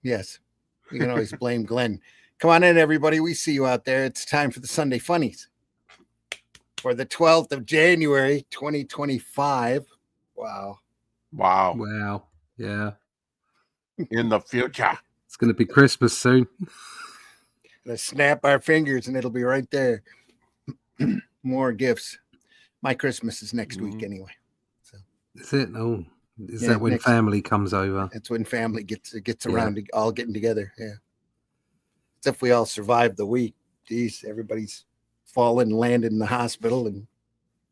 Yes, you can always blame Glenn. Come on in, everybody. We see you out there. It's time for the Sunday Funnies for the 12th of January, 2025. Wow. Wow. Yeah. In the future. It's going to be Christmas soon. Let's snap our fingers and it'll be right there. More gifts. My Christmas is next week anyway. So is it? Oh, is that when family comes over? That's when family gets around to all getting together. Yeah. Except if we all survive the week. Geez, everybody's fallen, landed in the hospital, and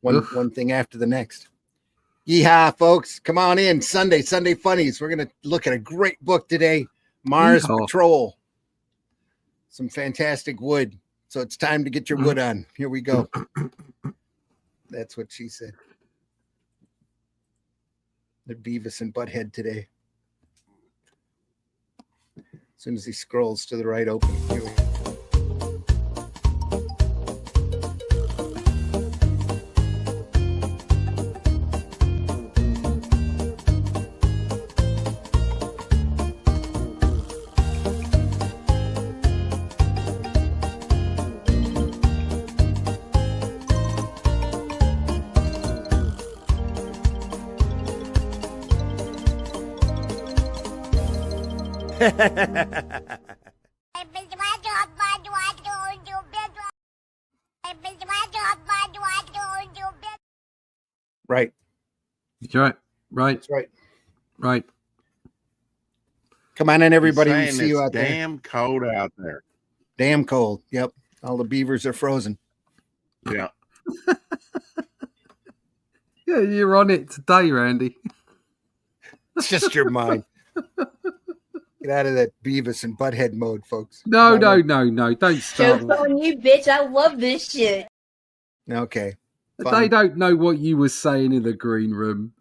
one thing after the next. Yeehaw, folks. Come on in. Sunday Funnies. We're going to look at a great book today. M.A.R.S. Patrol. Some fantastic wood. So it's time to get your wood on. Here we go. That's what she said. The Beavis and Butthead today. As soon as he scrolls to the right open. Here we go. Right. Right. That's right. Right. Come on in, everybody. We see you out there. there. Damn cold out there. Damn cold. Yep. All the beavers are frozen. Yeah. Yeah, you're on it today, Randy. It's just your mind. Get out of that Beavis and Butthead mode, folks. No. Don't start. Joke's on you, bitch. I love this shit. Okay. Fine. They don't know what you were saying in the green room.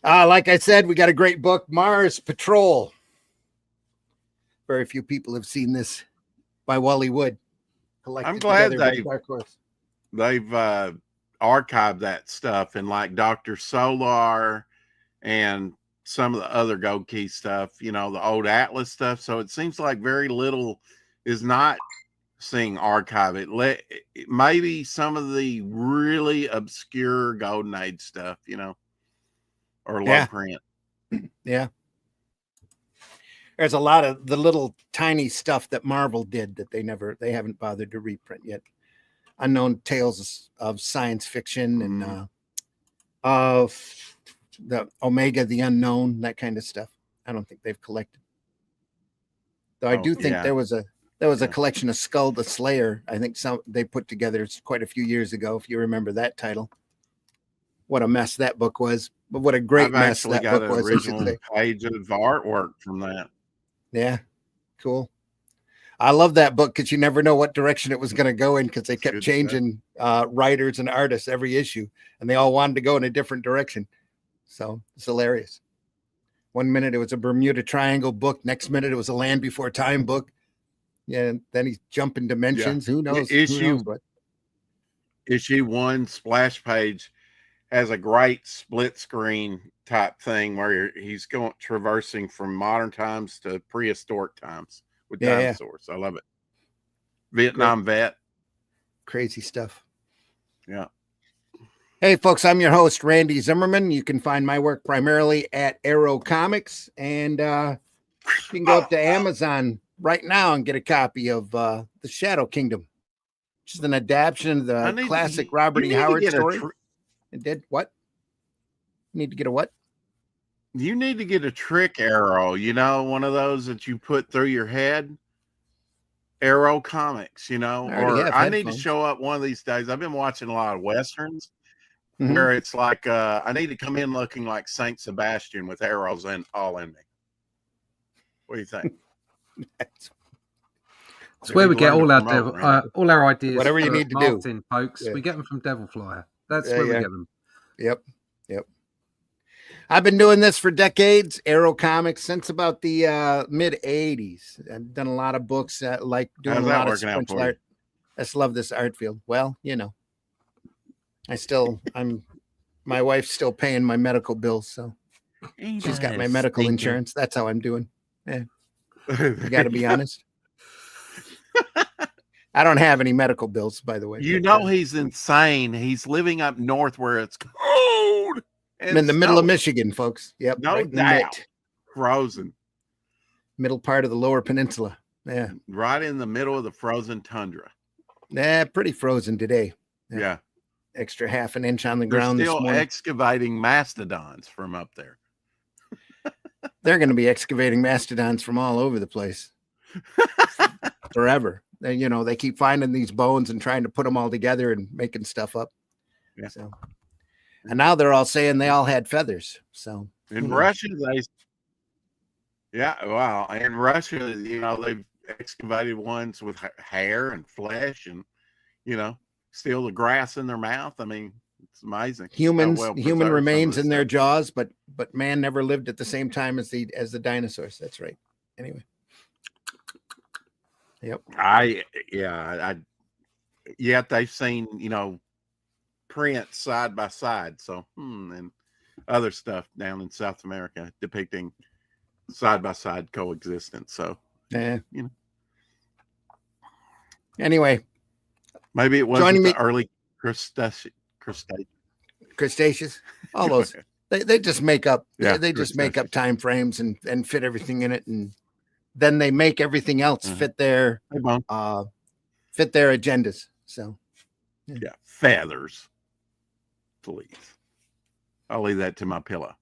Like I said, we got a great book, M.A.R.S. Patrol. Very few people have seen this by Walyy Wood. I'm glad they've archived that stuff, and like Dr. Solar and some of the other Gold Key stuff, you know, the old Atlas stuff. So it seems like very little is not seeing archive. Maybe some of the really obscure Golden Age stuff, you know, or low print. Yeah. There's a lot of the little tiny stuff that Marvel did that they haven't bothered to reprint yet. Unknown tales of science fiction and of the Omega, the Unknown, that kind of stuff. I don't think they've collected. Though I do think there was a collection of Skull the Slayer. I think they put together quite a few years ago, if you remember that title. What a mess that book was, but what a great mess that book was. Original page of artwork from that. Yeah, cool. I love that book because you never know what direction it was going to go in because they kept changing writers and artists every issue, and they all wanted to go in a different direction. So it's hilarious. One minute it was a Bermuda Triangle book. Next minute it was a Land Before Time book. Yeah, and then he's jumping dimensions. Yeah. Who knows? Issue 1 splash page has a great split screen type thing where he's traversing from modern times to prehistoric times with dinosaurs. I love it. Vietnam vet. Crazy stuff. Yeah. Hey, folks, I'm your host, Randy Zimmerman. You can find my work primarily at Arrow Comics, and you can go up to Amazon right now and get a copy of The Shadow Kingdom, which is an adaptation of the classic Robert E. Howard story. It did what? You need to get a what? You need to get a trick arrow, you know, one of those that you put through your head. Arrow Comics, you know, or I need to show up one of these days. I've been watching a lot of Westerns where it's like, I need to come in looking like Saint Sebastian with arrows all in me. What do you think? That's where we get all our ideas. Whatever you need to do, folks. Yeah. We get them from Devil Flyer. That's where we get them. Yep. I've been doing this for decades, Arrow Comics, since about the mid 80s. I've done a lot of books, like doing a lot of sequential art. I just love this art field. Well, you know, I'm My wife's still paying my medical bills, so she's got my medical insurance. That's how I'm doing. Yeah, you got to be honest. I don't have any medical bills, by the way. You know he's insane. He's living up north where it's cold. I'm in the middle of Michigan, folks. Yep, no right doubt. Frozen. Middle part of the lower peninsula. Yeah, right in the middle of the frozen tundra. Pretty frozen today. Yeah. Extra half an inch on the They're ground this still morning. Excavating mastodons from up there. They're going to be excavating mastodons from all over the place forever. They keep finding these bones and trying to put them all together and making stuff up. Yeah. So, and now they're all saying they all had feathers. So in Russia, in Russia, they've excavated ones with hair and flesh and, still the grass in their mouth. I mean, it's amazing. Human remains in their jaws, but man never lived at the same time as the dinosaurs. That's right. Anyway. Yep. Yet they've seen, prints side by side. So, and other stuff down in South America depicting side by side coexistence. So, yeah. Anyway, maybe it wasn't the early crustaceous. All those they just make up. Yeah, they just make up time frames and fit everything in it, and then they make everything else fit their agendas. So, yeah, feathers. Please, I'll leave that to my pillow.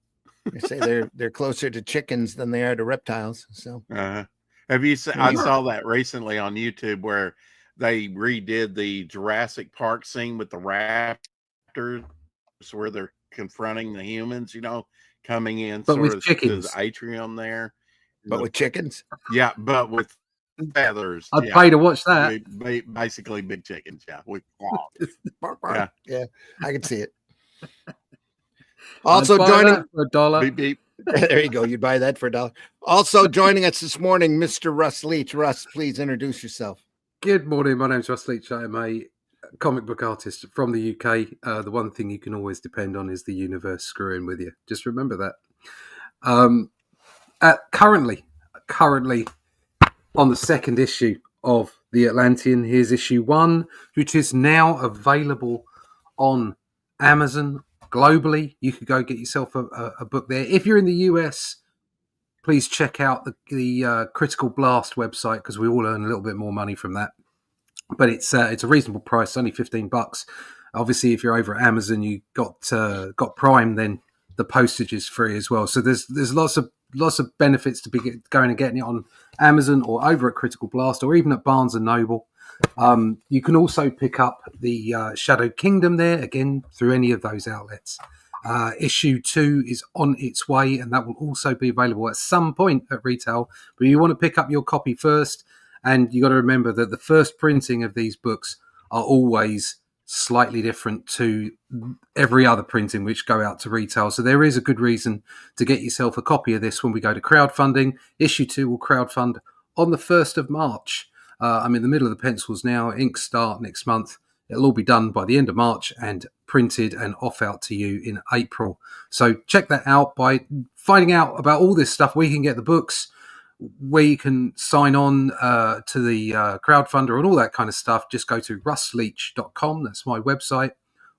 They say they're closer to chickens than they are to reptiles. So, have you seen? I saw that recently on YouTube where they redid the Jurassic Park scene with the raptors, where they're confronting the humans, coming in but sort with of chickens. to the atrium there. But with chickens? Yeah, but with feathers. I'd pay to watch that. Basically big chickens, yeah. Yeah, I can see it. Also joining for $1. Beep, beep. There you go. You'd buy that for $1. Also joining us this morning, Mr. Russ Leach. Russ, please introduce yourself. Good morning. My name's Russ Leach. I am a comic book artist from the UK. The one thing you can always depend on is the universe screwing with you. Just remember that. Currently on the second issue of The Atlantean. Here's issue 1, which is now available on Amazon globally. You could go get yourself a book there. If you're in the US, please check out the Critical Blast website, because we all earn a little bit more money from that. But it's a reasonable price, only $15. Obviously, if you're over at Amazon, you got Prime, then the postage is free as well. So there's lots of benefits to be going and getting it on Amazon or over at Critical Blast or even at Barnes and Noble. You can also pick up the Shadow Kingdom there, again, through any of those outlets. Issue 2 is on its way, and that will also be available at some point at retail. But you want to pick up your copy first, and you got to remember that the first printing of these books are always slightly different to every other printing which go out to retail. So there is a good reason to get yourself a copy of this when we go to crowdfunding. Issue 2 will crowdfund on the 1st of March. I'm in the middle of the pencils now. Ink start next month. It'll all be done by the end of March and printed and off out to you in April. So check that out. By finding out about all this stuff, where you can get the books, where you can sign on to the crowdfunder and all that kind of stuff, just go to russleach.com. That's my website.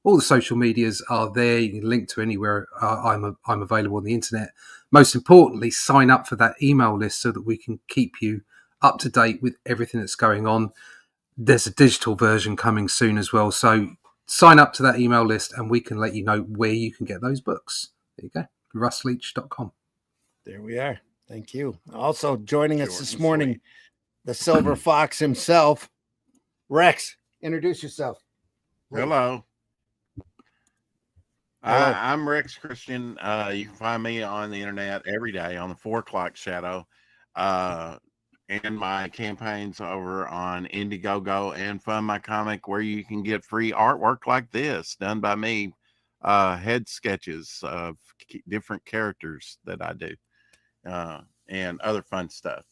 All the social medias are there. You can link to anywhere I'm available on the internet. Most importantly, sign up for that email list so that we can keep you up to date with everything that's going on. There's a digital version coming soon as well. So sign up to that email list and we can let you know where you can get those books. There you go. russleach.com. There we are. Thank you. Also joining us this morning, the Silver Fox himself, Rex. Introduce yourself. Hello. I'm Rex Christian. You can find me on the internet every day on the 4 o'clock shadow. And my campaigns over on Indiegogo and Fund My Comic, where you can get free artwork like this done by me, head sketches of different characters that I do, and other fun stuff.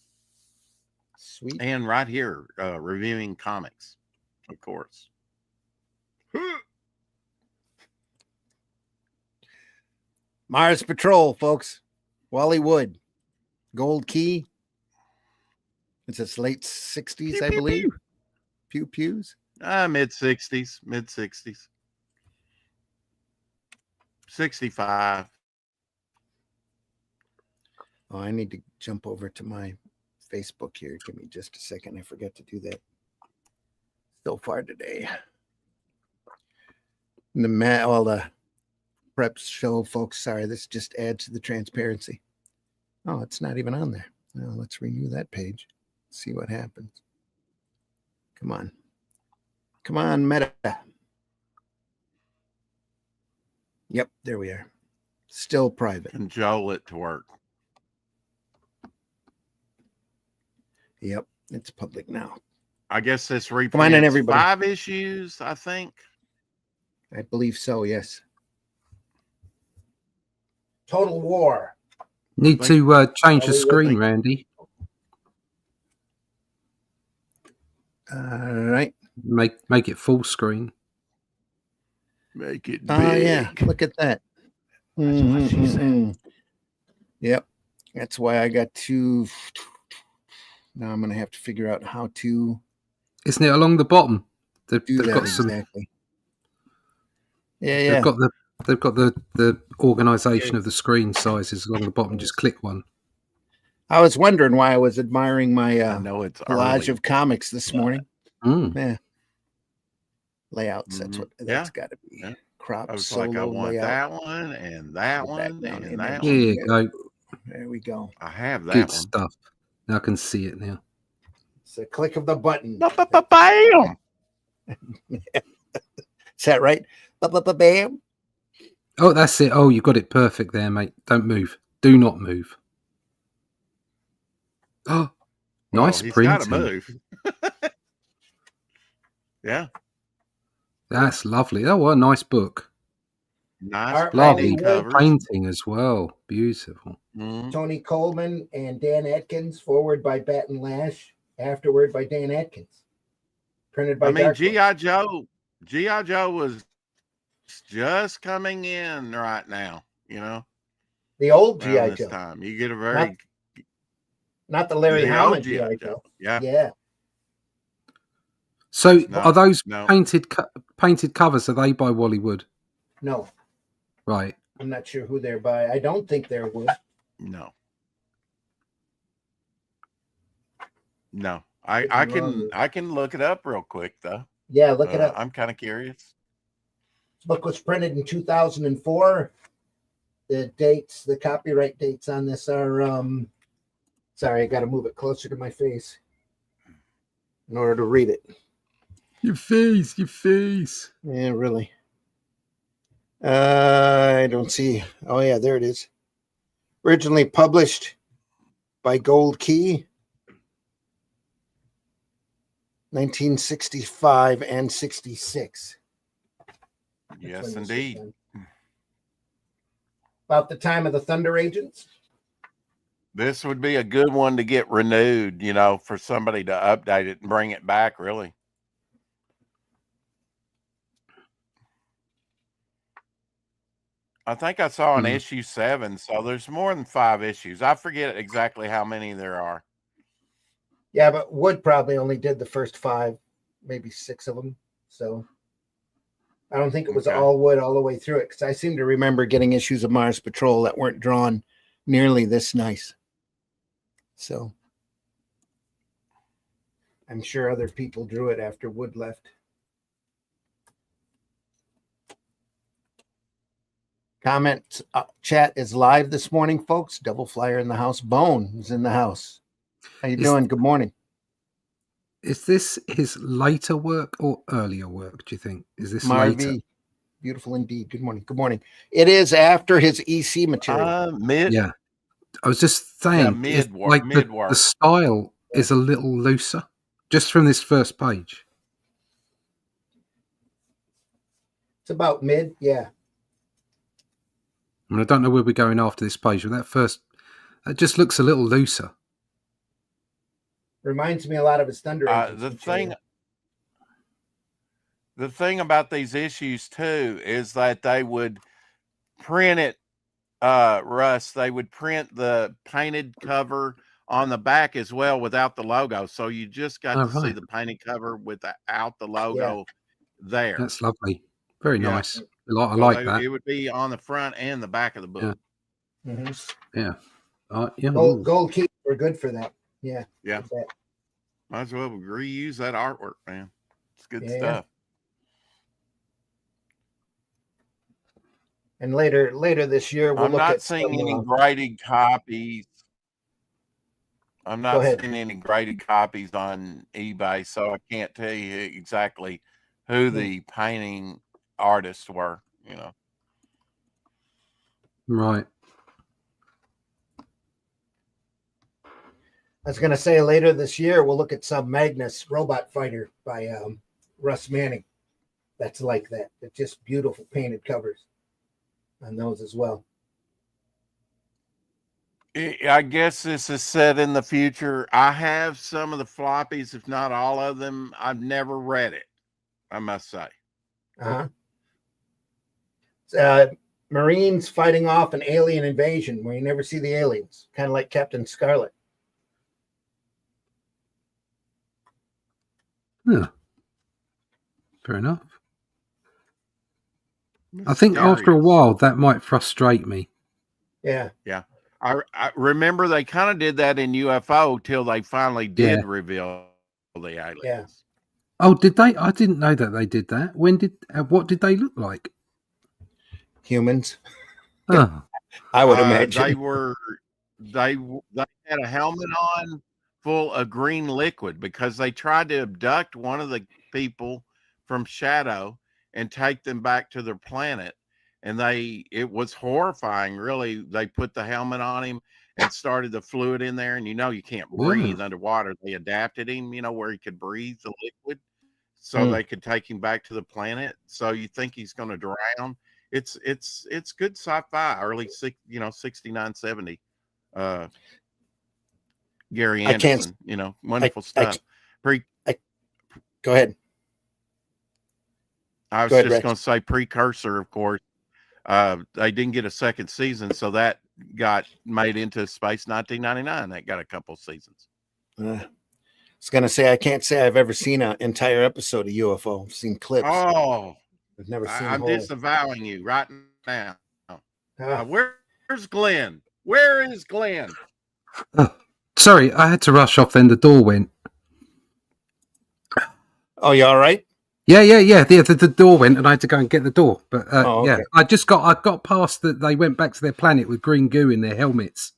Sweet. And right here, reviewing comics, of course. Mars Patrol, folks. Walyy Wood. Gold Key. It's its late 60s, I believe. Pew pews. Mid-60s. 65. Oh, I need to jump over to my Facebook here. Give me just a second. I forgot to do that so far today. All the preps show, folks. Sorry, this just adds to the transparency. Oh, it's not even on there. Well, let's renew that page. See what happens. Come on. Come on, Meta. Yep, there we are. Still private. Cajole it to work. Yep, it's public now. I guess this Come on in, reprints everybody. 5 issues, I think. I believe so, yes. Total War. Need to change the Walyy Wood, screen, Randy. All right. Make it full screen. Make it big. Oh, yeah. Look at that. Yep. That's why I got to. Now I'm going to have to figure out how to. Isn't it along the bottom? They've do that got some. exactly. Yeah. They've got the organisation of the screen sizes along the bottom. Just click one. I was wondering why I was admiring my I know it's collage early. of comics this morning. Yeah. Layouts. That's what that's got to be. Yeah. Crop. I was like, I want layout. that one and that one and that There one. you go. There we go. I have that Good one. stuff. Now I can see it now. It's a click of the button. Bam! Is that right? Bam. Oh, that's it. Oh, you got it perfect there, mate. Don't move. Do not move. Oh, nice He's printing. gotta move. Yeah. That's lovely. Oh, what a nice book. Nice Lovely covers. painting as well. Beautiful. Tony Coleman and Dan Atkins. Forward by Batten Lash. Afterward by Dan Atkins. Printed by G.I. Joe. G.I. Joe was just coming in right now, you know. The old G.I. Joe. Time. You get a very not the Larry Hammond G.I. Joe. Yeah. So are those painted covers? Are they by Walyy Wood? No. Right. I'm not sure who they're by. I don't think they're Wood. No. I can look it up real quick though. Yeah, look it up. I'm kind of curious. This book was printed in 2004. The dates, the copyright dates on this are sorry, I got to move it closer to my face in order to read it. Your face. Yeah, really. I don't see. Oh, yeah, there it is. Originally published by Gold Key, 1965 and 66. Yes, indeed. About the time of the Thunder Agents. This would be a good one to get renewed, you know, for somebody to update it and bring it back, really. I think I saw an issue 7, so there's more than 5 issues. I forget exactly how many there are. Yeah, but Wood probably only did the first 5, maybe 6 of them. So I don't think it was all Wood all the way through it, because I seem to remember getting issues of Mars Patrol that weren't drawn nearly this nice. So I'm sure other people drew it after Wood left. Comment chat is live this morning, folks. Double Flyer in the house. Bone is in the house. How you doing? Good morning. Is this his later work or earlier work, do you think? Is this Marvy, later? beautiful indeed. Good morning. Good morning. It is after his EC material. Yeah. I was just saying, like the style is a little looser, just from this first page. It's about mid, yeah. I mean, I don't know where we're going after this page, but that just looks a little looser. Reminds me a lot of his Thunder Agents. The thing about these issues too is that they would print it Russ, they would print the painted cover on the back as well without the logo. So you just got to see the painted cover without the logo there. That's lovely. Very nice. I So like that. It would be on the front and the back of the book. Yeah. Gold keys were good for that. Yeah. Yeah. Might as well reuse that artwork, man. It's good stuff. And later this year, we'll I'm look not at seeing any graded copies. I'm not seeing any graded copies on eBay, so I can't tell you exactly who the painting artists were, you know. Right. I was going to say later this year, we'll look at some Magnus Robot Fighter by Russ Manning. That's like that. It's just beautiful painted covers on those as well. I guess this is set in the future. I have some of the floppies, if not all of them. I've never read it, I must say. Marines fighting off an alien invasion where you never see the aliens, kind of like Captain Scarlet. Yeah. Fair enough. I think after a while that might frustrate me. Yeah. Yeah. I remember they kind of did that in UFO till they finally did reveal the aliens. Yeah. Oh, did they? I didn't know that they did that. What did they look like? Humans. Oh. I would imagine. They had a helmet on full of green liquid because they tried to abduct one of the people from Shadow and take them back to their planet. And it was horrifying, really. They put the helmet on him and started the fluid in there. And you can't breathe underwater. They adapted him, where he could breathe the liquid so they could take him back to the planet. So you think he's going to drown. It's good sci-fi, early 69, 70. Gary Anderson, wonderful stuff. Go ahead. I was just going to say precursor, of course. They didn't get a second season, so that got made into Space 1999. That got a couple seasons. I was going to say, I can't say I've ever seen an entire episode of UFO. I've seen clips. Oh, I've never seen I'm disavowing you right now. Where's Glenn? Where is Glenn? Sorry, I had to rush off. Then the door went. Oh, you all right? Yeah. The door went, and I had to go and get the door. But okay. Yeah, I got past that. They went back to their planet with green goo in their helmets.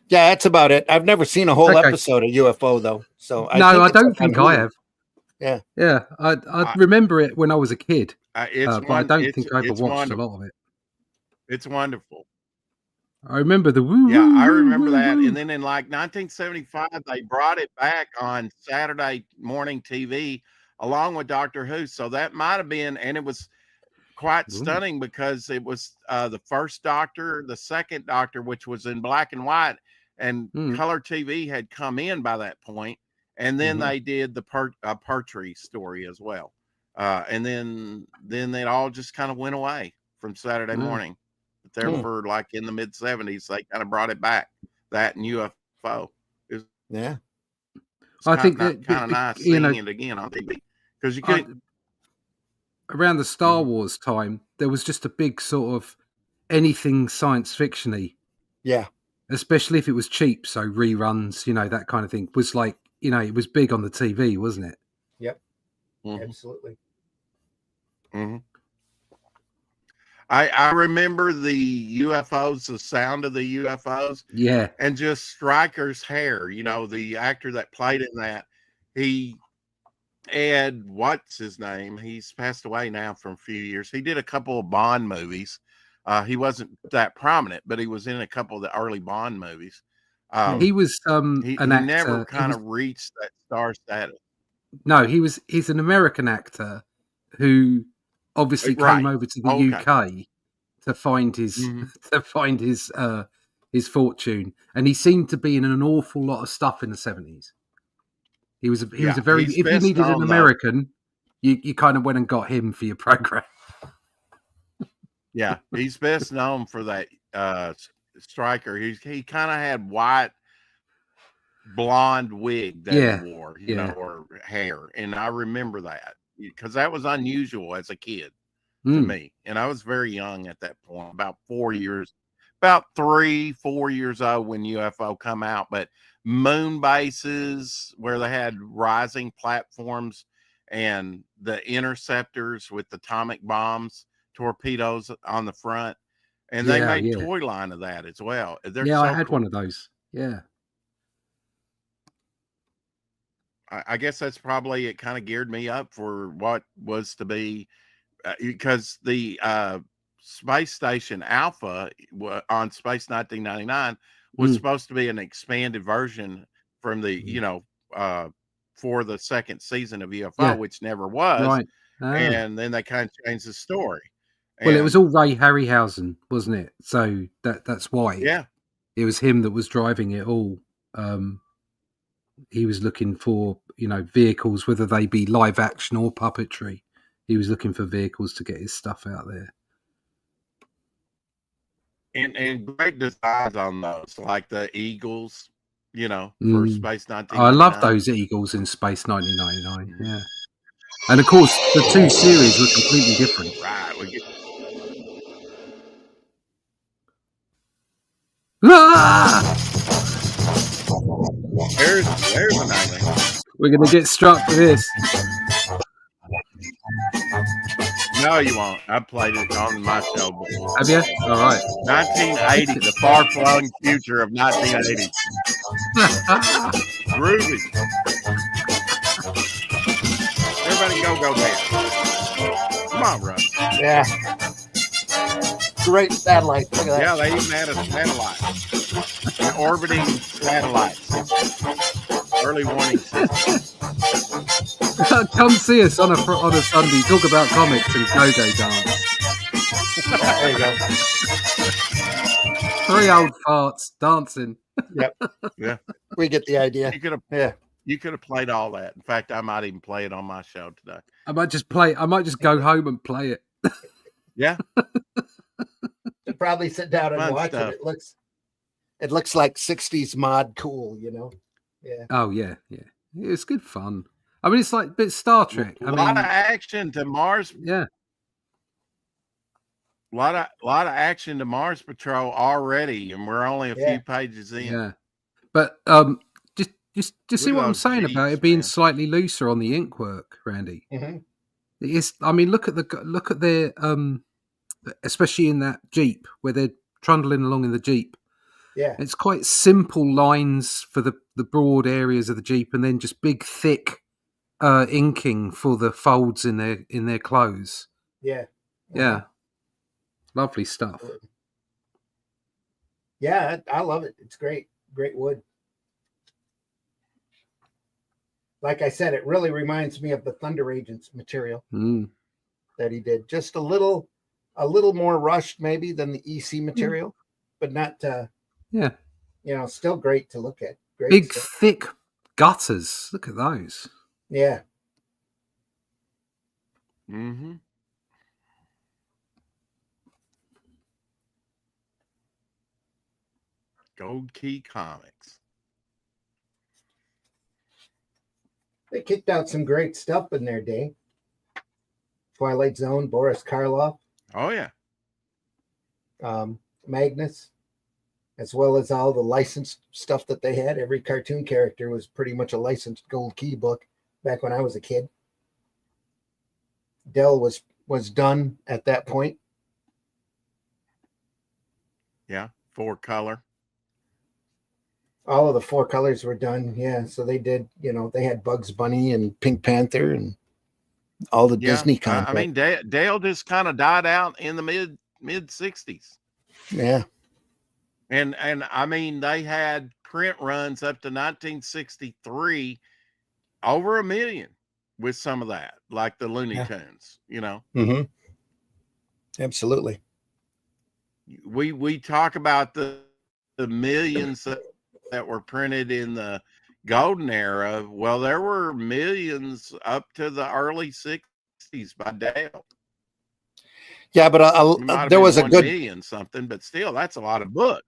Yeah, that's about it. I've never seen a whole episode of UFO though, so I don't think I have. Yeah. I remember it when I was a kid, but I don't think I ever watched a lot of it. It's wonderful. I remember the woo. Yeah, I remember that. And then in like 1975, they brought it back on Saturday morning TV along with Doctor Who. So that might have been, and it was quite stunning because it was the first Doctor, the second Doctor, which was in black and white, and color TV had come in by that point. And then they did the Prodce story as well. And then it all just kind of went away from Saturday morning. But there for like in the mid 70s, they kind of brought it back. That and UFO. I think that kind of nice seeing it again on TV because you could. Around the Star Wars time, there was just a big sort of anything science fiction-y. Yeah. Especially if it was cheap, so reruns, that kind of thing was like, it was big on the TV, wasn't it? Yep. Absolutely. I remember the UFOs, the sound of the UFOs. Yeah. And just Stryker's hair, the actor that played in that, Ed, what's his name? He's passed away now for a few years. He did a couple of Bond movies. He wasn't that promising, but he was in a couple of the early Bond movies. He was he an actor. Never kind of reached that star status. No, he's an American actor who obviously came over to the UK to find his fortune, and he seemed to be in an awful lot of stuff in the 70s. He was a very, if you needed an American, you kind of went and got him for your program. Yeah, he's best known for that striker. He kind of had white blonde wig that he wore, you know, or hair. And I remember that because that was unusual as a kid to me. And I was very young at that point, about 3, 4 years old when UFO come out. But moon bases where they had rising platforms and the interceptors with atomic bombs, torpedoes on the front. And they made toy line of that as well. They're so I had cool. one of those. Yeah. I guess that's probably, it kind of geared me up for what was to be, because the space station Alpha on Space 1999 was supposed to be an expanded version from the, you know, for the second season of UFO, which never was. Right. And then they kind of changed the story. Well, it was all Ray Harryhausen, wasn't it? So that's why. Yeah. It was him that was driving it all. He was looking for, you know, vehicles, whether they be live action or puppetry. He was looking for vehicles to get his stuff out there. And great designs on those, like the Eagles, you know, for Space 1999. I love those Eagles in Space 1999. Yeah. And of course, the two series were completely different. Right. There's amazing. We're going to get struck for this. No, you won't. I played it on my show before. Have you? All right. 1980, the far-flung future of 1980. Groovy. Everybody go dance. Come on, Russ. Yeah. Great satellite. Look at that. Yeah, they even had a satellite. An orbiting satellite. Early warning system. Come see us on a Sunday. Talk about comics and go-go dance. There you go. 3 old farts dancing. Yep. Yeah. We get the idea. You could have played all that. In fact, I might even play it on my show today. I might just go home and play it. Yeah. Should probably sit down and watch stuff. It looks like 60s mod cool, you know. Yeah. Oh yeah. It's good fun. I mean, it's like a bit Star Trek. A lot of action to Mars. Yeah. A lot of action to Mars Patrol already, and we're only a few pages in. Yeah. But just see what I'm saying about it being slightly looser on the ink work, Randy. Mm-hmm. It's. I mean, look at their especially in that Jeep where they're trundling along in the Jeep. Yeah. It's quite simple lines for the broad areas of the Jeep, and then just big thick inking for the folds in their clothes. Yeah. Yeah. Lovely stuff. Yeah, I love it. It's great. Great wood. Like I said, it really reminds me of the Thunder Agents material that he did. Just a little more rushed maybe than the EC material, but not still great to look at. Great big stuff. thick gutters. Look at those. Yeah. Mm-hmm. Gold Key Comics. They kicked out some great stuff in their day. Twilight Zone, Boris Karloff. Oh yeah. Magnus, as well as all the licensed stuff that they had. Every cartoon character was pretty much a licensed Gold Key book back when I was a kid. Dell was done at that point. Yeah, 4-color. All of the 4 colors were done. Yeah, so they did. They had Bugs Bunny and Pink Panther and all the Disney content. I mean, Dale just kind of died out in the mid 60s. Yeah, and I mean, they had print runs up to 1963, over 1 million with some of that, like the Looney Tunes. Mm-hmm. Absolutely. We talk about the millions that were printed in the golden era. Well, there were millions up to the early 60s by Dale. Yeah, but It might have there been was a 1 good million something, but still, that's a lot of books.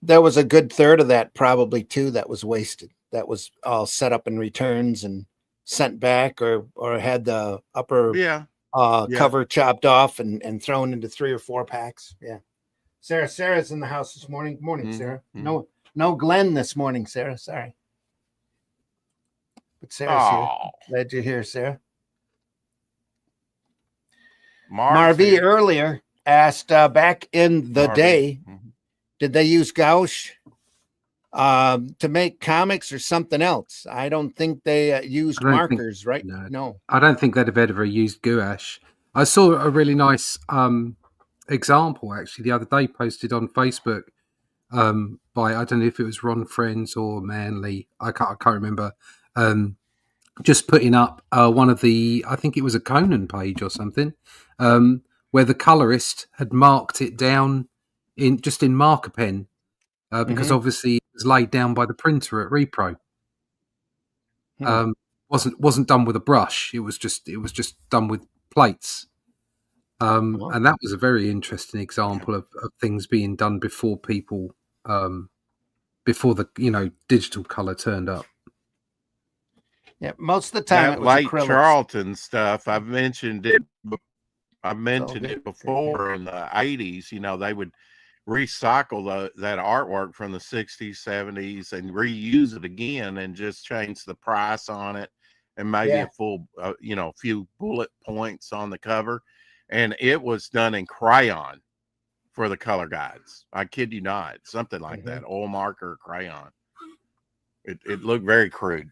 there was a good third of that probably too that was wasted. That was all set up in returns and sent back, or had the upper Yeah. cover chopped off and thrown into 3 or 4 packs. Yeah. Sarah's in the house this morning. Good morning, Sarah. No Glenn this morning, Sarah. Sorry. But Sarah's here. Glad you're here, Sarah. Marvy earlier asked back in the day, did they use gouache to make comics or something else? I don't think they used markers, right? No. I don't think they'd have ever used gouache. I saw a really nice example actually the other day posted on Facebook by, I don't know if it was Ron Friends or Manly. I can't remember. Just putting up one of the, I think it was a Conan page or something, where the colorist had marked it down in marker pen because obviously it was laid down by the printer at Repro. Wasn't done with a brush. It was just done with plates. And that was a very interesting example of things being done before people, before the digital color turned up. Yeah, most of the time that it was late acrylics. Charlton stuff. I've mentioned it. It before in the 80s. They would recycle that artwork from the 60s, 70s, and reuse it again, and just change the price on it, and maybe a full, few bullet points on the cover, and it was done in crayon for the color guides. I kid you not, something like that, oil marker, crayon. It looked very crude.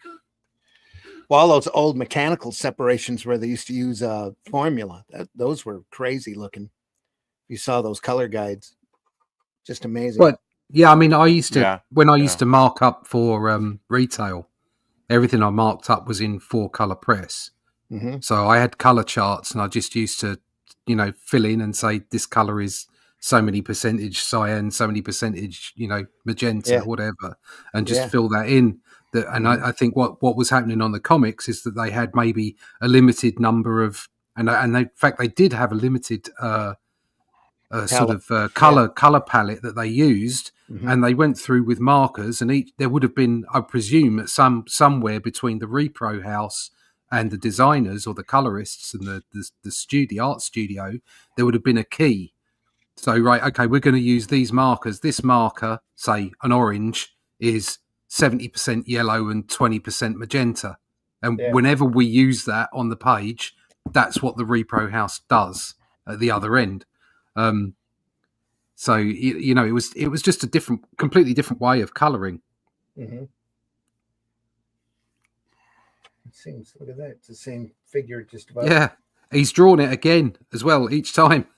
Well, all those old mechanical separations where they used to use formula, those were crazy looking. You saw those color guides, just amazing. But yeah, I mean, I used to when I used to mark up for retail, everything I marked up was in 4-color press. So I had color charts, and I just used to, fill in and say this color is so many percentage cyan, so many percentage, magenta, whatever, and just fill that in. And I think what was happening on the comics is that they had maybe a limited number of, and in fact they did have a limited sort of color palette that they used, and they went through with markers, and there would have been, I presume, at somewhere between the repro house and the designers or the colorists and the art studio, there would have been a key. So, right, okay, we're going to use these markers. This marker, say an orange, is 70% yellow and 20% magenta. And whenever we use that on the page, that's what the repro house does at the other end. So, it was just a completely different way of coloring. It seems, look at that, it's the same figure just about. Yeah, he's drawn it again as well each time.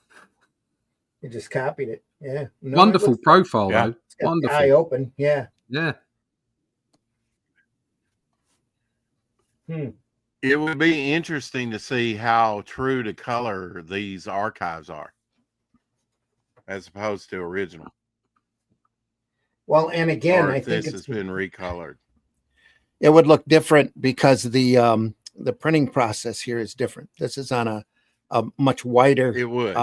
He just copied it. Yeah. No, wonderful profile, though. Wonderful. Eye open. Yeah. Yeah. It would be interesting to see how true to color these archives are, as opposed to original. Well, and again, I think this has been recolored. It would look different because the printing process here is different. This is on a much wider. It would.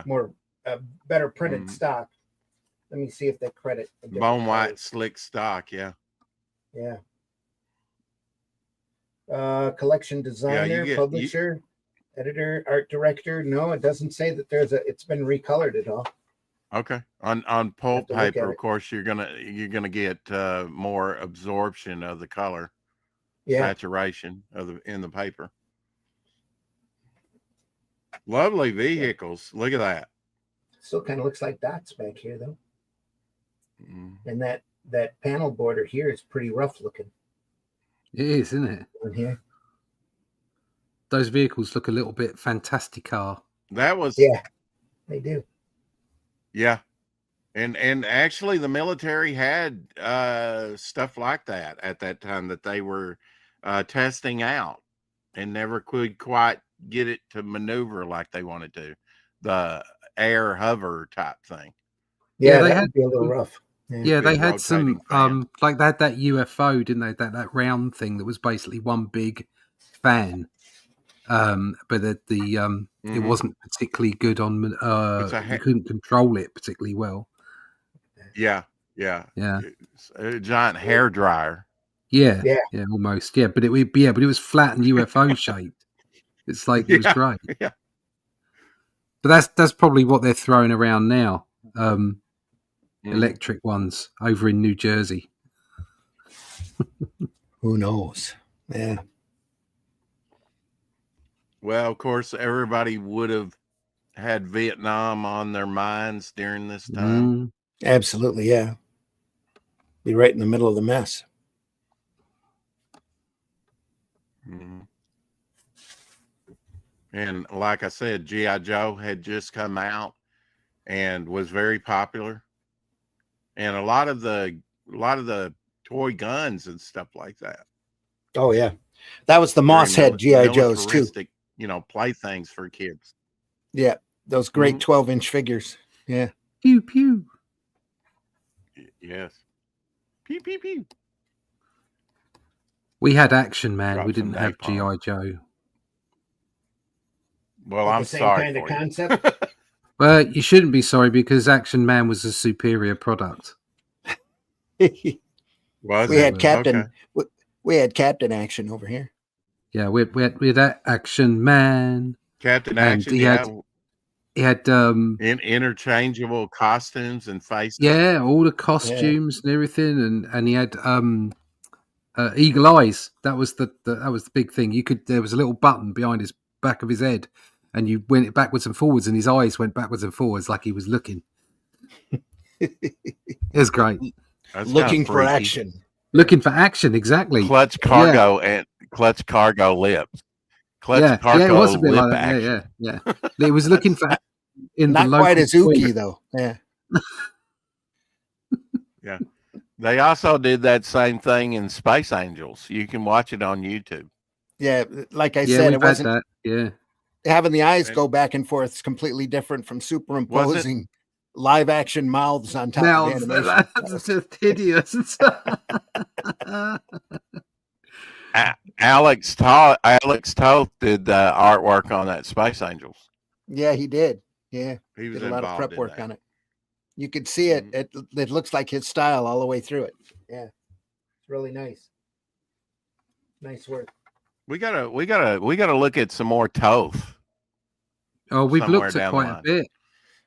More better printed stock. Let me see if they credit bone white slick stock. Yeah. Collection designer, publisher, editor, art director. No, it doesn't say that it's been recolored at all. Okay. On pulp paper, of course, you're gonna get more absorption of the color, saturation in the paper. Lovely vehicles. Look at that. Still kind of looks like dots back here, though. And that panel border here is pretty rough looking. It is, isn't it? On here. Those vehicles look a little bit Fantastica. That was. Yeah, they do. Yeah. And actually the military had stuff like that at that time that they were testing out and never could quite get it to maneuver like they wanted to. The air hover type thing. Yeah, they had to be a little rough. Yeah, they had some like they had that UFO, didn't they? That round thing that was basically one big fan. but it wasn't particularly good on. You couldn't control it particularly well. Yeah. It's a giant hair dryer. Yeah, almost. Yeah, but it was flat and UFO shaped. It's like it was great. Yeah. But that's probably what they're throwing around now. Electric ones over in New Jersey. Who knows? Yeah. Well, of course, everybody would have had Vietnam on their minds during this time. Absolutely, yeah. Be right in the middle of the mess. And like I said, G.I. Joe had just come out and was very popular. And a lot of the toy guns and stuff like that. Oh yeah. That was the Moss head G.I. Joes too. Playthings for kids. Yeah. Those great 12-inch figures. Yeah. Pew pew. Yes. Pew pew pew. We had Action Man. We didn't have G.I. Joe. Well, I'm sorry. Kind of concept. Well, you shouldn't be sorry because Action Man was a superior product. We had Captain. Okay. We had Captain Action over here. Yeah, we had that Action Man. Captain Action. He had interchangeable costumes and faces. Yeah, all the costumes and everything, and he had eagle eyes. That was the big thing. There was a little button behind his back of his head, and you went it backwards and forwards, and his eyes went backwards and forwards like he was looking. It was great. That's looking for action. Looking for action, exactly. Clutch cargo and clutch cargo lips. Cargo it was a bit like that. Yeah. It was looking for not quite as ooky though. Yeah. Yeah. They also did that same thing in Space Angels. You can watch it on YouTube. Yeah, like I said, it wasn't that. Yeah. Having the eyes go back and forth is completely different from superimposing live action mouths on top of the animation. That's just hideous. Alex Toth did the artwork on that Space Angels. Yeah, he did. Yeah, he was did a lot of prep work on it. You could see it. It looks like his style all the way through it. Yeah, it's really nice. Nice work. We gotta look at some more Toth. Oh, we've looked at quite a bit.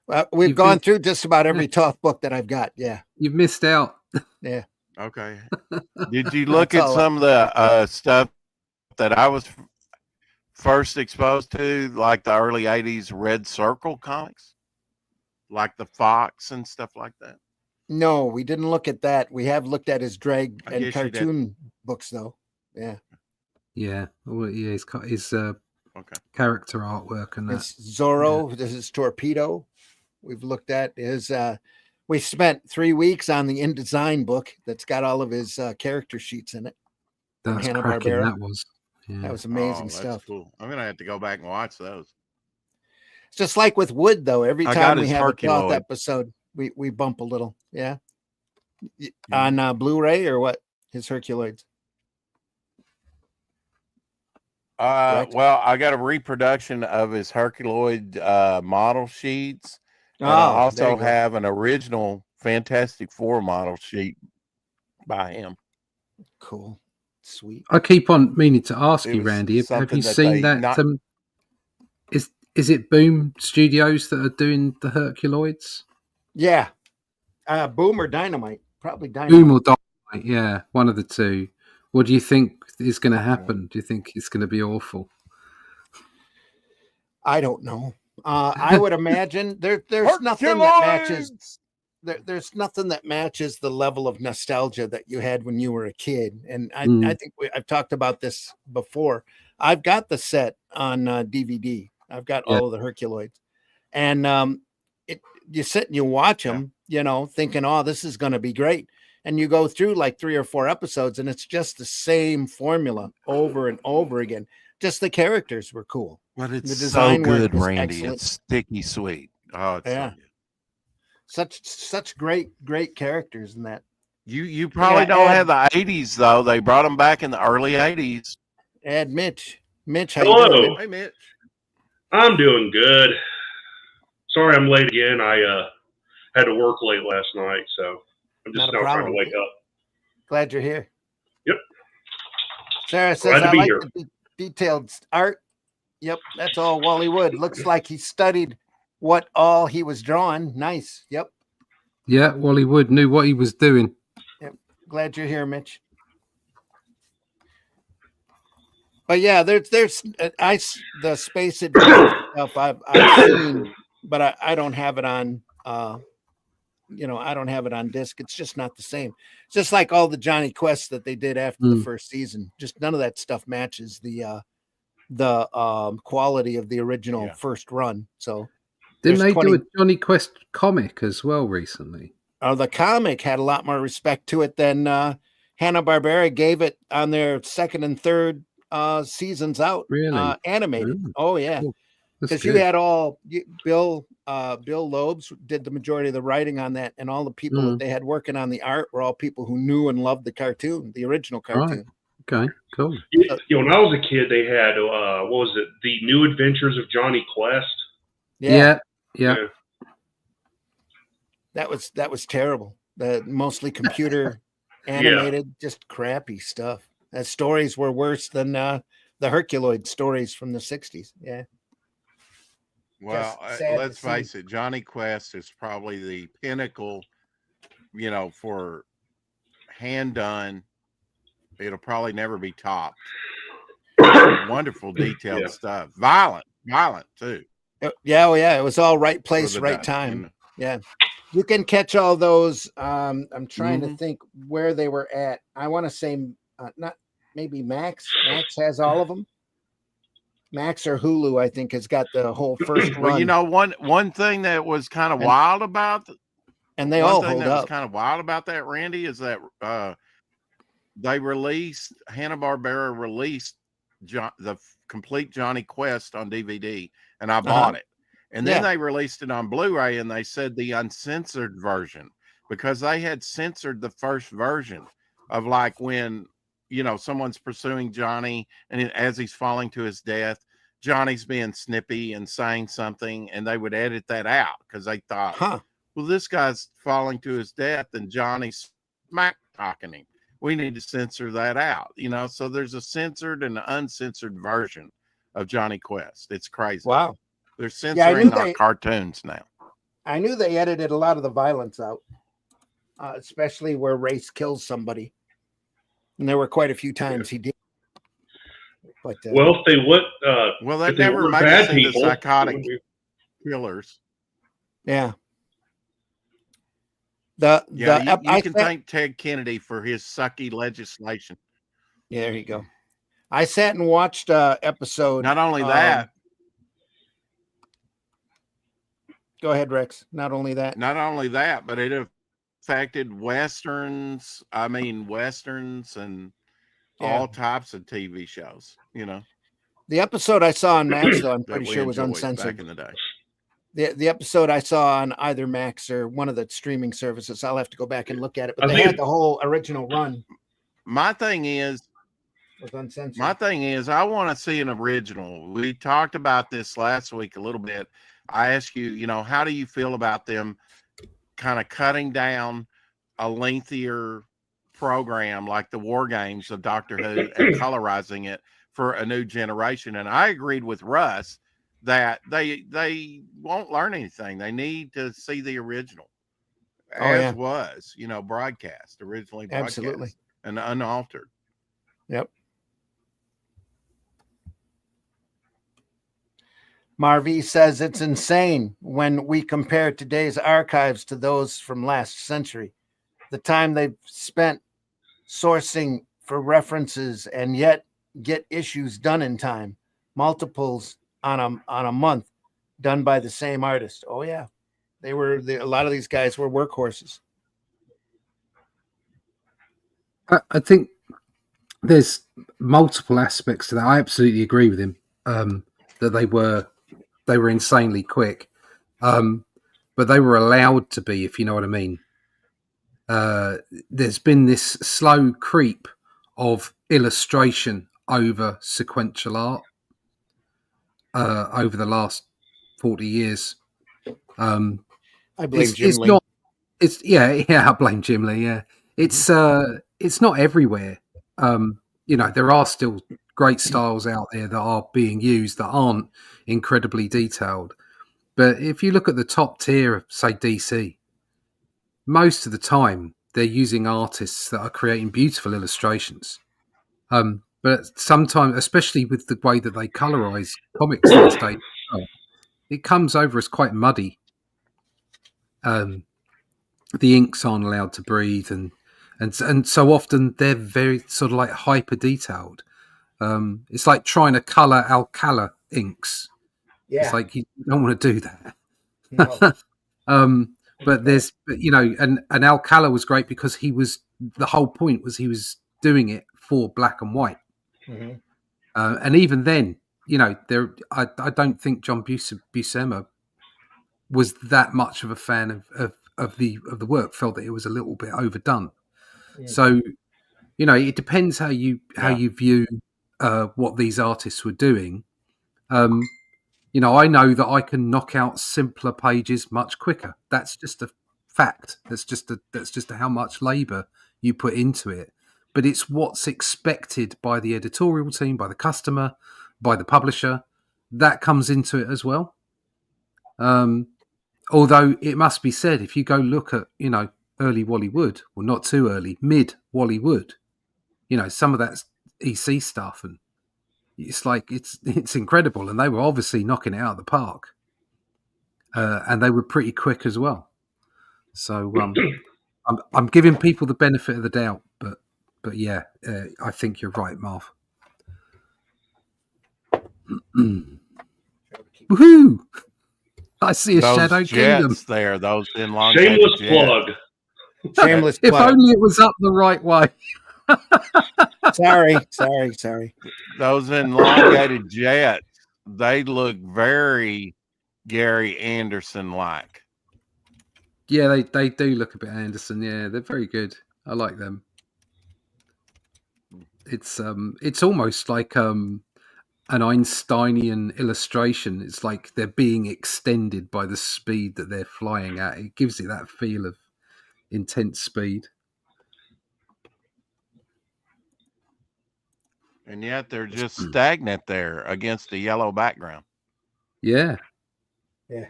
Well, we've gone through just about every Toth book that I've got. Yeah, you've missed out. Yeah. Okay. Did you look at some of the stuff that I was first exposed to, like the early '80s Red Circle comics, like the Fox and stuff like that? No, we didn't look at that. We have looked at his drag and cartoon books, though. Yeah. Yeah. Well, yeah. His character artwork and that. Zorro. Yeah. This is Torpedo. We've looked at his. We spent 3 weeks on the InDesign book that's got all of his character sheets in it. That's cracking. That was. Yeah. That was amazing stuff. Cool. I'm gonna have to go back and watch those. It's just like with Wood, though. Every time we have a Toth episode, we bump a little. Yeah. On Blu-ray or what? His Herculoids. Well, I got a reproduction of his Herculoid model sheets. And I also have an original Fantastic Four model sheet by him. Cool. Sweet. I keep on meaning to ask you, Randy, have you seen that? Is it Boom Studios that are doing the Herculoids? Yeah. Boom or Dynamite? Probably Dynamite. Boom or Dynamite, yeah. One of the two. What do you think is going to happen? Do you think it's going to be awful? I don't know. I would imagine there's nothing that matches. There's nothing that matches the level of nostalgia that you had when you were a kid. And I think I've talked about this before. I've got the set on DVD. I've got all of the Herculoids, and you sit and you watch them, thinking, "Oh, this is going to be great." And you go through like 3 or 4 episodes, and it's just the same formula over and over again. Just the characters were cool. But it's so good, Randy. Excellent. It's sticky sweet. Oh, it's so good. Such great characters in that. You probably don't have the '80s though. They brought them back in the early '80s. Add Mitch. Mitch, how you doing, man? Hey, Mitch. I'm doing good. Sorry I'm late again. I had to work late last night, so I'm just now trying to wake up. Glad you're here. Yep. Sarah says, I like the detailed art. Yep, that's all Walyy Wood. Looks like he studied what all he was drawing. Nice. Yep. Yeah, Walyy Wood knew what he was doing. Yep. Glad you're here, Mitch. But yeah, there's the Space Adventure stuff I've seen, but I don't have it on I don't have it on disc. It's just not the same. It's just like all the Johnny Quests that they did after the first season. Just none of that stuff matches the quality of the original first run. So didn't they do a Johnny Quest comic as well recently? The comic had a lot more respect to it than Hanna-Barbera gave it on their second and third seasons out. Really? Animated. Ooh. Oh yeah. Because you had Bill Loebs did the majority of the writing on that, and all the people that they had working on the art were all people who knew and loved the cartoon, the original cartoon. Right. Okay, cool. When I was a kid, they had what was it? The New Adventures of Johnny Quest. Yeah. That was terrible. Mostly computer animated, just crappy stuff. The stories were worse than the Herculoid stories from the 60s. Yeah. Well, let's face it, Johnny Quest is probably the pinnacle, for hand done. It'll probably never be topped. Wonderful detailed stuff. Violent too. Yeah, it was all right place, right time. Yeah. You can catch all those. I'm trying to think where they were at. I want to say not maybe Max. Max has all of them. Max or Hulu, I think, has got the whole first run. Well, one thing that was kind of wild about, and they all hold up. Was kind of wild about that, Randy, is that Hanna-Barbera released the complete Johnny Quest on DVD, and I bought it. And then they released it on Blu-ray, and they said the uncensored version, because they had censored the first version of like when someone's pursuing Johnny, and as he's falling to his death, Johnny's being snippy and saying something, and they would edit that out because they thought, well, this guy's falling to his death and Johnny's smack talking him. We need to censor that out, So there's a censored and an uncensored version of Johnny Quest. It's crazy. Wow. They're censoring our cartoons now. I knew they edited a lot of the violence out, especially where Race kills somebody. And there were quite a few times he did. But if they would, they never made us into psychotic killers. Yeah. You can thank Ted Kennedy for his sucky legislation. Yeah, there you go. I sat and watched episode. Not only that. Go ahead, Rex. Not only that, but it affected westerns. I mean, westerns and all types of TV shows. The episode I saw on Max, though, I'm pretty sure was uncensored back in the day. The episode I saw on either Max or one of the streaming services, I'll have to go back and look at it. But they had the whole original run. My thing is, I want to see an original. We talked about this last week a little bit. I asked you, how do you feel about them kind of cutting down a lengthier program like the War Games of Doctor Who and colorizing it for a new generation? And I agreed with Russ that they won't learn anything. They need to see the original was, broadcast, originally broadcast. Absolutely. And unaltered. Yep. Marv says it's insane when we compare today's archives to those from last century. The time they've spent sourcing for references and yet get issues done in time, multiples on a month, done by the same artist. Oh yeah, a lot of these guys were workhorses. I think there's multiple aspects to that. I absolutely agree with him that they were insanely quick, but they were allowed to be, if you know what I mean. There's been this slow creep of illustration over sequential art over the last 40 years. I blame Jim it's Lee. not. It's I blame Jim Lee. Yeah, it's not everywhere. There are still great styles out there that are being used that aren't incredibly detailed. But if you look at the top tier of, say, DC, most of the time they're using artists that are creating beautiful illustrations. But sometimes, especially with the way that they colorize comics these days, it comes over as quite muddy. The inks aren't allowed to breathe, and so often they're very sort of like hyper detailed. It's like trying to color Alcala inks. Yeah. It's like you don't want to do that. No. But and Alcala was great because the whole point was he was doing it for black and white. Mm-hmm. And even then, I don't think John Buscema was that much of a fan of the work. Felt that it was a little bit overdone. Yeah. So, it depends how you view what these artists were doing. I know that I can knock out simpler pages much quicker. That's just a fact. That's just how much labor you put into it. But it's what's expected by the editorial team, by the customer, by the publisher. That comes into it as well. Although it must be said, if you go look at, early Walyy Wood, well, not too early, mid Walyy Wood, some of that's EC stuff, and it's like it's incredible, and they were obviously knocking it out of the park, and they were pretty quick as well. So I'm giving people the benefit of the doubt, but yeah, I think you're right, Marv. Woohoo! I see a those Shadow Kingdom there. Those in shameless plug. Shameless if plug. only it was up the right way. Sorry. Those elongated jets, they look very Gary Anderson like. Yeah, they do look a bit Anderson. Yeah, they're very good. I like them. It's almost like an Einsteinian illustration. It's like they're being extended by the speed that they're flying at. It gives it that feel of intense speed. And yet they're just stagnant there against the yellow background. Yeah. Yeah.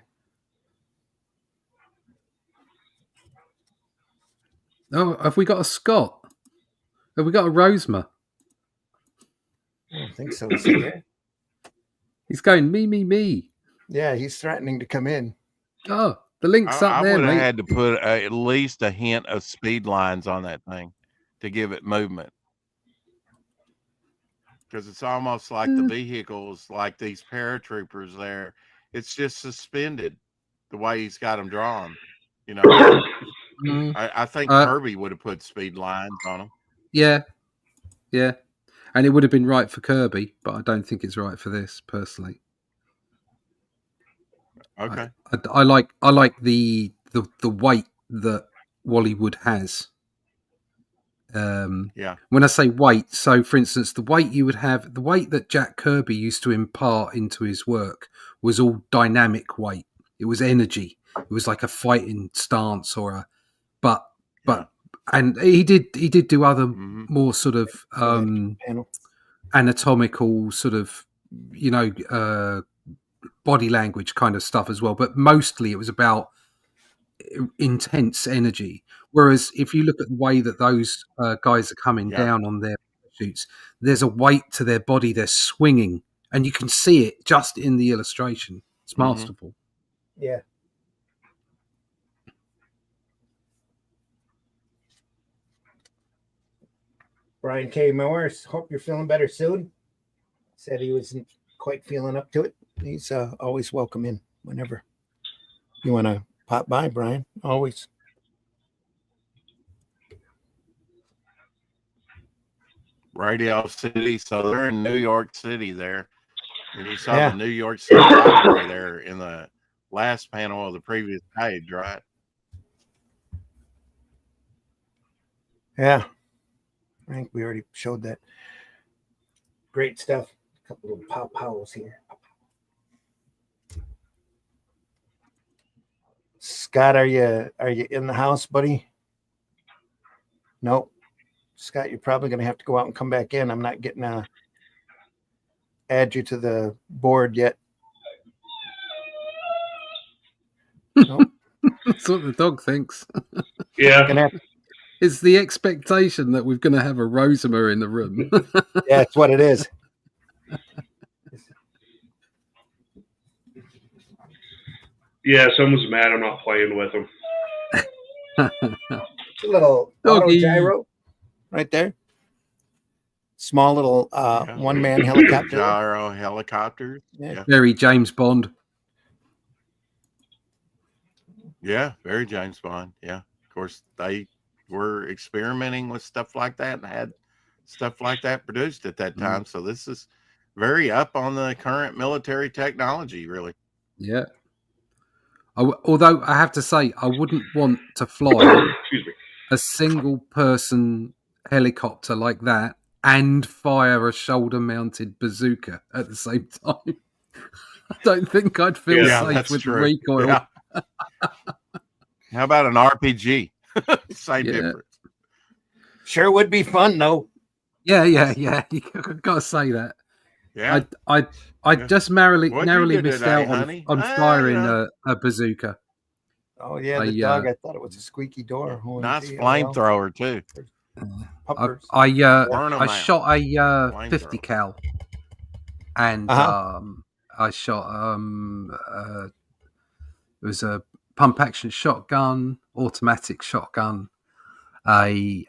Oh, have we got a Scott? Have we got a Rosema? I don't think so. Is he there? He's going, me. Yeah, he's threatening to come in. Oh, the link's up there, I would have mate. had to put at least a hint of speed lines on that thing to give it movement. Because it's almost like the vehicles, like these paratroopers there, it's just suspended the way he's got them drawn. I think Kirby would have put speed lines on them. Yeah. And it would have been right for Kirby, but I don't think it's right for this personally. Okay. I like the weight that Walyy Wood has. Yeah. When I say weight, so for instance, the weight that Jack Kirby used to impart into his work was all dynamic weight. It was energy. It was like a fighting stance and he did do other more sort of anatomical sort of body language kind of stuff as well, but mostly it was about intense energy. Whereas if you look at the way that those guys are coming down on their shoots, there's a weight to their body. They're swinging, and you can see it just in the illustration. It's masterful. Yeah. Brian K. Morris, hope you're feeling better soon. Said he wasn't quite feeling up to it. He's always welcome in whenever you want to pop by, Brian. Always. Radio City. So they're in New York City there. And you saw the New York City library there in the last panel of the previous page, right? Yeah. I think we already showed that. Great stuff. A couple of pop howls here. Scott, are you in the house, buddy? Nope. Scott, you're probably going to have to go out and come back in. I'm not getting add you to the board yet. Nope. That's what the dog thinks. Yeah. It's the expectation that we're going to have a Rosima in the room. Yeah, it's what it is. Yeah, someone's mad I'm not playing with them. It's a little auto gyro right there. Small little one-man helicopter. Gyro helicopters. Yeah. Very James Bond. Yeah, very James Bond. Yeah. Of course, they were experimenting with stuff like that and had stuff like that produced at that time. So this is very up on the current military technology, really. Yeah. Although I have to say, I wouldn't want to fly a single person helicopter like that and fire a shoulder-mounted bazooka at the same time. I don't think I'd feel safe with the recoil. Yeah. How about an RPG? Same difference. Sure would be fun, though. Yeah. You gotta say that. Yeah. I just narrowly missed today, out on firing a bazooka. Oh yeah, the dog. I thought it was a squeaky door. Nice flamethrower too. I shot a 50 cal, and I shot it was a pump action shotgun, automatic shotgun, a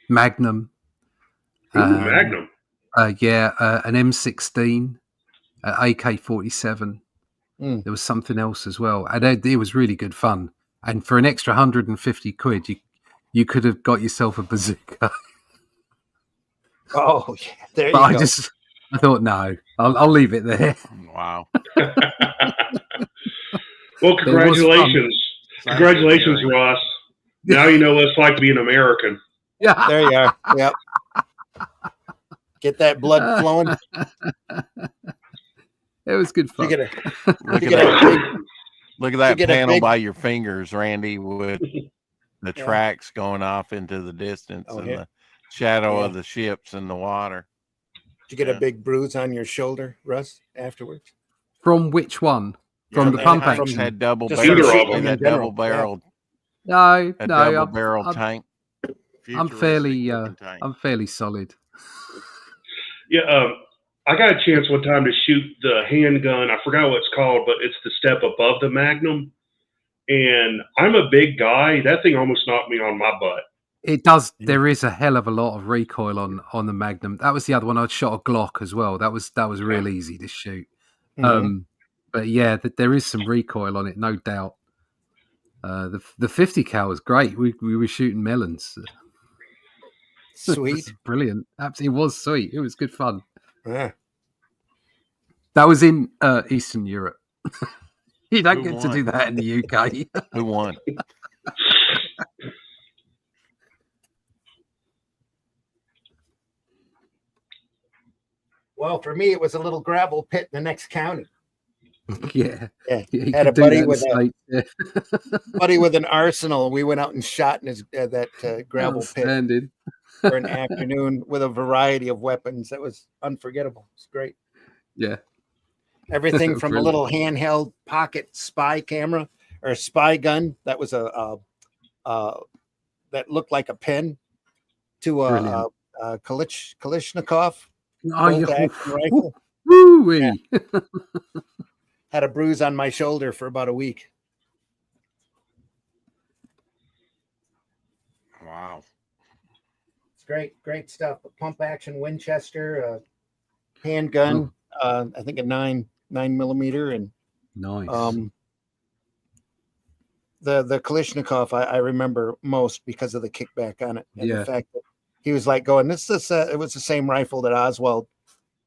Magnum. Magnum. An M16, AK-47. There was something else as well, and it was really good fun. And for an extra 150 quid, you could have got yourself a bazooka. Oh, yeah, there you go. I thought, no, I'll leave it there. Wow. Well, congratulations, Ross. Now you know what it's like to be an American. Yeah, there you are. Yep. Get that blood flowing. It was good fun. Look at that panel by your fingers, Randy, with the tracks going off into the distance and the shadow of the ships in the water. Did you get a big bruise on your shoulder, Russ, afterwards? From which one? From the pump action? Had double barrel. That double barrel. No, double barrel tank. I'm fairly solid. Yeah, I got a chance one time to shoot the handgun. I forgot what it's called, but it's the step above the Magnum. And I'm a big guy. That thing almost knocked me on my butt. It does. There is a hell of a lot of recoil on the Magnum. That was the other one. I shot a Glock as well. That was real easy to shoot. But yeah, there is some recoil on it, no doubt. The 50 cal was great. We were shooting melons. Sweet. Brilliant. Absolutely, it was sweet. It was good fun. Yeah. That was in Eastern Europe. You don't get to do that in the UK. Who won? Well, for me, it was a little gravel pit in the next county. Yeah. Had a buddy with buddy with an arsenal. We went out and shot in his that gravel pit for an afternoon with a variety of weapons. That was unforgettable. It's great. Yeah. Everything from a little handheld pocket spy camera or spy gun that was that looked like a pen to a Kalashnikov rifle. Woo-wee. Had a bruise on my shoulder for about a week. Wow. It's great stuff. A pump action Winchester, a handgun, I think a 9mm, and nice. The Kalashnikov I remember most because of the kickback on it and the fact that he was like going, it was the same rifle that Oswald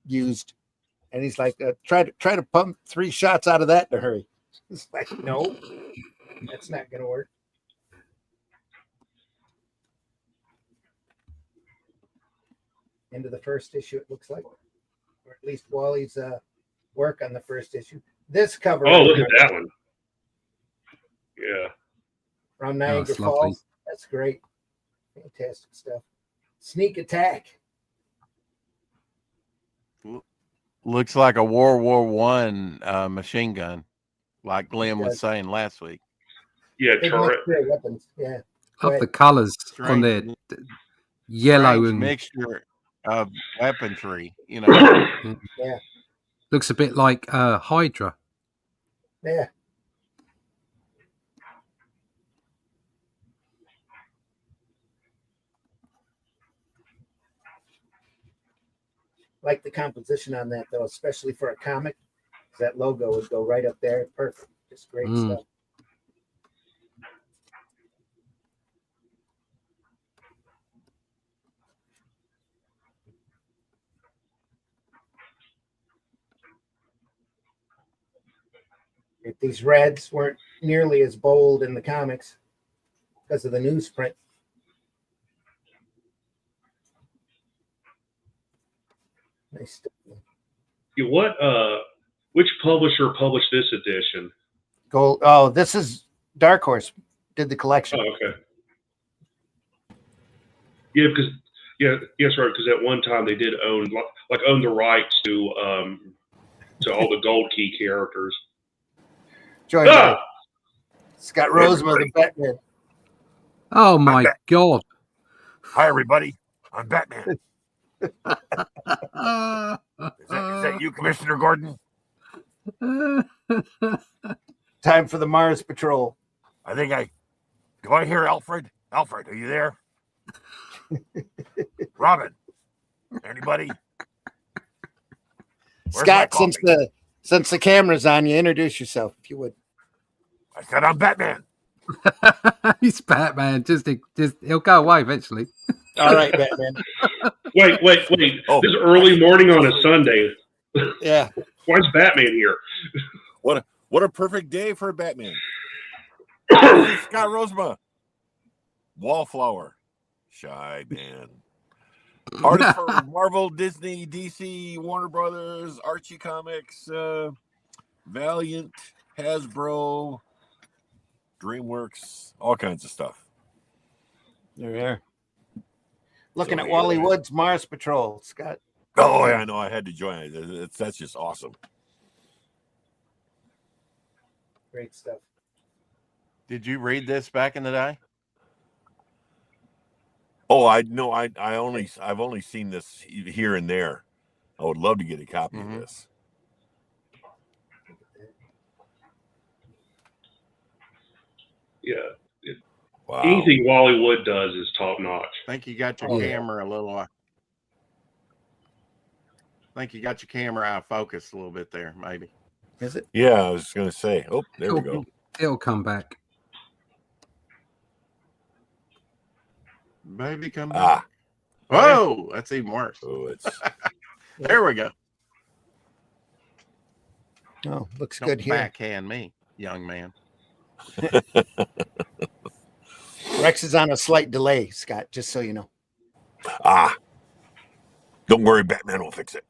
used. And he's like, try to pump 3 shots out of that in a hurry. It's like, no, that's not going to work. Into the first issue, it looks like, or at least Wally's work on the first issue. This cover. Oh, look at that one. Yeah. Around Niagara that's Falls. lovely. That's great. Fantastic stuff. Sneak attack. Looks like a World War One machine gun, like Glenn was saying last week. Yeah, Big turret. mixture of weapons. Yeah. Love the colours on there. Yellow and mixture of weaponry, you know. Yeah. Looks a bit like Hydra. Yeah. Like the composition on that though, especially for a comic. That logo would go right up there. Perfect. Just great stuff. If these reds weren't nearly as bold in the comics because of the newsprint. Nice stuff. Which publisher published this edition? Gold. Oh, this is Dark Horse did the collection. Oh, okay. Yeah, because yes, right. Because at one time they did own the rights to all the Gold Key characters. Joined by Scott Roseman, the Batman. Oh my God! Hi everybody, I'm Batman. Is that you, Commissioner Gordon? Time for the Mars Patrol. Do I hear Alfred? Alfred, are you there? Robin, anybody? Where's Scott, since the camera's on, you introduce yourself if you would. I said I'm Batman. He's Batman. Just he'll go away eventually. All right, Batman. Wait. Oh. This is early morning on a Sunday. Yeah. Why's Batman here? What a perfect day for Batman. Scott Rosema. Wallflower. Shy man. Artist for Marvel, Disney, DC, Warner Brothers, Archie Comics, Valiant, Hasbro, DreamWorks, all kinds of stuff. There we are. Looking at Walyy Wood's Mars Patrol, Scott. Oh, yeah, I know. I had to join it. That's just awesome. Great stuff. Did you read this back in the day? Oh, I've only seen this here and there. I would love to get a copy of this. Yeah. Wow. Anything Walyy Wood does is top notch. I think you got your camera a little. I think you got your camera out of focus a little bit there, maybe. Is it? Yeah, I was going to say. Oh, there we go. It'll come back. Baby, come back. Whoa, that's even worse. Oh, it's there we go. Oh, looks Don't good here. Backhand me, young man. Rex is on a slight delay, Scott, just so you know. Don't worry, Batman will fix it.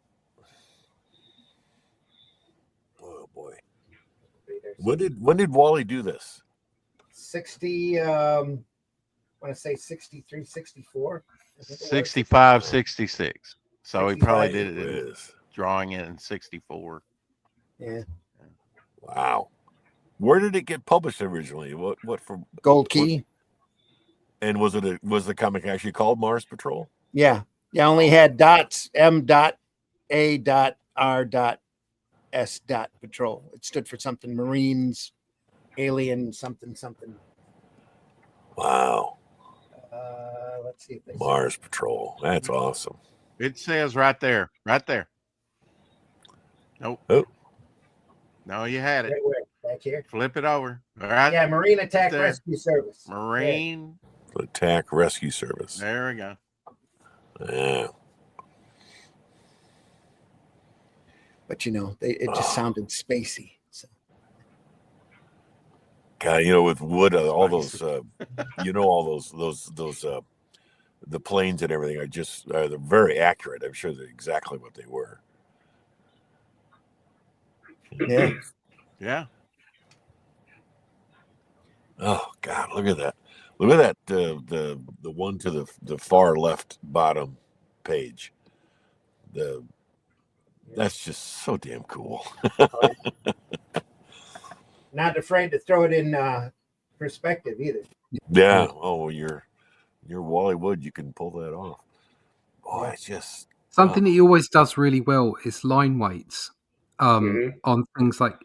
Oh boy. When did Wally do this? 60 I want to say 63, 64. 65, 66. So 65, he probably did it drawing it in 64. Yeah. Wow. Where did it get published originally? What from Gold Key? And was the comic actually called Mars Patrol? Yeah. Yeah, only had dots, M.A.R.S. Patrol. It stood for something Marines, Alien, something. Wow. Let's see if they Mars Patrol. That's awesome. It says right there. Nope. Oh. No, you had it. Right back here. Flip it over. All right. Yeah, Marine Attack there. Rescue Service. Marine Attack Rescue Service. There we go. Yeah. But it just sounded spacey. So. God, with Wood, all those, all those, the planes and everything they're very accurate. I'm sure they're exactly what they were. Yeah. Yeah. Oh God, look at that! Look at that. The one to the far left bottom page. That's just so damn cool. Not afraid to throw it in perspective either. Yeah. Oh, you're Walyy Wood. You can pull that off. Oh, it's just something that he always does really well is line weights Mhm. on things like.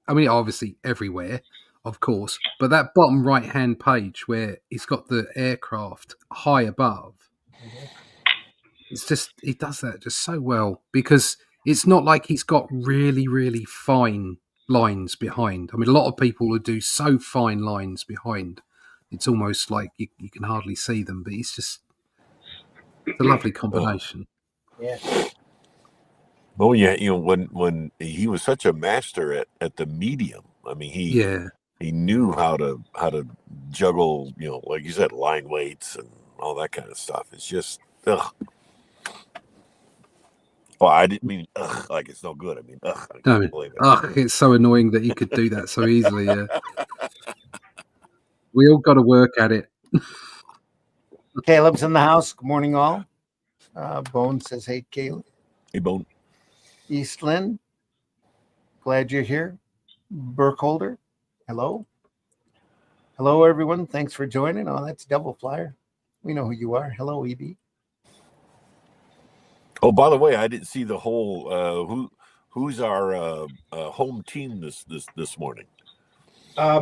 I mean, obviously everywhere, of course, but that bottom right hand page where he's got the aircraft high above. It's just he does that just so well because it's not like he's got really, really fine lines behind. I mean, a lot of people would do so fine lines behind. It's almost like you can hardly see them, but it's just a lovely combination. Yeah. Oh yeah, when he was such a master at the medium. I mean, he knew how to juggle, like you said, line weights and all that kind of stuff. It's just ugh. Well, I didn't mean ugh, like it's no good. I mean, ugh, I can't believe it. It's so annoying that he could do that so easily. Yeah. We all got to work at it. Caleb's in the house. Good morning, all. Bone says, "Hey, Caleb." Hey, Bone. Eastland, glad you're here. Burkholder, hello. Hello, everyone. Thanks for joining. Oh, that's Devil Flyer. We know who you are. Hello, EB. Oh, by the way, I didn't see the whole who's our home team this morning.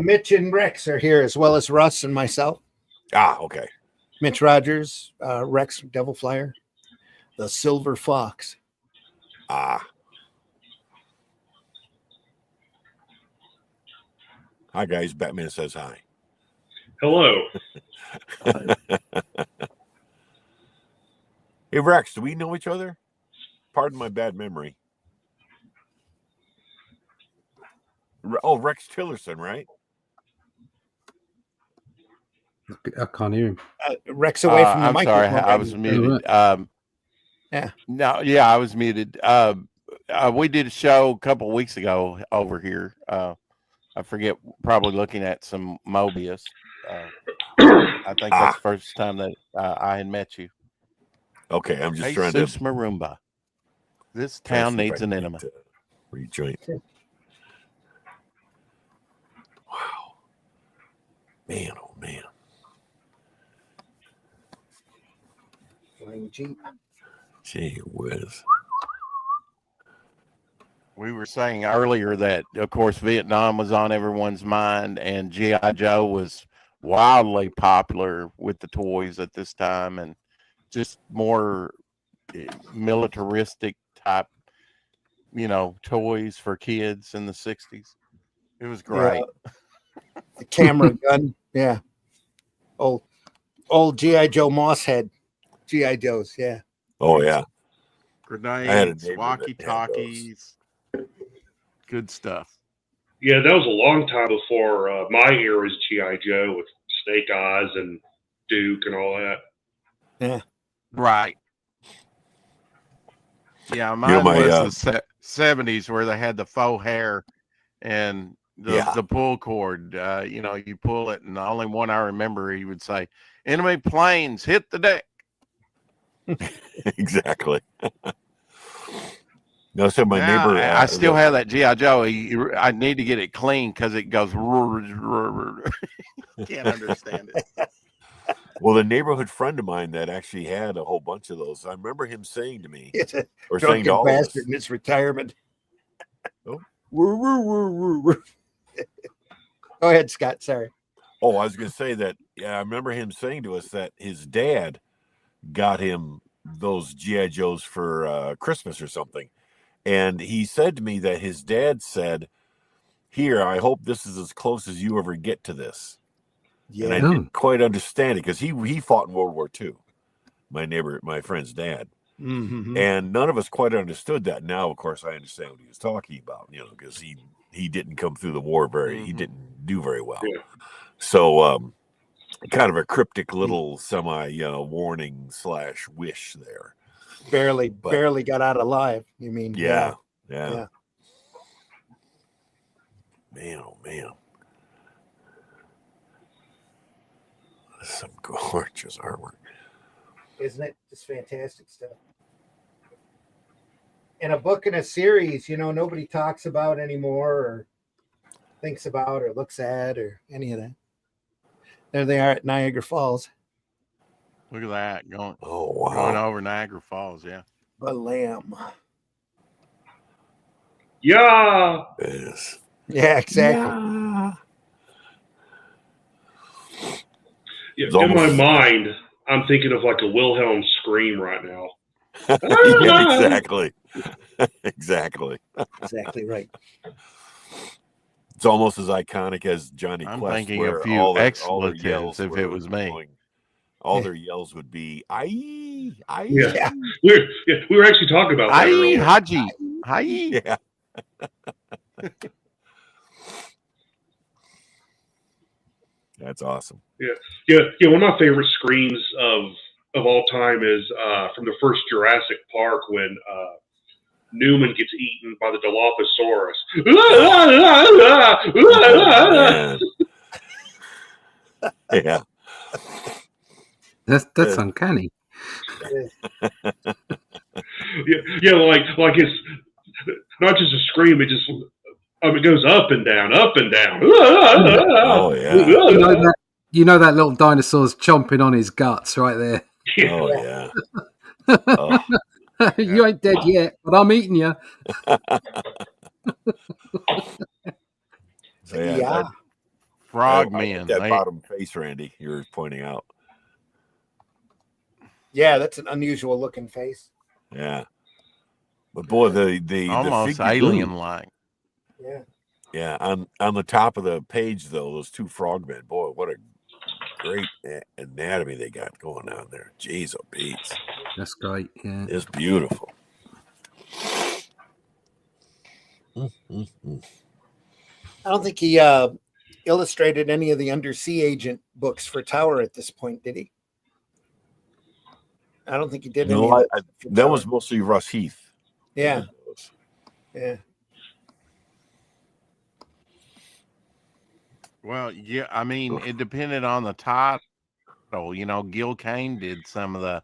Mitch and Rex are here, as well as Russ and myself. Okay. Mitch Rogers, Rex Devil Flyer, the Silver Fox. Hi, guys. Batman says hi. Hello. Hey, Rex, do we know each other? Pardon my bad memory. Rex Tillerson, right? I can't hear him. Rex away from the I'm microphone. sorry, I was muted. Yeah. No, I was muted. We did a show a couple weeks ago over here. I forget, probably looking at some Mobius. I think that's the first time that I had met you. Okay, I'm just hey, trying Sus to. Marumba. This town needs an enema. Rejoin. Wow. Man, oh man. Gee whiz. We were saying earlier that, of course, Vietnam was on everyone's mind, and G.I. Joe was wildly popular with the toys at this time, and just more militaristic type, toys for kids in the 60s. It was great. Yeah. The camera gun. Yeah. Old G.I. Joe Moss head. G.I. Joes. Yeah. Oh, yeah. Grenades, walkie-talkies. Good stuff. Yeah, that was a long time before my era's G.I. Joe with Snake Eyes and Duke and all that. Yeah. Right. Yeah, mine was the 70s where they had the faux hair and the pull cord. You pull it, and the only one I remember, he would say, "Enemy planes, hit the deck." Exactly. No, so my neighbor. I still have that G.I. Joe. I need to get it clean because it goes. Can't understand it. Well, the neighborhood friend of mine that actually had a whole bunch of those, I remember him saying to me, it's a or saying to all bastard of us, in his retirement. Oh. Go ahead, Scott. Sorry. Oh, I was going to say that. Yeah, I remember him saying to us that his dad got him those G.I. Joes for Christmas or something. And he said to me that his dad said, "Here, I hope this is as close as you ever get to this." Yeah. And I didn't quite understand it because he fought in World War II. My friend's dad. Mm-hmm. And none of us quite understood that. Now, of course, I understand what he was talking about, because he didn't come through the war he didn't do very well. Yeah. So, kind of a cryptic little warning / wish there. Barely got out alive. You mean? Yeah. Man, oh man. Some gorgeous artwork. Isn't it? Just fantastic stuff. In a book in a series, nobody talks about anymore or thinks about or looks at or any of that. There they are at Niagara Falls. Look at that going. Oh wow! Going over Niagara Falls, yeah. The lamb. Yeah. Yes. Yeah, exactly. Yeah. In my mind, I'm thinking of like a Wilhelm scream right now. Yeah, exactly. Exactly. Exactly right. It's almost as iconic as Johnny I'm Quest, thinking where a few all their expletives yells if it was me. All their yells would be "Aye, aye." Yeah. We were actually talking about that Aye, earlier. Haji. Aye. Yeah. That's awesome. Yeah. One of my favorite screams of all time is from the first Jurassic Park when Newman gets eaten by the Dilophosaurus. Oh, man. Yeah. That's uncanny. Yeah, like it's not just a scream; it just it goes up and down, up and down. Oh yeah. You know that little dinosaur's chomping on his guts right there. Yeah. Oh yeah. Oh. You ain't dead yet, but I'm eating you. So, yeah. Frogmen. That bottom face, Randy, you were pointing out. Yeah, that's an unusual looking face. Yeah. But boy, the almost alien like. Yeah. Yeah, on the top of the page though, those two frogmen, boy, what a great anatomy they got going on there. Jeez, oh beats. That's great. Yeah, it's beautiful. Mm-hmm. I don't think he illustrated any of the Undersea Agent books for Tower at this point, did he? I don't think he did. No, that was mostly Russ Heath. Yeah. Yeah. Well, yeah, I mean, it depended on the title. Gil Kane did some of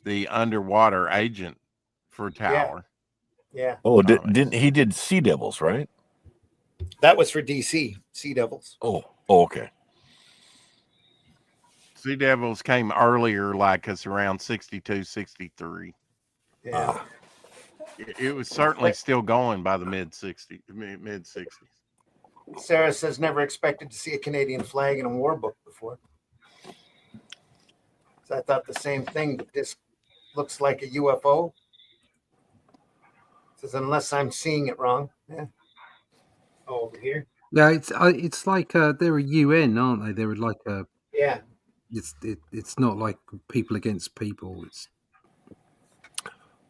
the underwater agent for Tower. Yeah. Oh, didn't he did Sea Devils, right? That was for DC, Sea Devils. Oh, okay. Sea Devils came earlier, like us around 62, 63. Yeah. It was certainly still going by the mid 60s. Sarah says never expected to see a Canadian flag in a war book before. So I thought the same thing, but this looks like a UFO. Says unless I'm seeing it wrong. Yeah. Oh, over here. Yeah, it's like they're a UN, aren't they? They're like a yeah. It's not like people against people. It's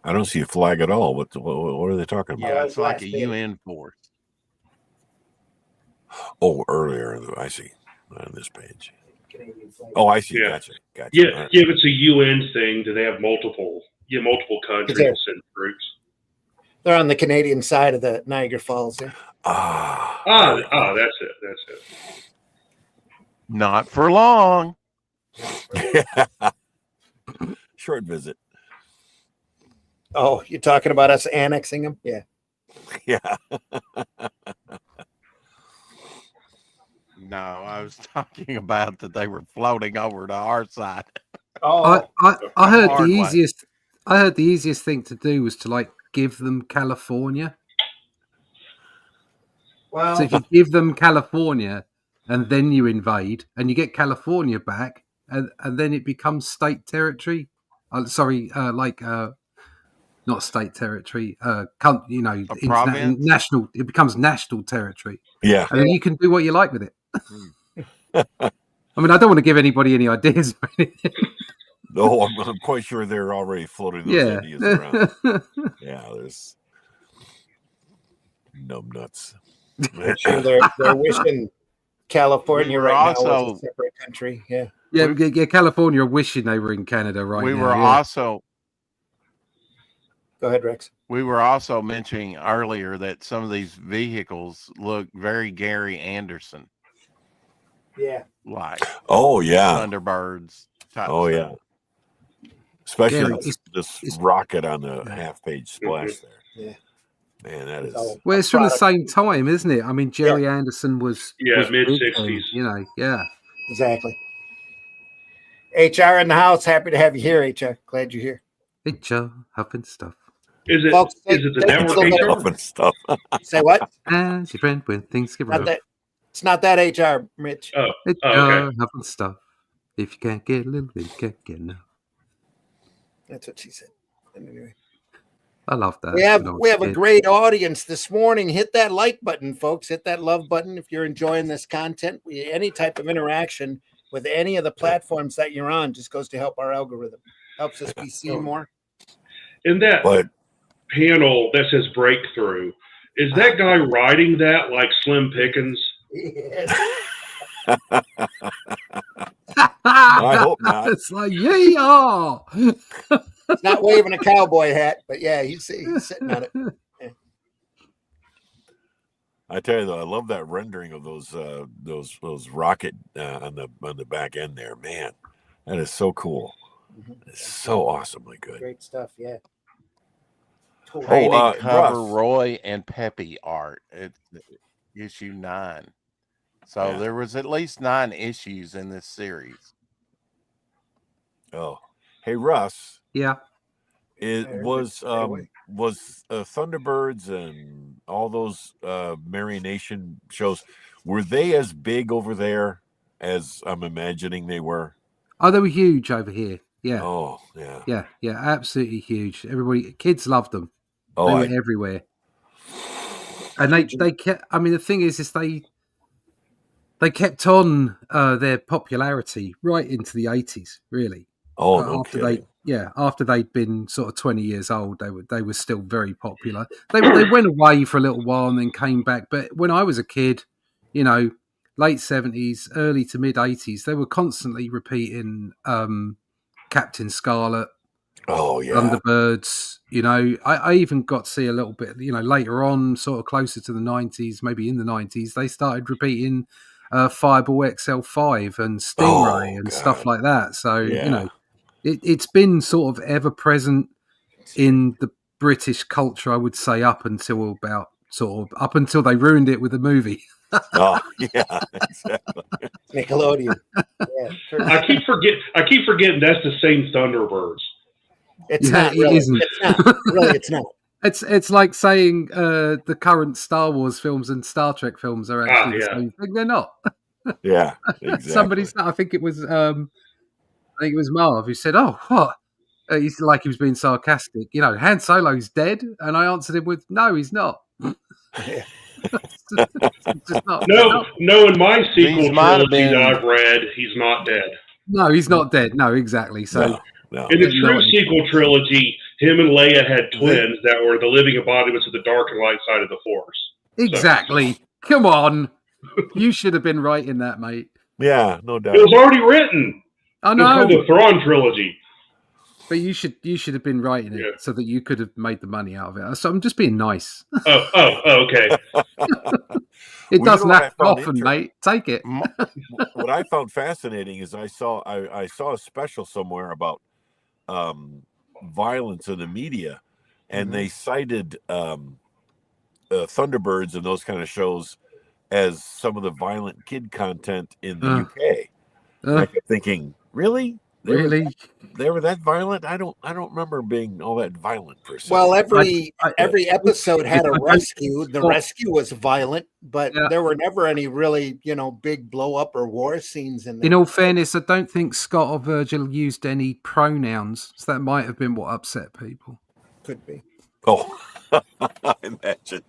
I don't see a flag at all. What are they talking about? Yeah, it's like a UN force. Oh, earlier I see on this page. Oh, I see. Yeah. Gotcha. Yeah, right. If it's a UN thing, do they have multiple countries that send troops? They're on the Canadian side of the Niagara Falls. Yeah. That's it. Not for long. Short visit. Oh, you're talking about us annexing them? Yeah. Yeah. No, I was talking about that they were floating over to our side. Oh, I heard the easiest. I heard the easiest thing to do was to give them California. Well, so if you give them California and then you invade and you get California back and then it becomes state territory. Not state territory. National. It becomes national territory. Yeah, and then you can do what you like with it. I mean, I don't want to give anybody any ideas or anything. No, I'm quite sure they're already floating those ideas around. Yeah, there's numbnuts. I'm sure they're wishing California now was a separate country. Yeah. Yeah, California are wishing they were in Canada right now. We were also. Go ahead, Rex. We were also mentioning earlier that some of these vehicles look very Gary Anderson. Yeah. like Oh yeah. Thunderbirds type Oh stuff. yeah. Especially Gary, this it's- rocket on the half-page splash there. Yeah. Man, that is. Well, it's from the same time, isn't it? I mean, Jerry Anderson was mid big then, '60s. you know, yeah. Exactly. HR in the house. Happy to have you here, HR. Glad you're here. Hey, Joe, huffing stuff. Is it Folks, is it the thank you network so much. HR? Stuff and stuff. Say what? As your friend when things get Not rough. that. It's not that HR, Rich. Oh, Hey, oh, Joe, okay. huffing stuff. If you can't get a little bit, you can't get enough. That's what she said. Anyway. I love that. We have a great audience this morning. Hit that like button, folks. Hit that love button if you're enjoying this content. Any type of interaction with any of the platforms that you're on just goes to help our algorithm. Helps us be seen more. In that panel that says breakthrough, is that guy writing that like Slim Pickens? Yes. I hope not. It's like, yeah. He's not waving a cowboy hat, but yeah, he's sitting on it. Yeah. I tell you though, I love that rendering of those rocket on the back end there. Man, that is so cool. It's so awesomely good. Great stuff, yeah. Painted cover Russ. Roy and Peppy art. It's issue 9. So there was at least 9 issues in this series. Oh, hey Russ. Yeah. It was Thunderbirds and all those Marionation shows. Were they as big over there as I'm imagining they were? Oh, they were huge over here. Yeah. Oh, yeah. Yeah, absolutely huge. Everybody, kids loved them. Oh, they were everywhere. And they kept. I mean, the thing is they kept on their popularity right into the 80s. Really. Oh, no kidding. After they'd been sort of 20 years old, they were still very popular. They went away for a little while and then came back. But when I was a kid, you know, late 70s, early to mid 80s, they were constantly repeating Captain Scarlet. Oh yeah, Thunderbirds. You know, I even got to see a little bit. You know, later on, sort of closer to the 90s, maybe in the 90s, they started repeating Fireball XL5 and Stingray and stuff like that. So you know, it's been sort of ever present in the British culture, I would say, up until they ruined it with the movie. Oh yeah, exactly. Nickelodeon. Yeah, sure. I keep forgetting that's the same Thunderbirds. It's not really. It isn't. It's not. Really, it's not. It's like saying the current Star Wars films and Star Trek films are actually the same thing. They're not. Yeah, exactly. Somebody said, I think it was Marv who said, "Oh, what?" He's like he was being sarcastic. You know, Han Solo's dead, and I answered him with, "No, he's not." Yeah. Just not. No. In my sequel trilogy that I've read, he's not dead. No, he's not dead. No, exactly. So. No. In the true sequel trilogy, him and Leia had twins that were the living embodiments of the dark and light side of the Force. Exactly. So. Come on. You should have been writing that, mate. Yeah, no doubt. It was already written. I know. It's called the Thrawn trilogy. But you should have been writing it so that you could have made the money out of it. So I'm just being nice. Okay. It doesn't happen often, mate. Take it. What I found fascinating is I saw a special somewhere about violence in the media, and they cited Thunderbirds and those kind of shows as some of the violent kid content in the UK. I kept thinking, really? They were that violent? I don't remember being all that violent per se. Well, every episode had a rescue. The rescue was violent, but there were never any really, big blow up or war scenes in there. In all fairness, I don't think Scott or Virgil used any pronouns, so that might have been what upset people. Could be. Oh, I imagine.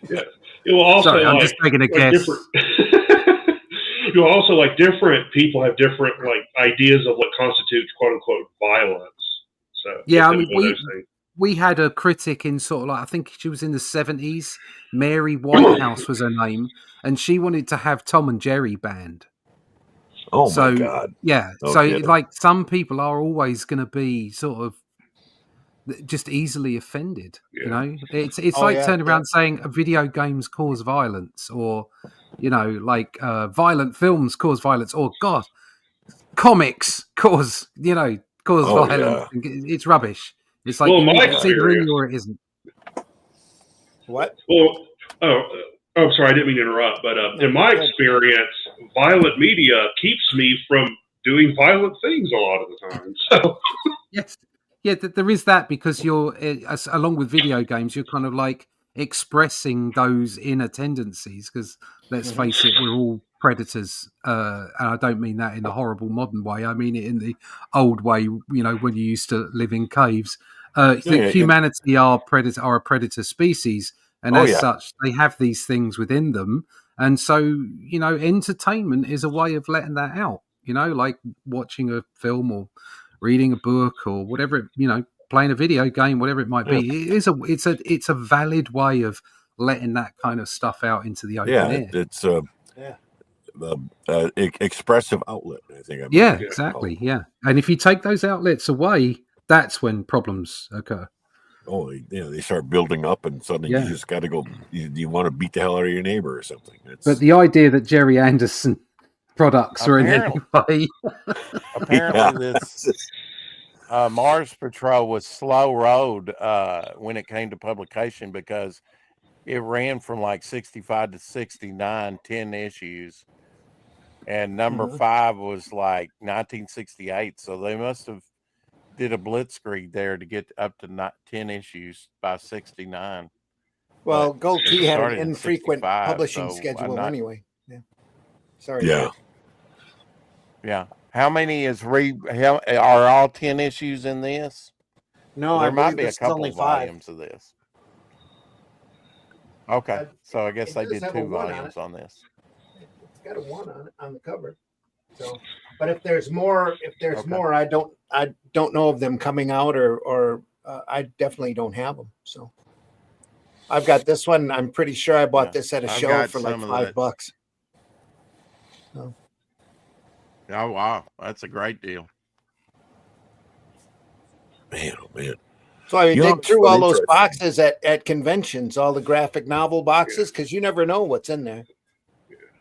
Yeah. It will also, sorry, I'm just taking a guess. Also, like, different people have different ideas of what constitutes "quote unquote" violence. So yeah, I mean, we had a critic in sort of I think she was in the 70s. Mary Whitehouse was her name, and she wanted to have Tom and Jerry banned. Oh my God! Yeah, some people are always going to be sort of just easily offended. Yeah. You know, it's like turning around saying video games cause violence, or like violent films cause violence, or God, comics cause violence. Yeah. It's rubbish. It's like Well, my it's either in experience. you or it isn't. What? Well, oh, sorry, I didn't mean to interrupt, but in my experience, violent media keeps me from doing violent things a lot of the time. So yes, yeah, there is that, because you're along with video games, you're kind of like expressing those inner tendencies. Because let's face it, we're all predators, and I don't mean that in a horrible modern way. I mean it in the old way. When you used to live in caves. Humanity are a predator species, and as such, they have these things within them. And so, entertainment is a way of letting that out. Like watching a film or reading a book or whatever, playing a video game, whatever it might be. It's a valid way of letting that kind of stuff out into the open air. It's expressive outlet, I think. Exactly. Yeah. And if you take those outlets away, that's when problems occur. Oh, they start building up, and suddenly you just got to go. You want to beat the hell out of your neighbor or something. But the idea that Jerry Anderson products are in any way. Apparently, this Mars Patrol was slow road when it came to publication, because it ran from like 65 to 69, 10 issues. And number 5 was like 1968. So they must have did a blitzkrieg there to get up to 10 issues by 69. Well, Gold Key had an in infrequent 65, publishing so schedule anyway. Yeah. Sorry. Yeah. Yeah. How many are all 10 issues in this? No, there I might be a this is couple only volumes 5. of this. Okay. So I guess they does did have a 2 1 volumes on this. It's got a 1 on the cover. So, but if there's more, more, I don't know of them coming out, or I definitely don't have them. So I've got this one. I'm pretty sure I bought this at a show for like $5. So. Oh wow, that's a great deal. Man, oh man. So I dig through all those boxes at conventions, all the graphic novel boxes, because you never know what's in there.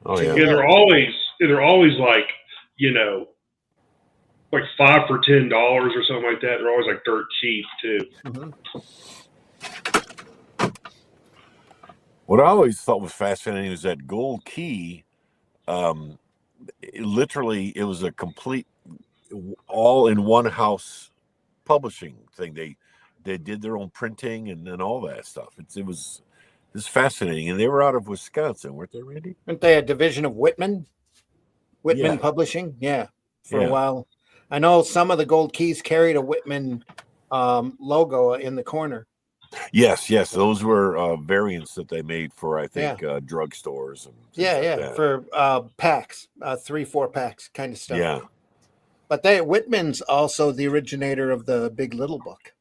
Oh yeah. they're always like, like 5 for $10 or something like that. They're always like dirt cheap too. What I always thought was fascinating was that Gold Key. It was a complete all in one house publishing thing. They did their own printing and all that stuff. It was fascinating, and they were out of Wisconsin, weren't they, Randy? Weren't they a division of Whitman Publishing? Yeah, for a while. I know some of the Gold Keys carried a Whitman logo in the corner. Yes, those were variants that they made for, I think, drugstores and like for packs, 3-4 packs kind of stuff. Yeah, but Whitman's also the originator of the Big Little Book.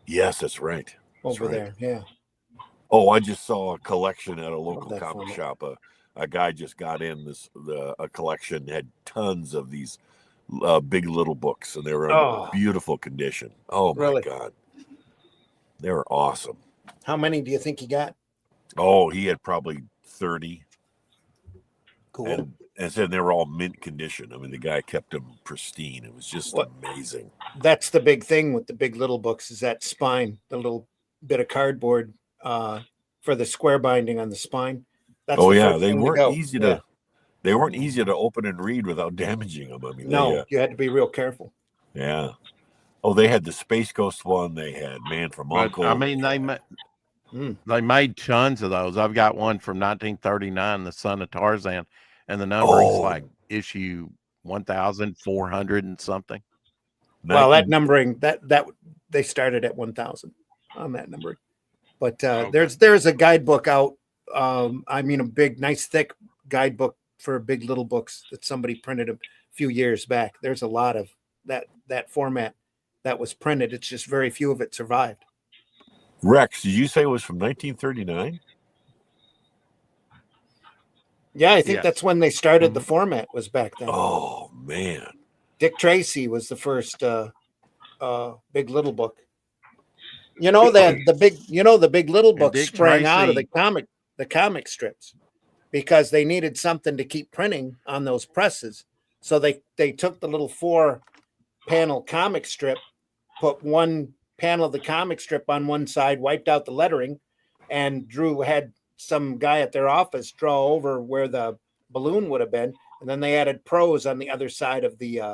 Yes, that's right. Over there, yeah. Oh, I just saw a collection at a local comic shop. A guy just got in a collection, had tons of these Big Little books, and they were in beautiful condition. Oh my God. They were awesome. How many do you think he got? Oh, he had probably 30. Cool. And said they were all mint condition. I mean, the guy kept them pristine. It was just amazing. That's the big thing with the Big Little books, is that spine, the little bit of cardboard for the square binding on the spine. That's they weren't easy to. They weren't easy to open and read without damaging them. I mean, you had to be real careful. Yeah. Oh, they had the Space Ghost one. They had Man from Uncle. I mean, they made tons of those. I've got one from 1939, The Son of Tarzan, and the numbering's like issue 1,400 and something. Well, that numbering that they started at 1,000 on that numbering, but there's a guidebook out. I mean, a big, nice, thick guidebook for Big Little books that somebody printed a few years back. There's a lot of that format that was printed. It's just very few of it survived. Rex, did you say it was from 1939? Yeah, I think that's when they started. The format was back then. Oh man, Dick Tracy was the first Big Little book. You know that the big little And books Dick sprang out of Tracy- the comic strips because they needed something to keep printing on those presses. So they took the little 4-panel comic strip, put one panel of the comic strip on one side, wiped out the lettering, and had some guy at their office draw over where the balloon would have been, and then they added prose on the other side of the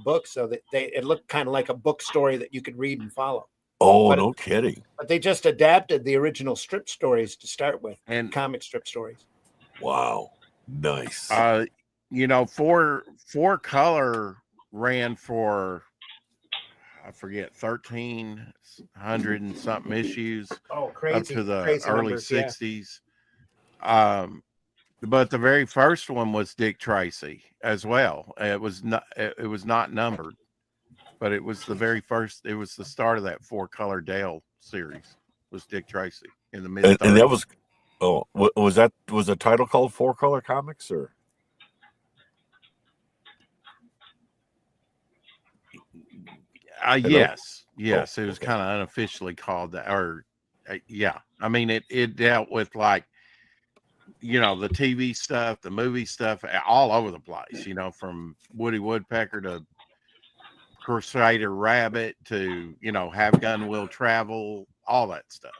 book, so that it looked kind of like a book story that you could read and follow. Oh, no kidding. But they just adapted the original strip stories to start with, And comic strip stories. Wow. Nice. Four color ran for, I forget, 1,300 and something issues Oh, crazy! up to the crazy early numbers, yeah. 60s. But the very first one was Dick Tracy as well. It was not numbered, but it was the very first. It was the start of that 4-color Dale series. Was Dick Tracy in the mid? And that was, was the title called 4-Color Comics or? Yes, it was kind of unofficially called that, or yeah. I mean, it dealt with like, the TV stuff, the movie stuff, all over the place. From Woody Woodpecker to Crusader Rabbit to Have Gun Will Travel, all that stuff.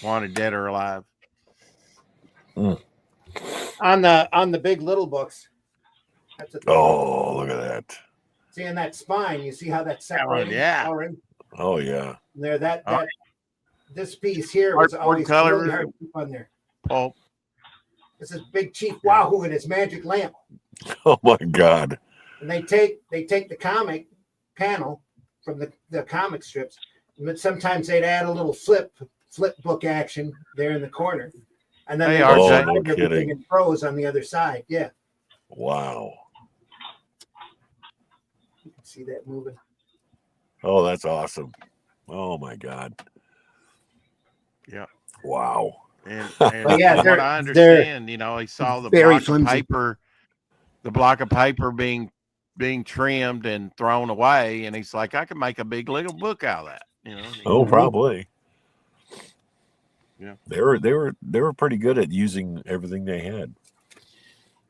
Wanted Dead or Alive. On the big little books. That's Oh, look at that. seeing that spine, you see how that's separated? yeah. Already? Oh yeah. There, this piece here was always really hard to keep on there. Oh, This is Big Chief Wahoo and his magic lamp. Oh my God. And they take the comic panel from the comic strips, but sometimes they'd add a little flip book action there in the corner, and then Hey, they RJ. no everything kidding. in prose on the other side. Yeah, Wow. you can see that moving. Oh, that's awesome. Oh my God. yeah. Wow. And yeah, from what I understand, he saw the very block flimsy. of paper, being trimmed and thrown away, and he's like, I could make a big little book out of that. Oh, probably. Yeah. They were pretty good at using everything they had.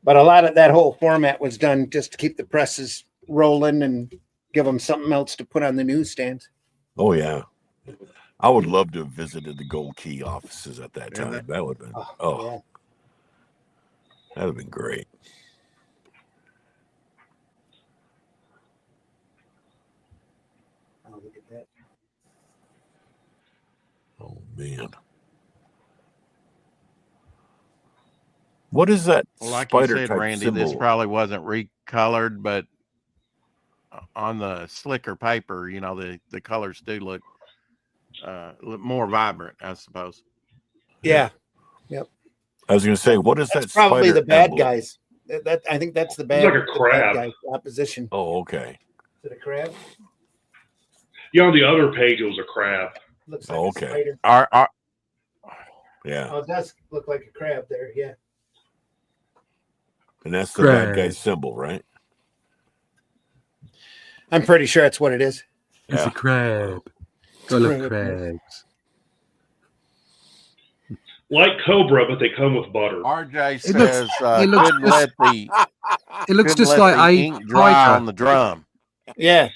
But a lot of that whole format was done just to keep the presses rolling and give them something else to put on the newsstands. Oh yeah. I would love to have visited the Gold Key offices at that Yeah, time. That would have been Yeah. that'd have been great. Oh, look at that. Oh man. What is that Well, like spider you said, type Randy, symbol? this probably wasn't recolored, but on the slicker paper, the colors do look more vibrant, I suppose. Yeah. I was going to say, what is That's that? probably spider the bad emblem? guys. I think that's the It's bad, like a the bad crab. guy opposition. Oh, okay. Is it a crab? Yeah, on the other page it was a crab. Looks like Okay. a spider. Yeah, Oh, it does look like a crab there. Yeah. and that's the bad Crab. guy symbol, right? I'm pretty sure that's what it is. It's Yeah. a crab. I love crabs. Like Cobra, but they come with butter. RJ It looks- says it looks couldn't just- let the It looks couldn't just let like the a ink dry hydra. on the drum. Yeah.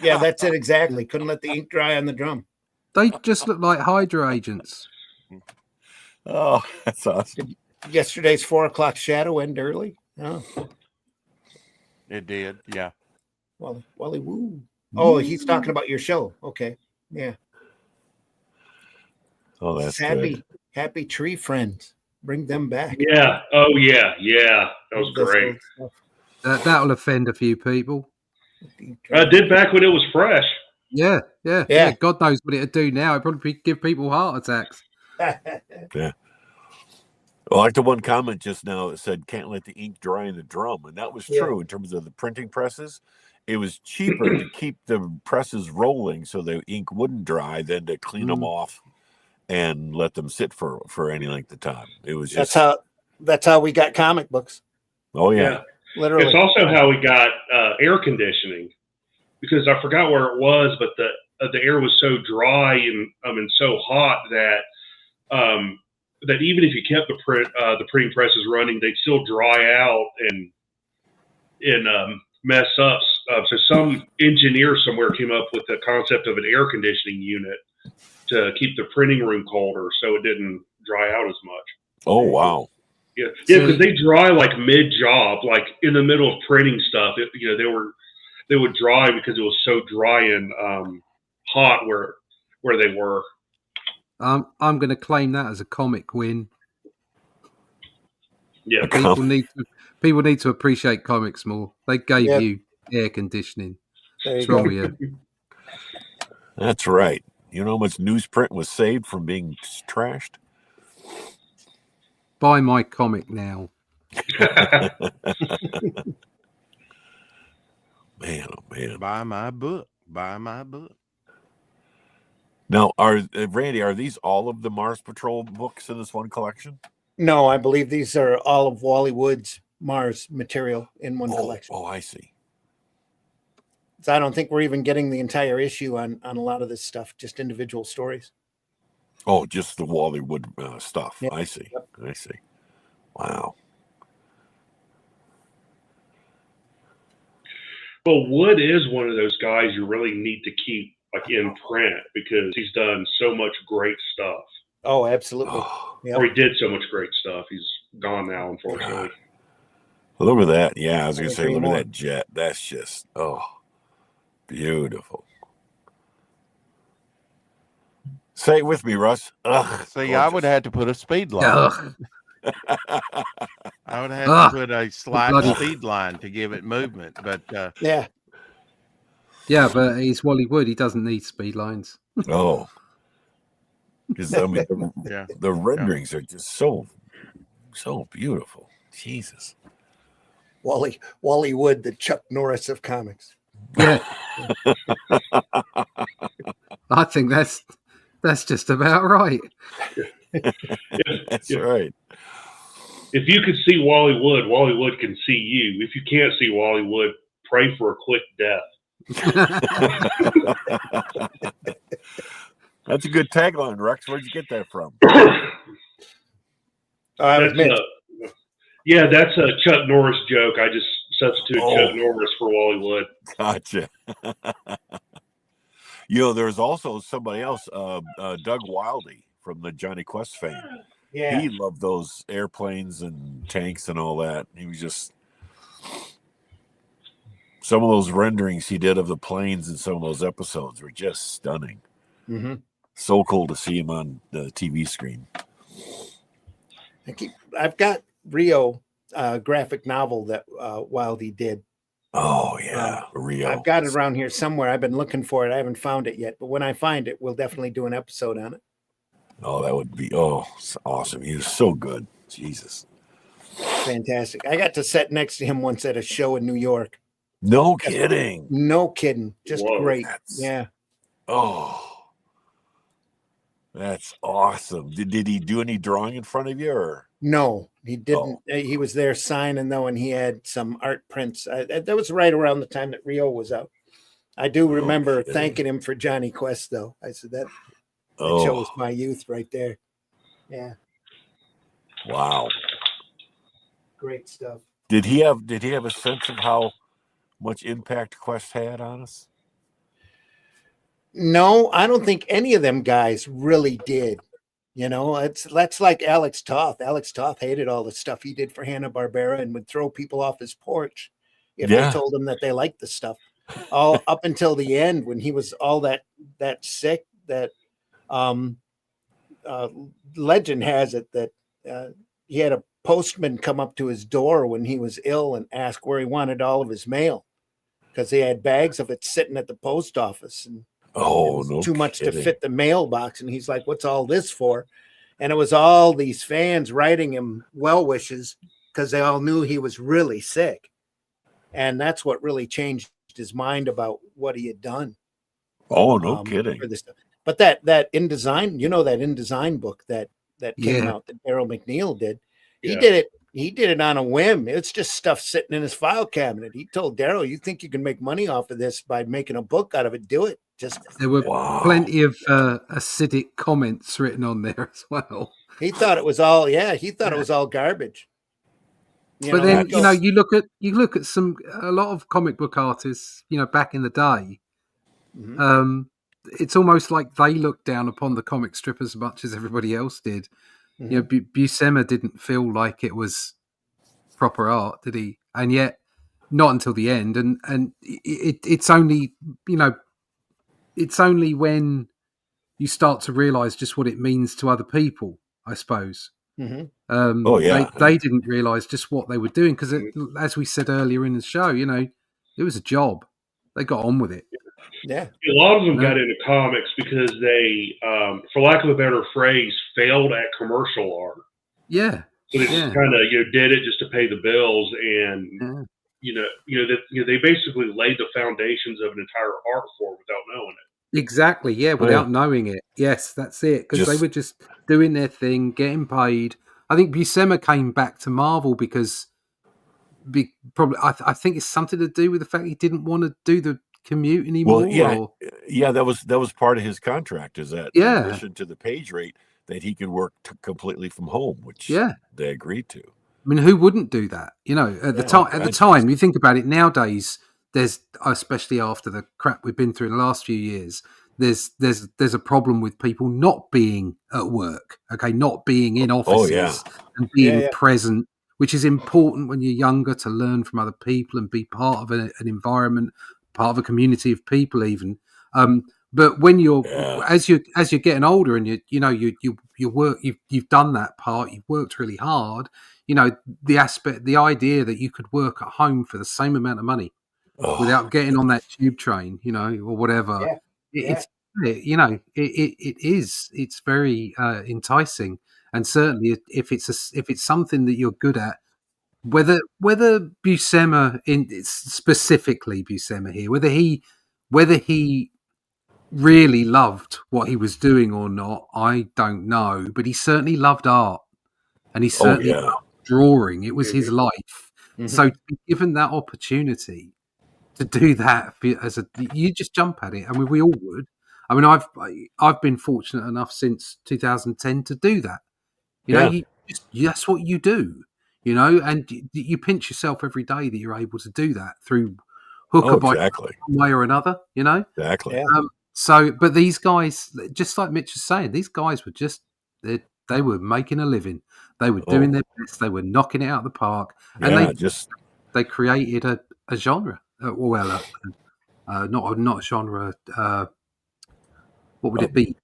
Yeah, that's it exactly. Couldn't let the ink dry on the drum. They just look like Hydra agents. Oh, that's awesome. Yesterday's 4:00 shadow end early. Oh, It did, yeah. Walyy Wood. Oh, he's talking about your show. Okay. Yeah. Oh, that's good. Happy tree friends. Bring them back. Yeah. Oh, yeah. Yeah. That was This great. old stuff. That'll offend a few people. I did back when it was fresh. Yeah. Yeah. God knows what it'd do now. It'd probably give people heart attacks. Well, like the one comment just now that said, can't let the ink dry in the drum. And that was Yeah. true in terms of the printing presses. It was cheaper to keep the presses rolling so the ink wouldn't dry than to clean them off and let them sit for any length of time. It was just that's how we got comic books. Oh yeah. Literally. It's also how we got air conditioning, because I forgot where it was, but the air was so dry and so hot that that even if you kept the printing presses running, they'd still dry out and mess up. So some engineer somewhere came up with the concept of an air conditioning unit to keep the printing room colder, so it didn't dry out as much. Oh wow! Yeah, because they dry like mid job, like in the middle of printing stuff. They would dry because it was so dry and hot where they were. I'm going to claim that as a comic win. Yeah, people need to appreciate comics more. They gave you air conditioning. What's wrong with you? That's right. You know how much newsprint was saved from being trashed? Buy my comic now. Man, oh man! Buy my book. Buy my book. Now, Randy, are these all of the Mars Patrol books in this one collection? No, I believe these are all of Walyy Wood's Mars material in one collection. Oh, I see. So I don't think we're even getting the entire issue on a lot of this stuff, just individual stories. Oh, just the Walyy Wood stuff. Yep. I see. Yep. I see. Wow. Well, Wood is one of those guys you really need to keep like in print because he's done so much great stuff. Oh, absolutely. Yep. Or he did so much great stuff. He's gone now, unfortunately. Look at that. Yeah, I was going to say, look at that jet. That's just, beautiful. Say it with me, Russ. Ugh, see, gorgeous. I would have to put a speed line. I would have to put a slight speed line to give it movement, but yeah, but he's Walyy Wood. He doesn't need speed lines. Oh, because I mean, the renderings are just so beautiful. Jesus, Walyy Wood, the Chuck Norris of comics. Yeah, I think that's just about right. That's right. If you could see Walyy Wood can see you. If you can't see Walyy Wood, pray for a quick death. That's a good tagline, Rex. Where'd you get that from? That's a Chuck Norris joke. I just substituted Chuck Norris for Walyy Wood. Gotcha. There's also somebody else, Doug Wildey from the Johnny Quest fame. Yeah. He loved those airplanes and tanks and all that. He was just some of those renderings he did of the planes in some of those episodes were just stunning. Mm-hmm. So cool to see him on the TV screen. I've got Rio graphic novel that Wildey did. Oh yeah, Rio. I've got it around here somewhere. I've been looking for it. I haven't found it yet, but when I find it, we'll definitely do an episode on it. Oh, that would be it's awesome. He was so good. Jesus. Fantastic. I got to sit next to him once at a show in New York. No kidding. No kidding. Just great. Yeah. Oh. That's awesome. Did he do any drawing in front of you or? No, he didn't. He was there signing though, and he had some art prints. That was right around the time that Rio was out. I do remember thanking him for Johnny Quest though. I said that shows my youth right there. Yeah. Wow. Great stuff. Did he have a sense of how much impact Quest had on us? No, I don't think any of them guys really did. That's like Alex Toth. Alex Toth hated all the stuff he did for Hanna-Barbera and would throw people off his porch if they told him that they liked the stuff. All up until the end when he was all that sick that legend has it that he had a postman come up to his door when he was ill and ask where he wanted all of his mail because he had bags of it sitting at the post office and too much to fit the mailbox. And he's like, what's all this for? And it was all these fans writing him well wishes because they all knew he was really sick. And that's what really changed his mind about what he had done. Oh, no kidding. For this stuff. But that InDesign, that InDesign book that came out that Daryl McNeil did, he did it on a whim. It's just stuff sitting in his file cabinet. He told Daryl, you think you can make money off of this by making a book out of it, do it. There were plenty of acidic comments written on there as well. He thought it was all, he thought it was all garbage. But then, you look at a lot of comic book artists, back in the day. Mm-hmm. It's almost like they looked down upon the comic strip as much as everybody else did. Mm-hmm. Buscema didn't feel like it was proper art, did he? And yet, not until the end. And it's only, it's only when you start to realize just what it means to other people, I suppose. Mm-hmm. They didn't realize just what they were doing because, as we said earlier in the show, it was a job. They got on with it. Yeah, a lot of them got into comics because they, for lack of a better phrase, failed at commercial art. Yeah, so they just kind of did it just to pay the bills, and they basically laid the foundations of an entire art form without knowing it. Exactly, without knowing it. Yes, that's it. Because they were just doing their thing, getting paid. I think Buscema came back to Marvel because probably I think it's something to do with the fact he didn't want to do the commute anymore. Well, that was part of his contract. Is that in addition to the page rate that he could work completely from home, which they agreed to. I mean, who wouldn't do that? At the time, you think about it nowadays. There's, especially after the crap we've been through in the last few years, there's a problem with people not being at work, not being in offices and being present, which is important when you're younger to learn from other people and be part of an environment, part of a community of people, even. But when you're as you're getting older and you work, you've done that part, you've worked really hard. The idea that you could work at home for the same amount of money. Without getting on that tube train, or whatever, it's very enticing, and certainly if it's something that you're good at, whether Buscema specifically Buscema here, whether he really loved what he was doing or not, I don't know, but he certainly loved art, and he certainly loved drawing. It was his life. Mm-hmm. So to be given that opportunity to do that you just jump at it. I mean, we all would. I mean, I've been fortunate enough since 2010 to do that. That's what you do. And you pinch yourself every day that you're able to do that through hook or by one way or another. Exactly. But these guys, just like Mitch was saying, these guys were just they were making a living. They were doing their best. They were knocking it out of the park, and they created a genre. Not a genre. What would it be?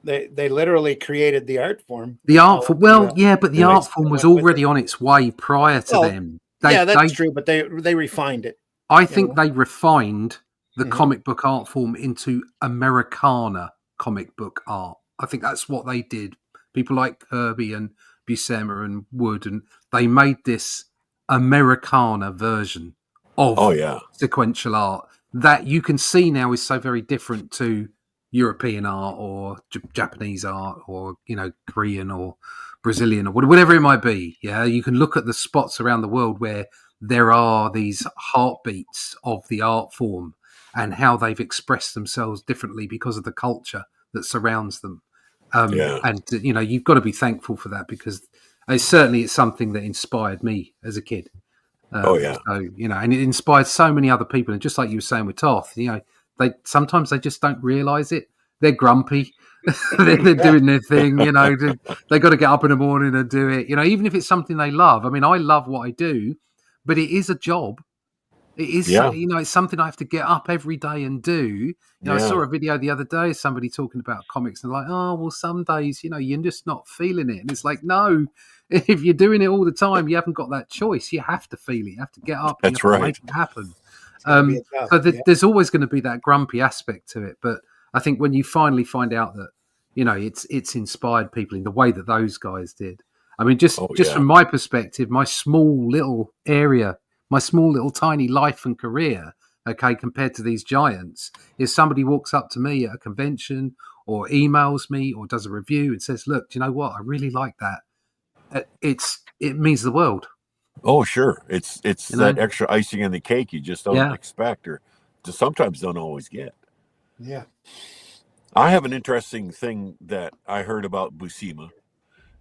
They literally created the art form. The art form. Well, but the art form was already on its way prior to them. That's true, but they refined it. I think they refined the comic book art form into Americana comic book art. I think that's what they did. People like Kirby and Buscema and Wood, and they made this Americana version of sequential art that you can see now is so very different to European art or Japanese art or Korean or Brazilian or whatever it might be. You can look at the spots around the world where there are these heartbeats of the art form and how they've expressed themselves differently because of the culture that surrounds them. And you've got to be thankful for that, because it's something that inspired me as a kid. So, and it inspired so many other people. And just like you were saying with Toth, they sometimes just don't realize it. They're grumpy. they're doing their thing. They got to get up in the morning and do it. Even if it's something they love. I mean, I love what I do, but it is a job. It is, it's something I have to get up every day and do. I saw a video the other day, somebody talking about comics and like, oh, well, some days, you're just not feeling it. And it's like, no, if you're doing it all the time, you haven't got that choice. You have to feel it. You have to get up. That's right. Make it happen. There's always going to be that grumpy aspect to it. But I think when you finally find out that, it's inspired people in the way that those guys did. I mean, just from my perspective, my small little area, my small little tiny life and career, compared to these giants, if somebody walks up to me at a convention or emails me or does a review and says, look, do you know what? I really like that. It means the world. Oh, sure. It's that extra icing on the cake you just don't expect or just sometimes don't always get. Yeah. I have an interesting thing that I heard about Buscema.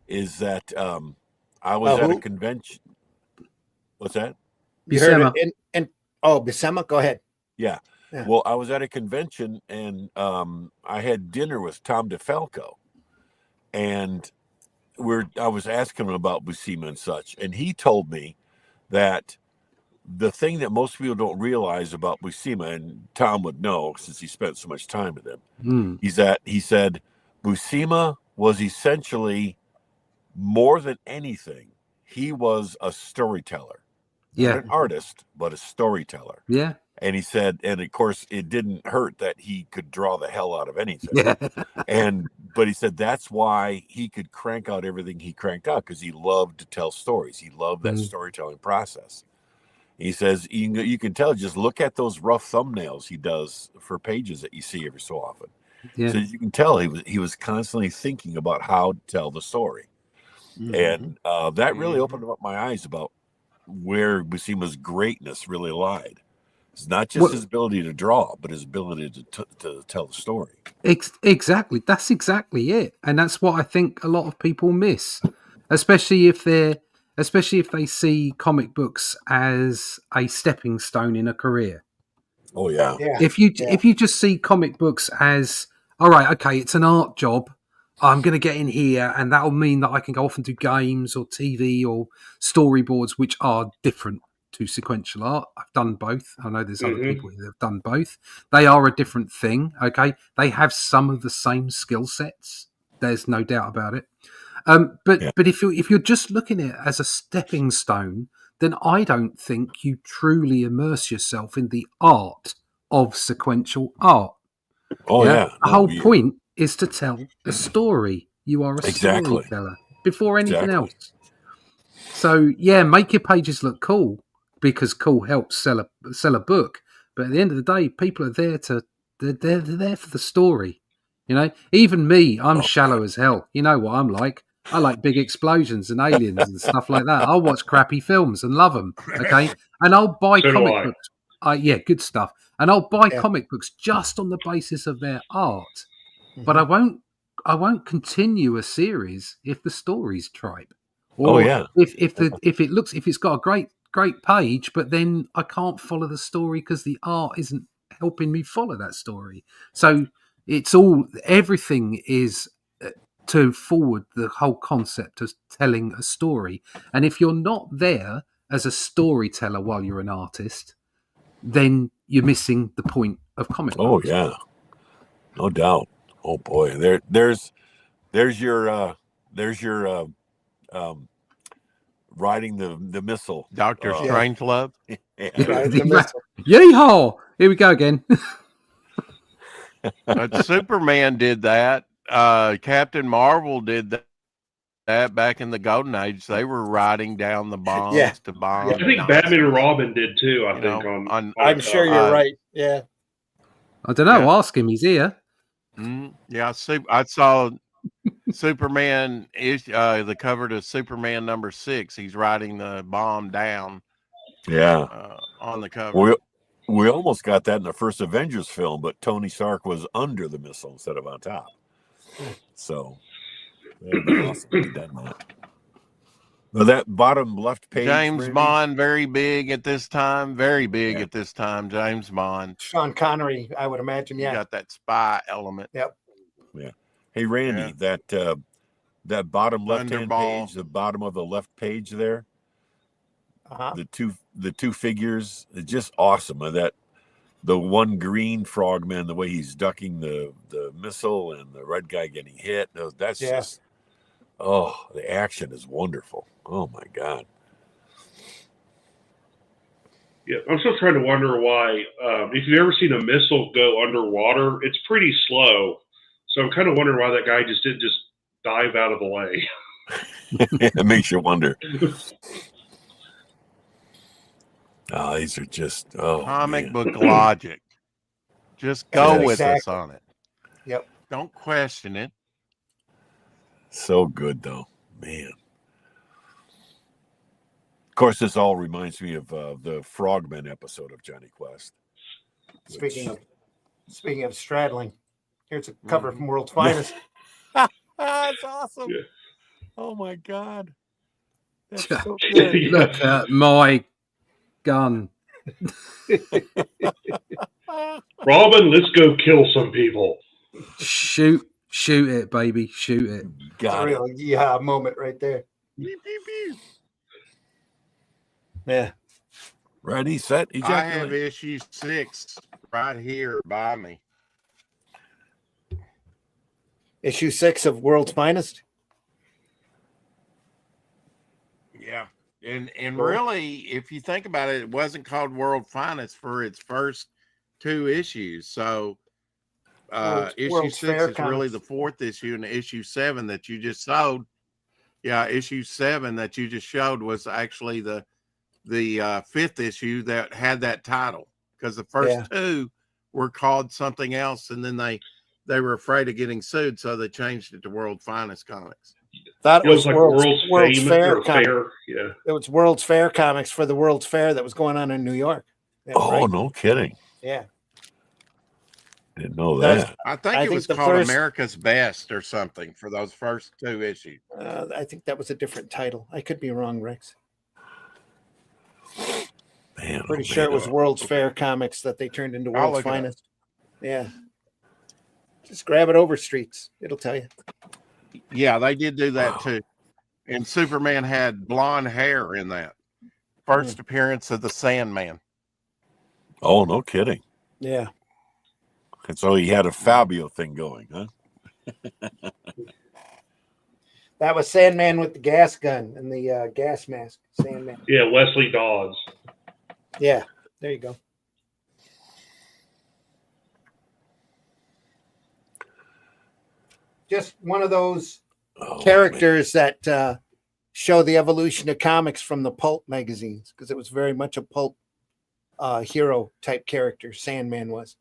Is that I was at a convention. What's that? You heard it? And Buscema, go ahead. Yeah. Well, I was at a convention and I had dinner with Tom DeFalco, and I was asking him about Buscema and such, and he told me that the thing that most people don't realize about Buscema, and Tom would know since he spent so much time with him, is that he said Buscema was essentially, more than anything, he was a storyteller. Not an artist, but a storyteller. Yeah. And he said, and of course, it didn't hurt that he could draw the hell out of anything. Yeah. But he said that's why he could crank out everything he cranked out, because he loved to tell stories. He loved that storytelling process. He says you can tell, just look at those rough thumbnails he does for pages that you see every so often. Yeah. So you can tell he was constantly thinking about how to tell the story. And that really opened up my eyes about where Buscema's greatness really lied. It's not just his ability to draw, but his ability to tell the story. Exactly. That's exactly it. And that's what I think a lot of people miss, especially if they see comic books as a stepping stone in a career. Oh yeah. If you just see comic books as, all right, okay, it's an art job, I'm going to get in here, and that'll mean that I can go off and do games or TV or storyboards, which are different to sequential art. I've done both. I know there's other people who have done both. They are a different thing, okay? They have some of the same skill sets. There's no doubt about it. But if you're just looking at it as a stepping stone, then I don't think you truly immerse yourself in the art of sequential art. The whole point is to tell a story. You are a storyteller before anything else. So make your pages look cool, because cool helps sell a book. But at the end of the day, people are there they're there for the story. Even me, I'm shallow as hell. You know what I'm like. I like big explosions and aliens and stuff like that. I'll watch crappy films and love them. Okay, and I'll buy comic books. Good stuff. And I'll buy comic books just on the basis of their art. But I won't continue a series if the story's tripe. Or if it's got a great page, but then I can't follow the story because the art isn't helping me follow that story. So everything is to forward the whole concept of telling a story. And if you're not there as a storyteller while you're an artist, then you're missing the point of comic books. Oh yeah, no doubt. Oh boy, there's your riding the missile, Dr. Strangelove. Yeehaw! Here we go again. But Superman did that. Captain Marvel did that back in the Golden Age. They were riding down the bombs to bomb. I think Batman and Robin did too. I'm sure you're right. Yeah. I don't know. Ask him. He's here. Yeah, I saw Superman is the cover to Superman #6. He's riding the bomb down. Yeah. On the cover. We almost got that in the first Avengers film, but Tony Stark was under the missile instead of on top. So that would be awesome if he'd done that. Now that bottom left page, James Bond, very big at this time. Very big at this time. James Bond. Sean Connery, I would imagine. Yeah, you got that spy element. Yep. Yeah. Hey Randy, that bottom left hand page, the bottom of the left page there. The two figures, it's just awesome. And that the one green frogman, the way he's ducking the missile, and the red guy getting hit. That's just the action is wonderful. Oh my God. Yeah, I'm still trying to wonder why. If you've ever seen a missile go underwater, it's pretty slow. So I'm kind of wondering why that guy didn't just dive out of the way. It makes you wonder. These are just comic book logic. Just go with us on it. Yep. Don't question it. So good though, man. Of course, this all reminds me of the Frogman episode of Johnny Quest. Speaking of Speaking of straddling, here's a cover from World's Finest. That's awesome. Yeah. Oh my God. That's so good. Look at my gun. Robin, let's go kill some people. Shoot it, baby. Shoot it. Got it. Real yeah moment right there. Pew, pew, pew. Yeah. Ready, set, ejaculate. I have issue 6 right here by me. Issue 6 of World's Finest. Yeah. And really, if you think about it, it wasn't called World Finest for its first 2 issues. So issue World's 6 Fair is really the 4th issue, and issue 7 that you just showed. Yeah, issue 7 that you just showed was actually the 5th issue that had that title, because the first 2 were called something else, and then they were afraid of getting sued, so they changed it to World Finest Comics. That was like World's Fair. Yeah, it was World's Fair Comics for the World's Fair that was going on in New York. Right? No kidding. Yeah. Didn't know that. I think it was called America's Best or something for those first 2 issues. I think that was a different title. I could be wrong, Rex. Man, pretty sure it was World's Fair Comics that they turned into World's Finest. Yeah. Just grab it over streets. It'll tell you. Yeah, they did do that too. And Superman had blonde hair in that. First appearance of the Sandman. Oh, no kidding. Yeah. And so he had a Fabio thing going, huh? That was Sandman with the gas gun and the gas mask. Sandman. Yeah, Wesley Dodds. Yeah, there you go. Just one of those characters that show the evolution of comics from the pulp magazines, because it was very much a pulp hero type character. Sandman was.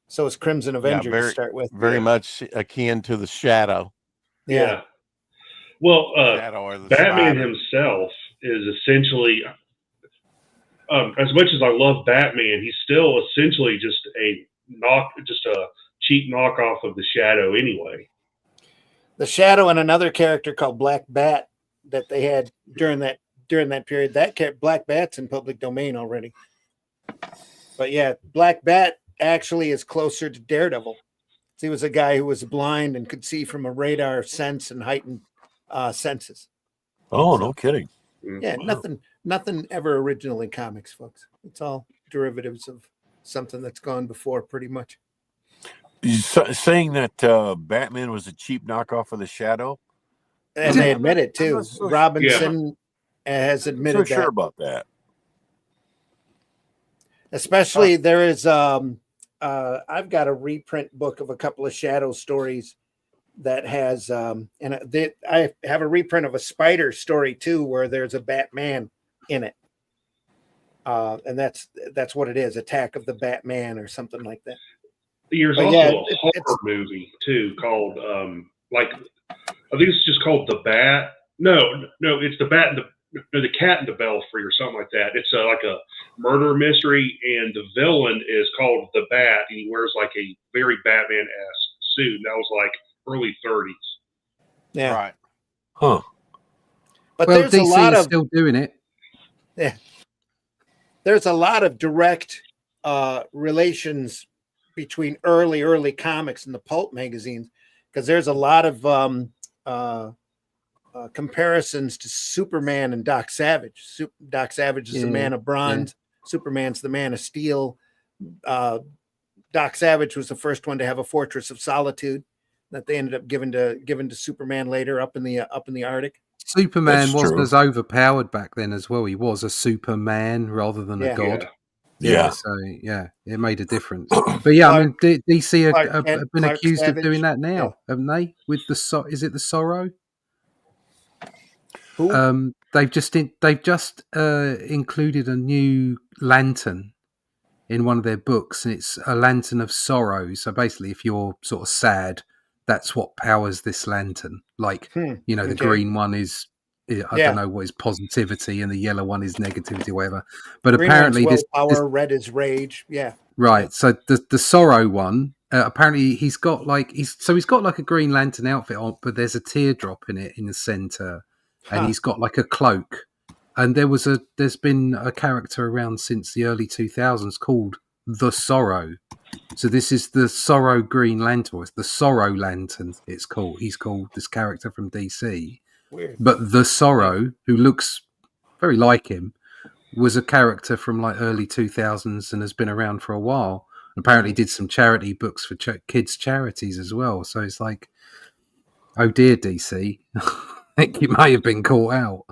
So is Crimson Avenger to start with. Very much akin to the Shadow. Yeah. Well, Batman himself is essentially, as much as I love Batman, he's still essentially just a cheap knockoff of the Shadow anyway. The Shadow and another character called Black Bat that they had during that period. That Black Bat's in public domain already. But yeah, Black Bat actually is closer to Daredevil. He was a guy who was blind and could see from a radar sense and heightened senses. Oh, no kidding. Yeah, wow. Nothing ever original in comics, folks. It's all derivatives of something that's gone before, pretty much. Saying that Batman was a cheap knockoff of the Shadow, and they admit it too. Robinson has admitted that. Sure about that. Especially there is I've got a reprint book of a couple of Shadow stories that has I have a reprint of a Spider story too, where there's a Batman in it. And that's what it is, Attack of the Batman or something like that. There's also a horror movie too called I think it's just called The Bat. No, it's The Bat and the Cat and the Belfry or something like that. It's like a murder mystery, and the villain is called the Bat, and he wears like a very Batman-esque suit. And that was like early 30s. Yeah. Right. Huh. But there's DC a lot of still doing it. Yeah. There's a lot of direct relations between early comics and the pulp magazines, because there's a lot of comparisons to Superman and Doc Savage. Doc Savage is the man of bronze. Yeah. Superman's the man of steel. Doc Savage was the first one to have a Fortress of Solitude that they ended up giving to Superman later up in the Arctic. Superman wasn't as overpowered back then as well. He was a Superman rather than a god. Yeah. So yeah, it made a difference. But yeah, I mean, DC have been accused of doing that now, haven't they? With is it the Sorrow? Who? They've just included a new lantern in one of their books, and it's a lantern of sorrow. So basically, if you're sort of sad, that's what powers this lantern. Like, the green one is, I don't know what is positivity, and the yellow one is negativity, whatever. But green apparently, this power, red is rage. Yeah. Right. So the Sorrow one, apparently he's got like he's got like a Green Lantern outfit on, but there's a teardrop in it in the center, and he's got like a cloak. And there's been a character around since the early 2000s called the Sorrow. So this is the Sorrow Green Lantern. It's the Sorrow Lantern. It's called. He's called this character from DC. Weird. But the Sorrow, who looks very like him, was a character from like early 2000s and has been around for a while. Apparently did some charity books for kids charities as well. So it's like, oh dear, DC. I think you may have been caught out.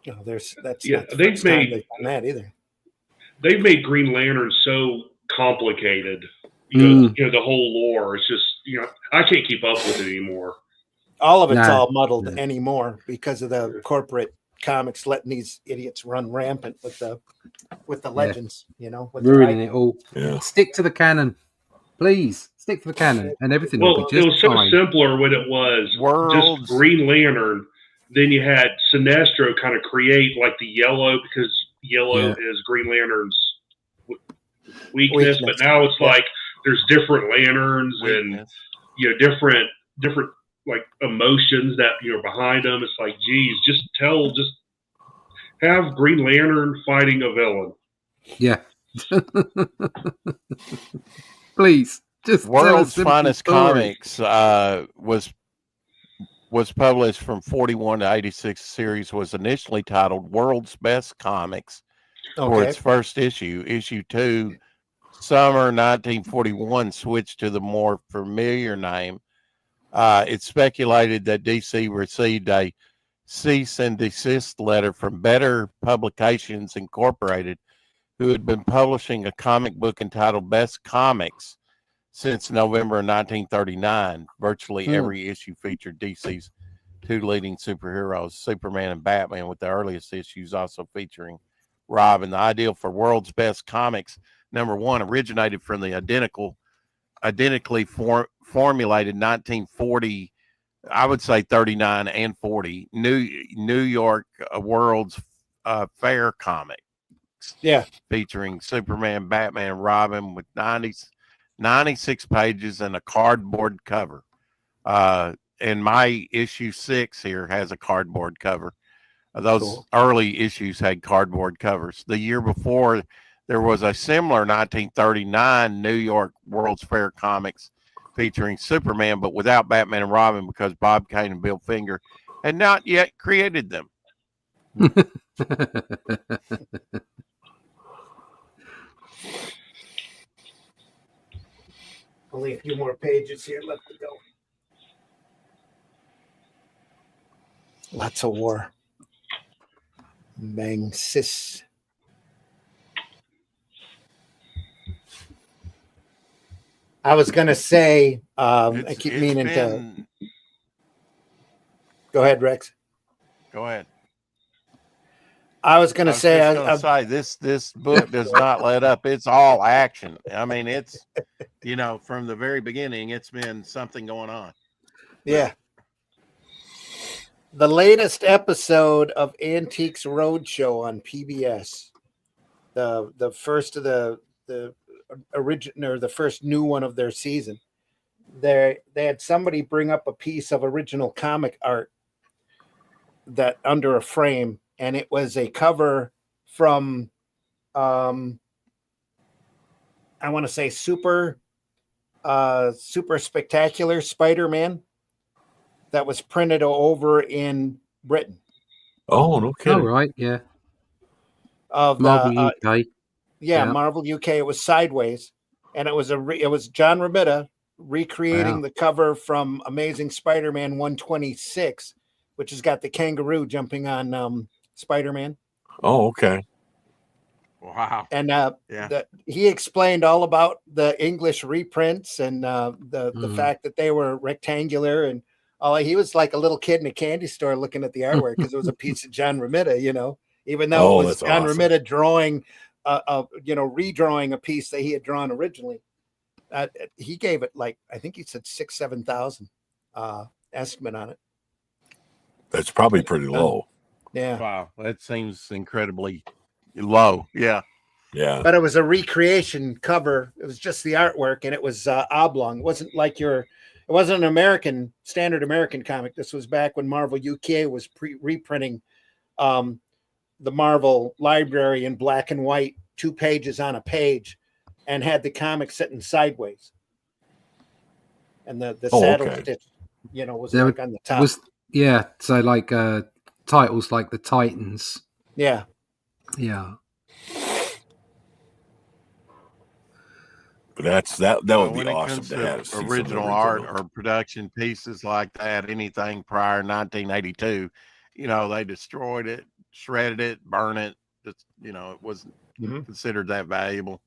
No, that's not the they've first time made they've done that either. They've made Green Lantern so complicated. You know, the whole lore. It's just, I can't keep up with it anymore. All of it's all muddled anymore because of the corporate comics letting these idiots run rampant with the legends, with ruining it all. Yeah. Stick to the canon, please. Stick to the canon, and everything will be just it was so fine. simpler when it was just Green Lantern. Then you had Sinestro kind of create like the yellow, because yellow is Green Lantern's weakness. But now it's like there's different lanterns and different like emotions that behind them. It's like, geez, just have Green Lantern fighting a villain. Yeah. Please, just World's Finest Comics was published from 41 to 86. Series was initially titled World's Best Comics for its first issue. Issue 2, summer 1941, switched to the more familiar name. It's speculated that DC received a cease and desist letter from Better Publications Incorporated, who had been publishing a comic book entitled Best Comics since November 1939. Virtually every issue featured DC's two leading superheroes, Superman and Batman, with the earliest issues also featuring Robin. The ideal for World's Best Comics, number 1, originated from the identically formulated 1940, I would say 39 and 40, New York World's Fair comic. Yeah. Featuring Superman, Batman, and Robin with 96 pages and a cardboard cover. And my issue 6 here has a cardboard cover. Those early issues had cardboard covers. The year before, there was a similar 1939 New York World's Fair comics featuring Superman, but without Batman and Robin, because Bob Kane and Bill Finger had not yet created them. Only a few more pages here left to go. Lots of war. Bang sis. I was gonna say, I keep meaning to. Go ahead, Rex. Go ahead. I was gonna say, this book does not let up. It's all action. I mean, it's from the very beginning, it's been something going on. Yeah. The latest episode of Antiques Roadshow on PBS, the first of the original, or the first new one of their season, they had somebody bring up a piece of original comic art that under a frame, and it was a cover from I want to say super spectacular Spider-Man that was printed over in Britain. Oh, no kidding. Oh, right, yeah. Of Marvel UK. Yeah, Marvel UK. It was sideways, and it was John Romita recreating the cover from Amazing Spider-Man 126, which has got the kangaroo jumping on Spider-Man. Oh, okay. Wow. And he explained all about the English reprints and the fact that they were rectangular, and he was like a little kid in a candy store looking at the artwork because it was a piece of John Romita, even though it was John Romita drawing, redrawing a piece that he had drawn originally. He gave it I think he said 7,000 estimate on it. That's probably pretty low. Yeah. Wow. That seems incredibly low. Yeah. Yeah. But it was a recreation cover. It was just the artwork, and it was oblong. It wasn't like it wasn't an standard American comic. This was back when Marvel UK was reprinting the Marvel library in black and white, 2 pages on a page, and had the comic sitting sideways. And the saddle stitch, was There like on the top. So like titles like the Titans. Yeah. Yeah. But that would be awesome to have original art or production pieces like that. Anything prior to 1982, they destroyed it, shredded it, burned it. Just, it wasn't considered that valuable.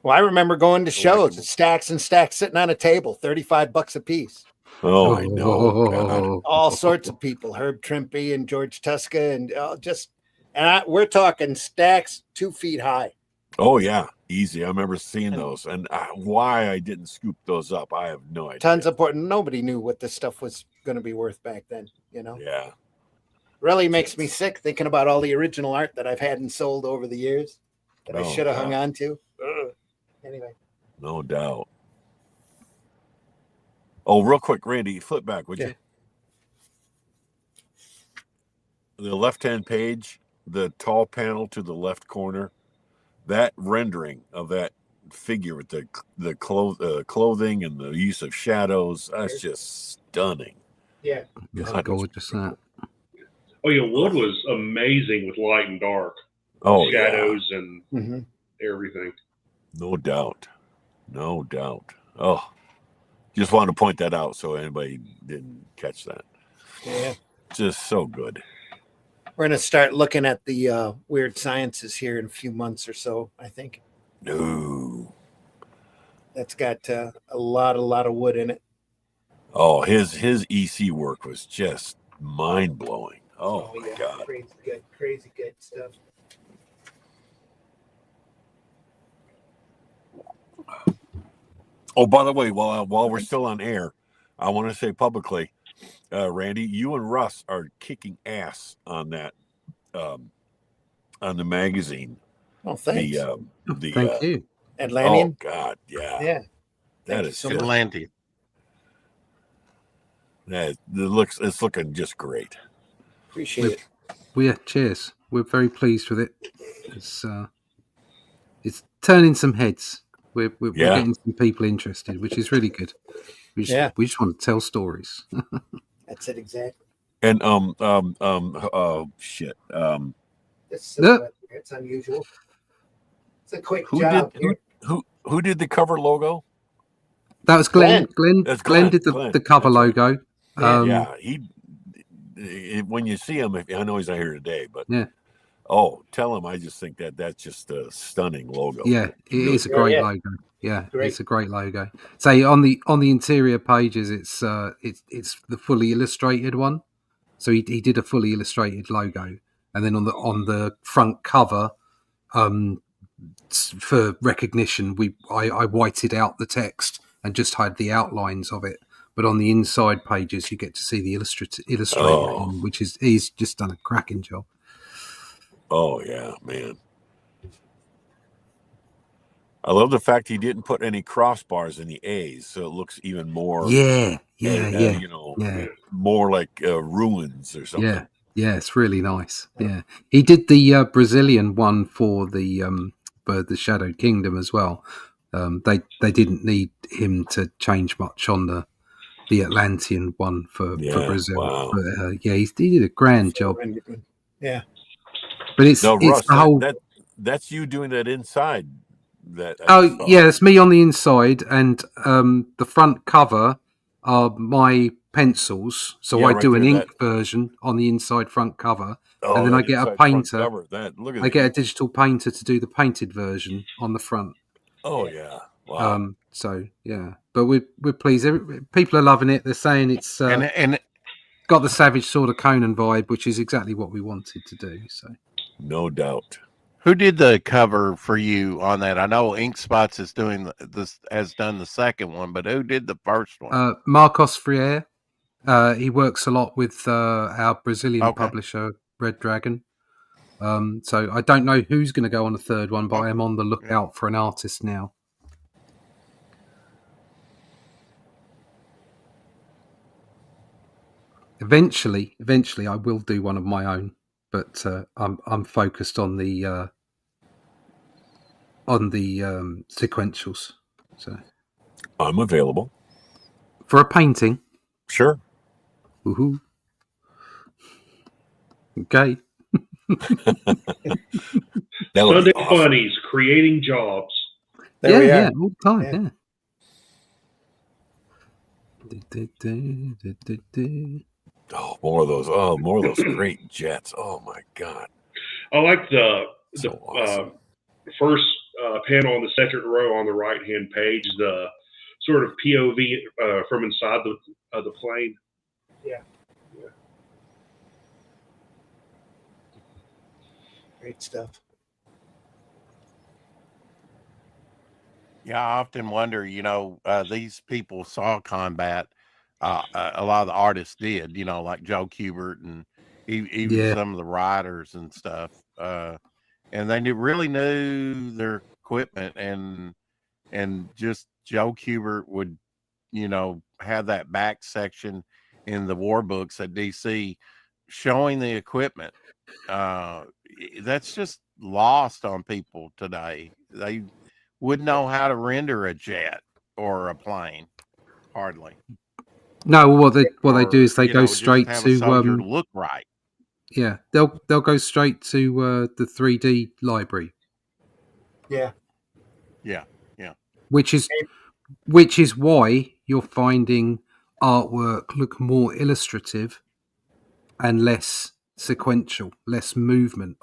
Well, I remember going to shows, stacks and stacks sitting on a table, $35 a piece. Oh, I know. God. All sorts of people, Herb Trimpe and George Tuska, and we're talking stacks 2 feet high. Oh yeah, easy. I remember seeing those, and why I didn't scoop those up, I have no idea. Tons of important. Nobody knew what this stuff was going to be worth back then. Yeah. Really makes me sick thinking about all the original art that I've had and sold over the years that I should have hung on to. Anyway. No doubt. Oh, real quick, Randy, flip back, would you? The left-hand page, the tall panel to the left corner, that rendering of that figure with the clothing and the use of shadows, that's just stunning. Yeah. It's gorgeous, that. Oh, yeah, Wood was amazing with light and dark. Oh, shadows and everything. No doubt. No doubt. Oh, just wanted to point that out so anybody didn't catch that. Yeah. Just so good. We're going to start looking at the weird sciences here in a few months or so, I think. No. That's got a lot of wood in it. Oh, his EC work was just mind-blowing. Oh my God. Crazy good stuff. Oh, by the way, while we're still on air, I want to say publicly, Randy, you and Russ are kicking ass on that, on the magazine. Oh, thanks. Thank you. Atlantean? Oh God, yeah. Yeah. That is so Atlantean. It's looking just great. Appreciate it. Yeah, cheers. We're very pleased with it. It's turning some heads. We're getting some people interested, which is really good. We just want to tell stories. That's it exactly. And shit. It's unusual. It's a quick job. Who did the cover logo? That was Glenn. Glenn did the cover logo. He when you see him, I know he's not here today, but yeah. Oh, tell him I just think that's just a stunning logo. Yeah, it is a great logo. Yeah, it's a great logo. Say on the interior pages, it's the fully illustrated one. So he did a fully illustrated logo, and then on the front cover, for recognition, I whited out the text and just had the outlines of it. But on the inside pages, you get to see the illustrated one, which he's just done a cracking job. Oh yeah, man. I love the fact he didn't put any crossbars in the A's, so it looks even more. More like ruins or something. Yeah, it's really nice. Yeah, he did the Brazilian one for the Shadow Kingdom as well. They didn't need him to change much on the Atlantean one for Brazil. Wow. But, he did a grand job. Yeah, but it's Russ, the whole. That's you doing that inside. It's me on the inside, and the front cover are my pencils. So I do an ink version on the inside front cover, and then I get a painter. I get a digital painter to do the painted version on the front. Oh yeah! Wow. But we're pleased. People are loving it. They're saying it's and got the Savage Sword of Conan vibe, which is exactly what we wanted to do. So no doubt. Who did the cover for you on that? I know Ink Spots has done the second one, but who did the first one? Marcos Freire. He works a lot with our Brazilian publisher, Red Dragon. So I don't know who's going to go on a third one, but I am on the lookout for an artist now. Eventually, I will do one of my own, but I'm focused on the sequentials. So I'm available for a painting. Sure. Woohoo! Okay. Sunday Funnies, creating jobs. There we are. Yeah, all the time. Yeah. Oh, more of those! Oh, more of those great jets! Oh my God! I like the awesome. First panel on the second row on the right hand page. The sort of POV from inside the plane. Yeah. Great stuff. Yeah, I often wonder, these people saw combat. A lot of the artists did, like Joe Kubert and even some of the writers and stuff. And they really knew their equipment, and just Joe Kubert would, have that back section in the war books at DC showing the equipment. That's just lost on people today. They wouldn't know how to render a jet or a plane, hardly. No, what they do is they go straight just have to a soldier look right. Yeah, they'll go straight to the 3D library. Yeah. Which is why you're finding artwork look more illustrative and less sequential, less movement.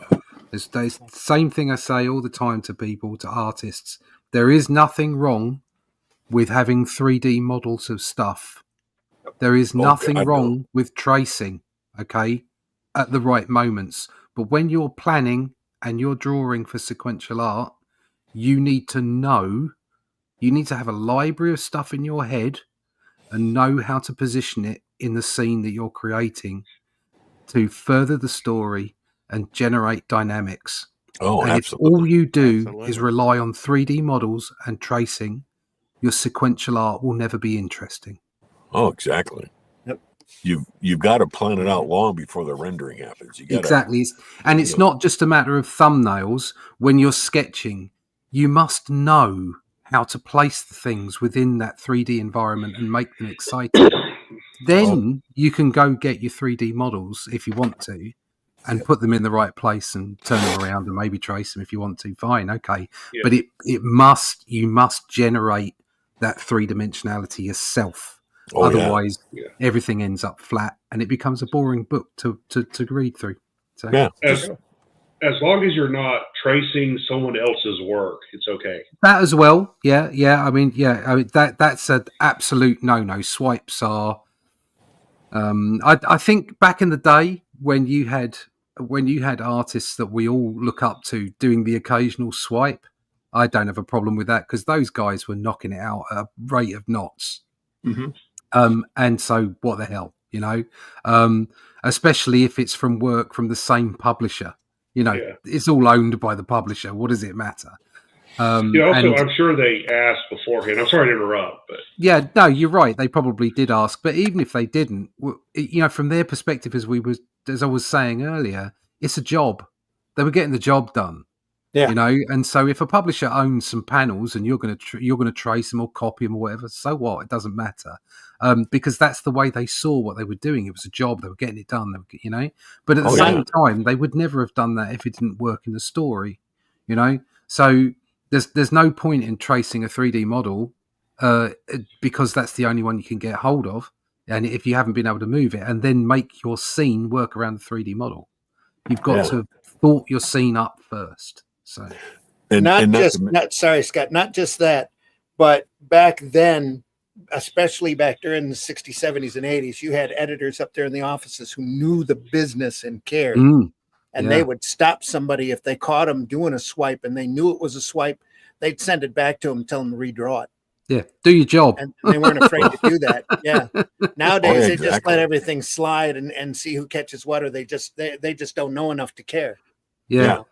It's the same thing I say all the time to people, to artists. There is nothing wrong with having 3D models of stuff. There is nothing wrong with tracing, okay, at the right moments. But when you're planning and you're drawing for sequential art, you need to have a library of stuff in your head and know how to position it in the scene that you're creating to further the story and generate dynamics. And absolutely. if all you do is rely on 3D models and tracing, your sequential art will never be interesting. Oh, exactly. Yep. You've got to plan it out long before the rendering happens. Exactly. And it's not just a matter of thumbnails. When you're sketching, you must know how to place the things within that 3D environment and make them exciting. Then you can go get your 3D models if you want to and put them in the right place and turn them around and maybe trace them if you want to. Fine, okay. Yeah. But you must generate that three-dimensionality yourself. Otherwise, everything ends up flat and it becomes a boring book to read through. So, as long as you're not tracing someone else's work, it's okay. That as well. Yeah. I mean, that's an absolute no-no. Swipes are. I think back in the day when you had artists that we all look up to doing the occasional swipe, I don't have a problem with that because those guys were knocking it out at a rate of knots. Mm-hmm. And so what the hell, especially if it's from work from the same publisher, it's all owned by the publisher. What does it matter? I'm sure they asked beforehand. I'm sorry to interrupt, but no, you're right. They probably did ask, but even if they didn't, from their perspective, as I was saying earlier, it's a job. They were getting the job done. Yeah. And so if a publisher owns some panels and you're going to trace them or copy them or whatever, so what? It doesn't matter, because that's the way they saw what they were doing. It was a job; they were getting it done. But at the same time, they would never have done that if it didn't work in the story. So there's no point in tracing a 3D model because that's the only one you can get hold of, and if you haven't been able to move it and then make your scene work around the 3D model, you've got to have thought your scene up first. So, sorry, Scott, not just that, but back then, especially back during the 60s, 70s, and 80s, you had editors up there in the offices who knew the business and cared. And they would stop somebody if they caught them doing a swipe and they knew it was a swipe. They'd send it back to them and tell them to redraw it. Yeah, do your job. And they weren't afraid to do that. Yeah. Nowadays, they just let everything slide and see who catches what, or they just don't know enough to care. Yeah.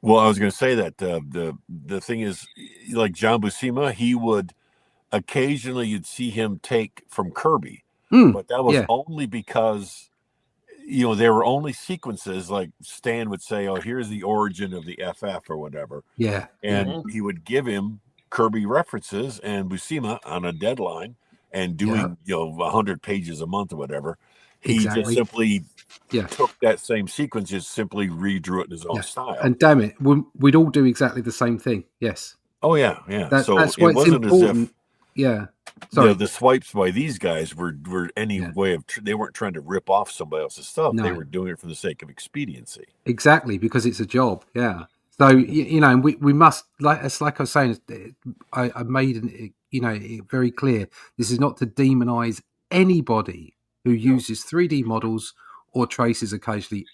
Well, I was going to say that the thing is, like John Buscema, he would occasionally you'd see him take from Kirby, but that was only because there were only sequences. Like Stan would say, "Oh, here's the origin of the FF or whatever," and he would give him Kirby references, and Buscema on a deadline and doing 100 pages a month or whatever. He just simply took that same sequence, just simply redrew it in his own style. And damn it, we'd all do exactly the same thing. Yes. Oh yeah. That's why it it's wasn't important. Sorry. The swipes by these guys were any way of they weren't trying to rip off somebody else's stuff. No. They were doing it for the sake of expediency. Exactly, because it's a job. Yeah. So we must, like I was saying, I made it very clear. This is not to demonize anybody who uses 3D models or traces occasionally.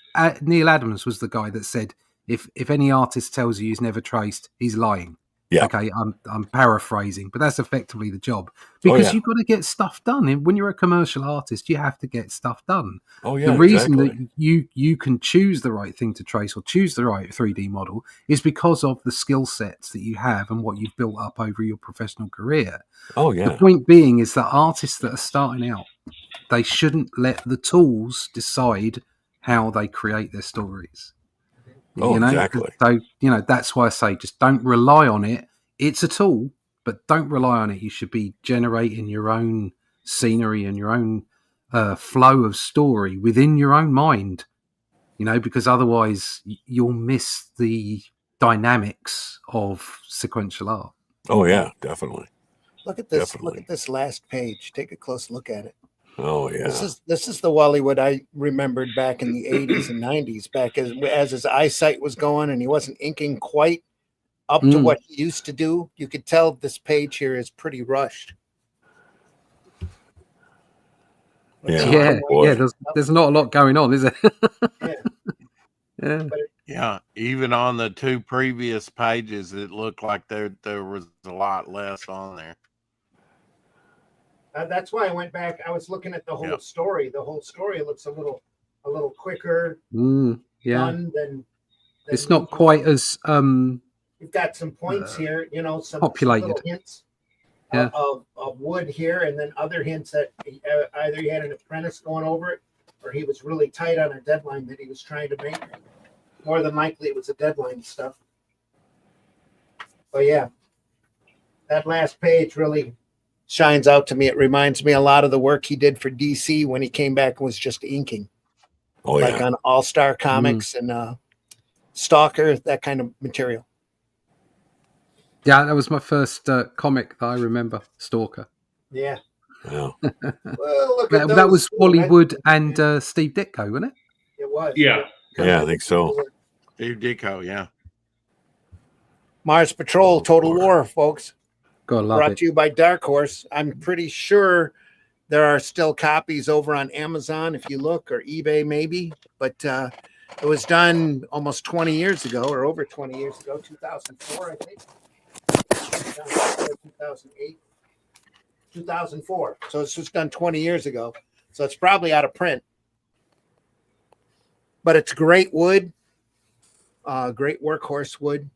Neil Adams was the guy that said, if any artist tells you he's never traced, he's lying. Yeah. Okay, I'm paraphrasing, but that's effectively the job, because you've got to get stuff done. And when you're a commercial artist, you have to get stuff done. Oh yeah. The reason that you can choose the right thing to trace or choose the right 3D model is because of the skill sets that you have and what you've built up over your professional career. Oh yeah. The point being is that artists that are starting out, they shouldn't let the tools decide how they create their stories. Exactly. So, that's why I say just don't rely on it. It's a tool, but don't rely on it. You should be generating your own scenery and your own flow of story within your own mind, because otherwise you'll miss the dynamics of sequential art. Oh, yeah, definitely. Look at this. Definitely. Look at this last page. Take a close look at it. Oh yeah, this is the Walyy Wood I remembered back in the 80s and 90s, back as his eyesight was going and he wasn't inking quite up to what he used to do. You could tell this page here is pretty rushed. Yeah. There's not a lot going on, is there? Yeah. Even on the two previous pages, it looked like there was a lot less on there. That's why I went back. I was looking at the whole story. The whole story looks a little quicker done than it's not quite as you've got some points here, some populated little hints of wood here, and then other hints that either he had an apprentice going over it or he was really tight on a deadline that he was trying to make. More than likely it was a deadline stuff. But yeah, that last page really shines out to me. It reminds me a lot of the work he did for DC when he came back and was just inking. Like on All-Star Comics and Stalker, that kind of material. Yeah, that was my first comic that I remember, Stalker. Yeah. Wow. Well, look at that was Walyy Wood and Steve Ditko, wasn't it? It was. Yeah. Yeah, I think so. Steve Ditko, yeah. Mars Patrol, Total War, folks. Brought to you by Dark Horse. I'm pretty sure there are still copies over on Amazon if you look, or eBay maybe, but it was done almost 20 years ago, or over 20 years ago, 2004 I think, 2008, 2004. So it's just done 20 years ago, so it's probably out of print, but it's great wood, great workhorse wood.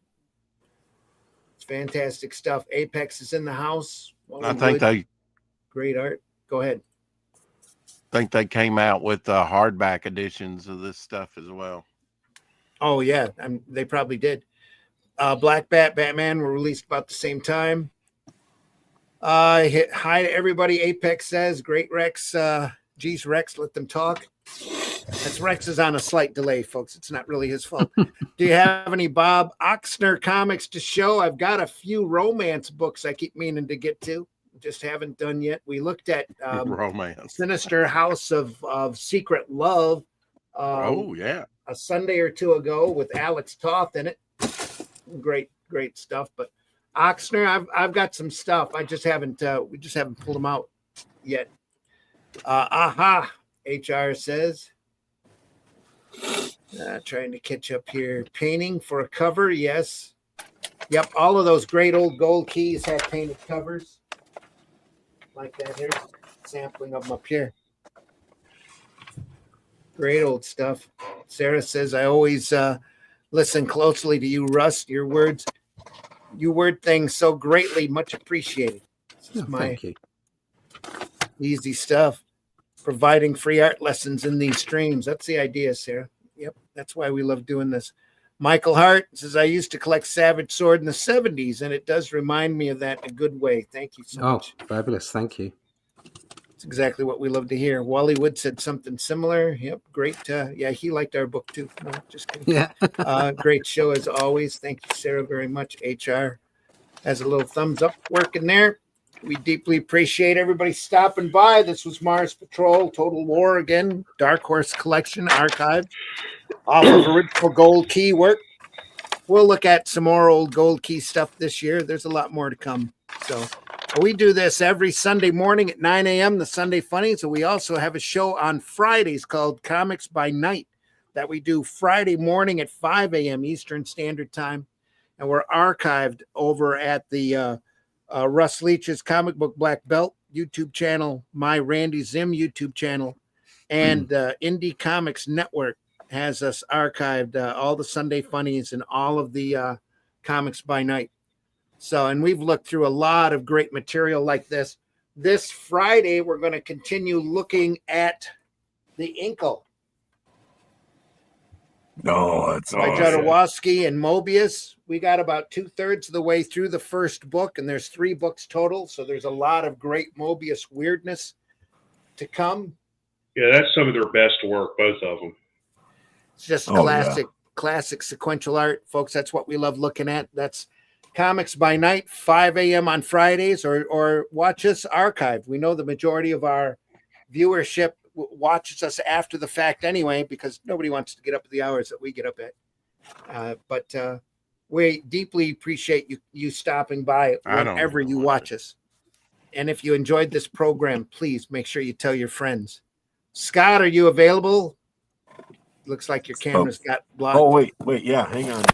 Fantastic stuff. Apex is in the house. I think great art. Go ahead. I think they came out with hardback editions of this stuff as well. Oh yeah, they probably did. Black Batman were released about the same time. Hi to everybody. Apex says, great Rex. Geez, Rex, let them talk. That's Rex is on a slight delay, folks. It's not really his fault. Do you have any Bob Oxner comics to show? I've got a few romance books I keep meaning to get to. Just haven't done yet. We looked at romance, Sinister House of Secret Love. A Sunday or two ago with Alex Toth in it. Great stuff. But Oxner, I've got some stuff. I just haven't. We just haven't pulled them out yet. HR says. Trying to catch up here. Painting for a cover, yes. Yep, all of those great old gold keys have painted covers. Like that. Here's a sampling of them up here. Great old stuff. Sarah says, I always listen closely to you, Russ. You word things so greatly, much appreciated. This is Thank you. Easy stuff. Providing free art lessons in these streams. That's the idea, Sarah. Yep, that's why we love doing this. Michael Hart says, I used to collect Savage Sword in the 70s, and it does remind me of that in a good way. Thank you so much. Fabulous. Thank you. That's exactly what we love to hear. Walyy Wood said something similar. Yep, great. Yeah, he liked our book too. No, just kidding. Yeah. Great show as always. Thank you, Sarah, very much. HR has a little thumbs up working there. We deeply appreciate everybody stopping by. This was Mars Patrol, Total War again, Dark Horse Collection Archive, off of original Gold Key work. We'll look at some more old Gold Key stuff this year. There's a lot more to come. So we do this every Sunday morning at 9 a.m., the Sunday Funnies. And we also have a show on Fridays called Comics by Night that we do Friday morning at 5 a.m. Eastern Standard Time. And we're archived over at the Russ Leach's Comic Book Black Belt YouTube channel, my Randy Zim YouTube channel, and Indie Comics Network has us archived, all the Sunday Funnies and all of the Comics by Night. So, and we've looked through a lot of great material like this. This Friday, we're going to continue looking at the Inkle. No, that's by awesome. Jodorowsky and Mobius. We got about 2/3 of the way through the first book, and there's 3 books total. So there's a lot of great Mobius weirdness to come. Yeah, that's some of their best work, both of them. It's just classic sequential art, folks. That's what we love looking at. That's Comics by Night, 5 a.m. on Fridays, or watch us archived. We know the majority of our viewership watches us after the fact anyway, because nobody wants to get up at the hours that we get up at. But we deeply appreciate you stopping by whenever you watch us. And if you enjoyed this program, please make sure you tell your friends. Scott, are you available? Looks like your camera's got blocked. Oh, wait. Yeah, hang on.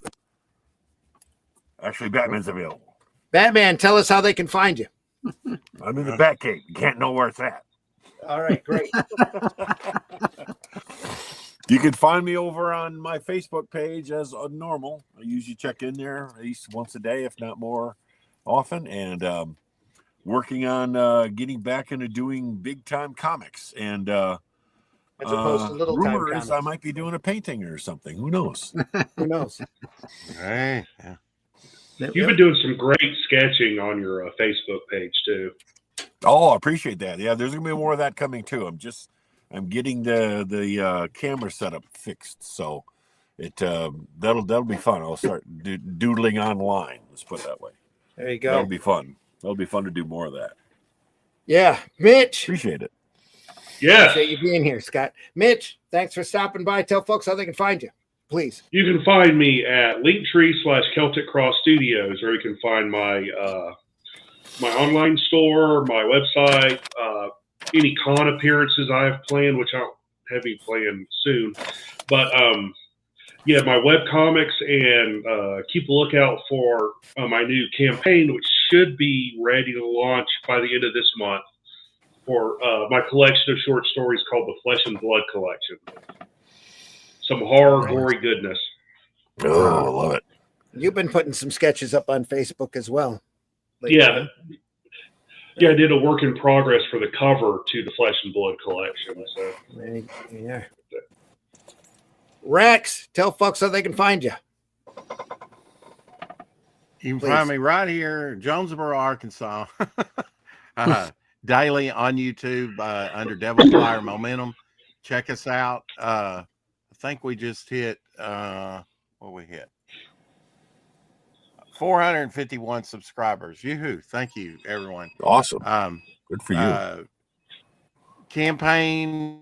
Actually, Batman's available. Batman, tell us how they can find you. I'm in the Batcave. You can't know where it's at. All right, great. You can find me over on my Facebook page as normal. I usually check in there at least once a day, if not more often, and working on getting back into doing big time comics. And as opposed to little time rumors comics. I might be doing a painting or something. Who knows? Who knows? Hey, yeah. You've been doing some great sketching on your Facebook page too. Oh, I appreciate that. Yeah, there's gonna be more of that coming too. I'm getting the camera setup fixed, so that'll be fun. I'll start doodling online. Let's put it that way. There you go. That'll be fun. That'll be fun to do more of that. Yeah, Mitch. Appreciate it. Yeah. Appreciate you being here, Scott. Mitch, thanks for stopping by. Tell folks how they can find you, please. You can find me at Linktree/Celtic Cross Studios, or you can find my my online store, my website, any con appearances I have planned, which I'll have you playing soon. But yeah, my web comics, and keep a lookout for my new campaign, which should be ready to launch by the end of this month, for my collection of short stories called the Flesh and Blood Collection. Some horror, gory goodness. Oh, I love it. You've been putting some sketches up on Facebook as well. Yeah. Yeah, I did a work in progress for the cover to the Flesh and Blood Collection. So. Yeah. Rex, tell folks how they can find you. You can find me right here, Jonesboro, Arkansas. Daily on YouTube under Devil Flyer Momentum. Check us out. I think we just hit what we hit. 451 subscribers. Yoo-hoo. Thank you, everyone. Awesome. Good for you. Campaign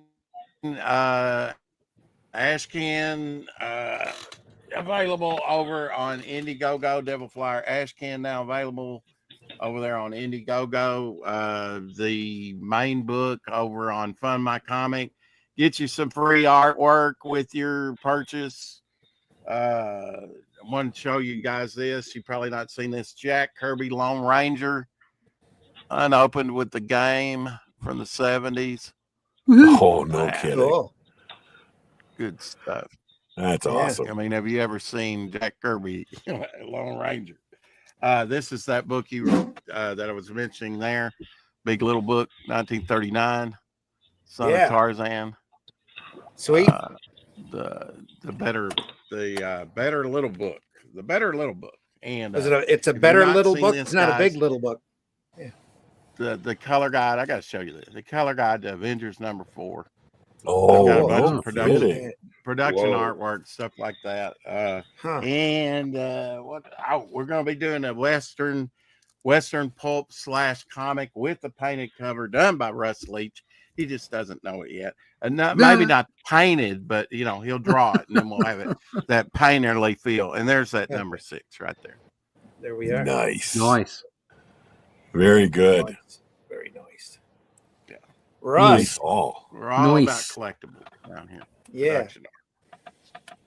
Ashcan available over on Indiegogo. Devil Flyer Ashcan now available over there on Indiegogo. The main book over on Fund My Comic. Get you some free artwork with your purchase. I want to show you guys this. You've probably not seen this. Jack Kirby Lone Ranger, unopened with the game from the 70s. Oh, no kidding. Cool. Good stuff. That's awesome. I mean, have you ever seen Jack Kirby, Lone Ranger? This is that book you wrote that I was mentioning there. Big Little Book, 1939. Son of Tarzan. Sweet. The better little book. The better little book. And it's a better little book. It's not a big little book. Yeah. The color guide. I got to show you this. The color guide to Avengers #4. Oh, got a bunch of production Whoa. artwork, stuff like that. And we're going to be doing a Western pulp / comic with a painted cover done by Russ Leach. He just doesn't know it yet. And maybe not painted, but he'll draw it, and then we'll have it that painterly feel. And there's that #6 right there. There we are. Nice. Very good. Nice. Very nice. Yeah. Russ. We're all about collectibles around here. Yeah.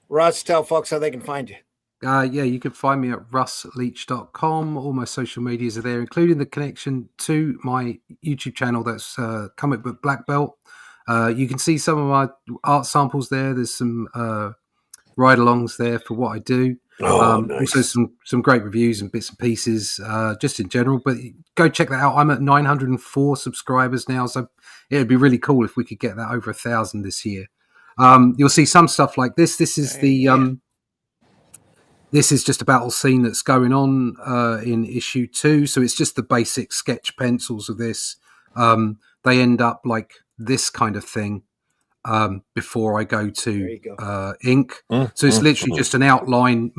Russ, tell folks how they can find you. You can find me at russleach.com. All my social medias are there, including the connection to my YouTube channel. That's Comic Book Black Belt. You can see some of my art samples there. There's some ride-alongs there for what I do. Nice. Also some great reviews and bits and pieces just in general. But go check that out. I'm at 904 subscribers now, so it would be really cool if we could get that over 1,000 this year. You'll see some stuff like this. This is This is just a battle scene that's going on in issue 2. So it's just the basic sketch pencils of this. They end up like this kind of thing before I go to ink. So it's literally just an outline,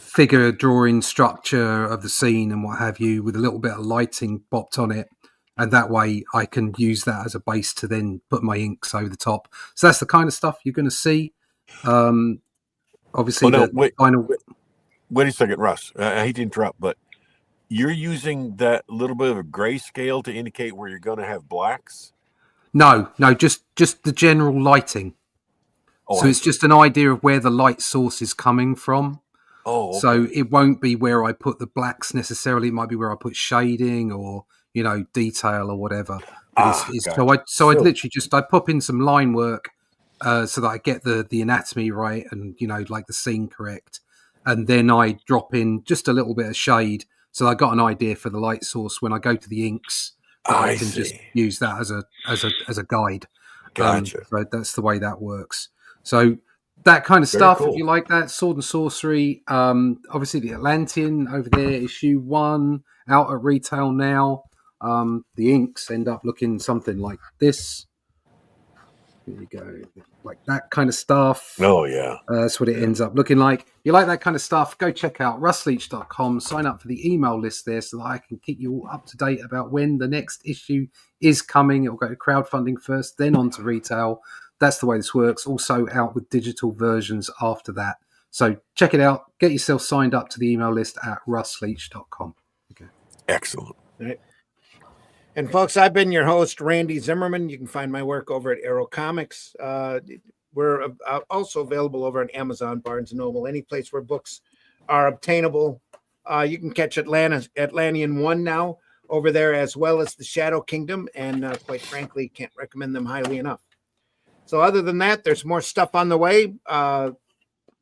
figure drawing structure of the scene and what have you, with a little bit of lighting bopped on it. And that way I can use that as a base to then put my inks over the top. So that's the kind of stuff you're going to see. Obviously, wait a second, Russ. I hate to interrupt, but you're using that little bit of a grayscale to indicate where you're going to have blacks? No, just the general lighting. So it's just an idea of where the light source is coming from. Okay. So it won't be where I put the blacks necessarily. It might be where I put shading or detail or whatever. So I literally I pop in some line work so that I get the anatomy right and like the scene correct, and then I drop in just a little bit of shade so I got an idea for the light source when I go to the inks. I can just use that as a guide. Gotcha. So that's the way that works. So that kind of stuff, cool. if you like that, Sword and Sorcery. Obviously, the Atlantean over there, issue 1, out at retail now. The inks end up looking something like this. Here you go, like that kind of stuff. Oh, yeah. That's what it ends up looking like. You like that kind of stuff, go check out russleach.com, sign up for the email list there so that I can keep you all up to date about when the next issue is coming. It will go to crowdfunding first, then on to retail. That's the way this works. Also out with digital versions after that. So check it out. Get yourself signed up to the email list at russleach.com. Okay. Excellent. All right. And folks, I've been your host, Randy Zimmerman. You can find my work over at Arrow Comics. We're also available over on Amazon, Barnes & Noble, any place where books are obtainable. You can catch Atlantean 1 now over there, as well as the Shadow Kingdom, and quite frankly, can't recommend them highly enough. So other than that, there's more stuff on the way. You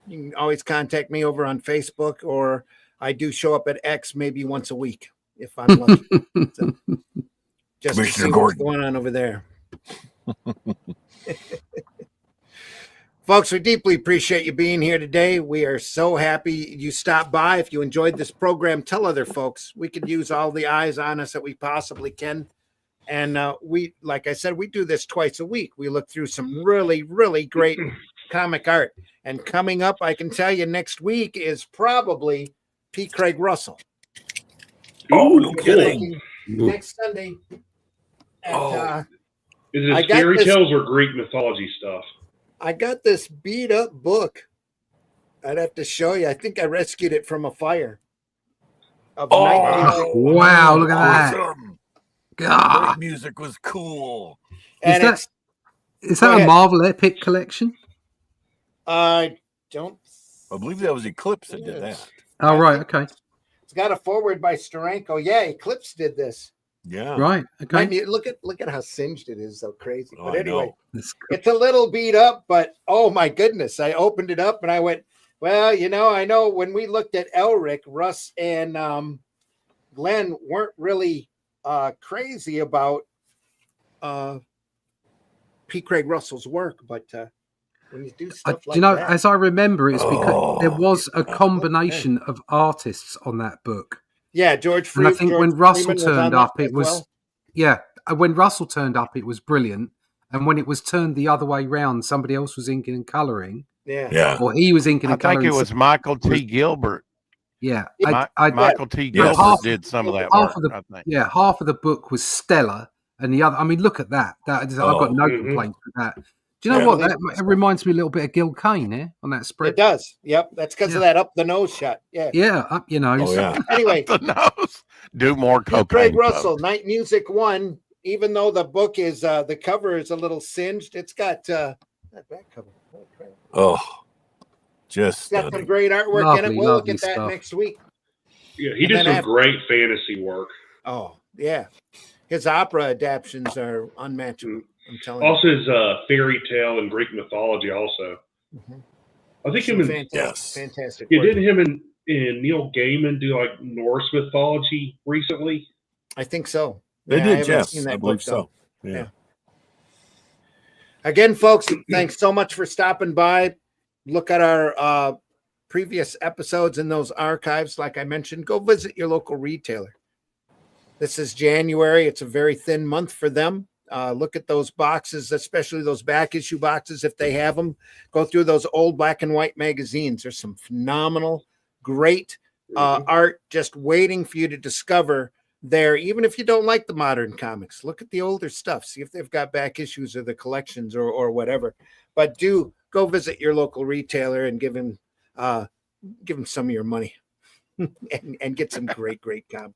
can always contact me over on Facebook, or I do show up at X maybe once a week if I'm lucky. So, just to see what's going on over there. Folks, we deeply appreciate you being here today. We are so happy you stopped by. If you enjoyed this program, tell other folks. We could use all the eyes on us that we possibly can. And like I said, we do this twice a week. We look through some really, really great comic art. And coming up, I can tell you next week is probably P. Craig Russell. Oh, no kidding. Next Sunday. And, is it fairy tales or Greek mythology stuff? I got this beat up book. I'd have to show you. I think I rescued it from a fire. Wow, look at that. God. Music was cool. And is that a Marvel Epic collection? I believe that was Eclipse that did that. Oh, right. Okay. It's got a foreword by Steranko. Yeah, Eclipse did this. Yeah. Right. Okay. Look at how singed it is. So crazy. Oh, But anyway, That's it's a little beat up, but oh my goodness. I opened it up and I went, well, I know when we looked at Elric, Russ and Glenn weren't really crazy about P. Craig Russell's work, but when you do stuff like that, as I remember, it's because there was a combination of artists on that book. Yeah, George And I think when Russell turned up, it was when Russell turned up, it was brilliant. And when it was turned the other way round, somebody else was inking and colouring. Yeah. Or he was inking and colouring. I think it was Michael T. Gilbert. Yeah. Michael T. Gilbert did some of that work, I think. Yeah, half of the book was stellar. And the other, I mean, look at that. I've got no complaints with that. Do you know what? That reminds me a little bit of Gil Kane, on that spread. It does. Yep. That's because of that up the nose shot. Yeah. Yeah, up your nose. Oh, yeah. Anyway. Up the nose. Do more cocaine. Craig Russell, Night Music 1, even though the book is, the cover is a little singed, it's got that back cover. Oh, just got some great artwork in it. We'll look at that next week. Yeah, he did some great fantasy work. Oh, yeah. His opera adaptations are unmatchable. I'm telling also you. his fairy tale and Greek mythology also. Mm-hmm. I think fantastic. Yeah, didn't him and Neil Gaiman do like Norse mythology recently? I think so. They did, yes. I believe so. Yeah. Again, folks, thanks so much for stopping by. Look at our previous episodes in those archives. Like I mentioned, go visit your local retailer. This is January. It's a very thin month for them. Look at those boxes, especially those back issue boxes, if they have them. Go through those old black and white magazines. There's some phenomenal, great art just waiting for you to discover there. Even if you don't like the modern comics, look at the older stuff. See if they've got back issues or the collections or whatever. But do go visit your local retailer and give him some of your money and get some great comics.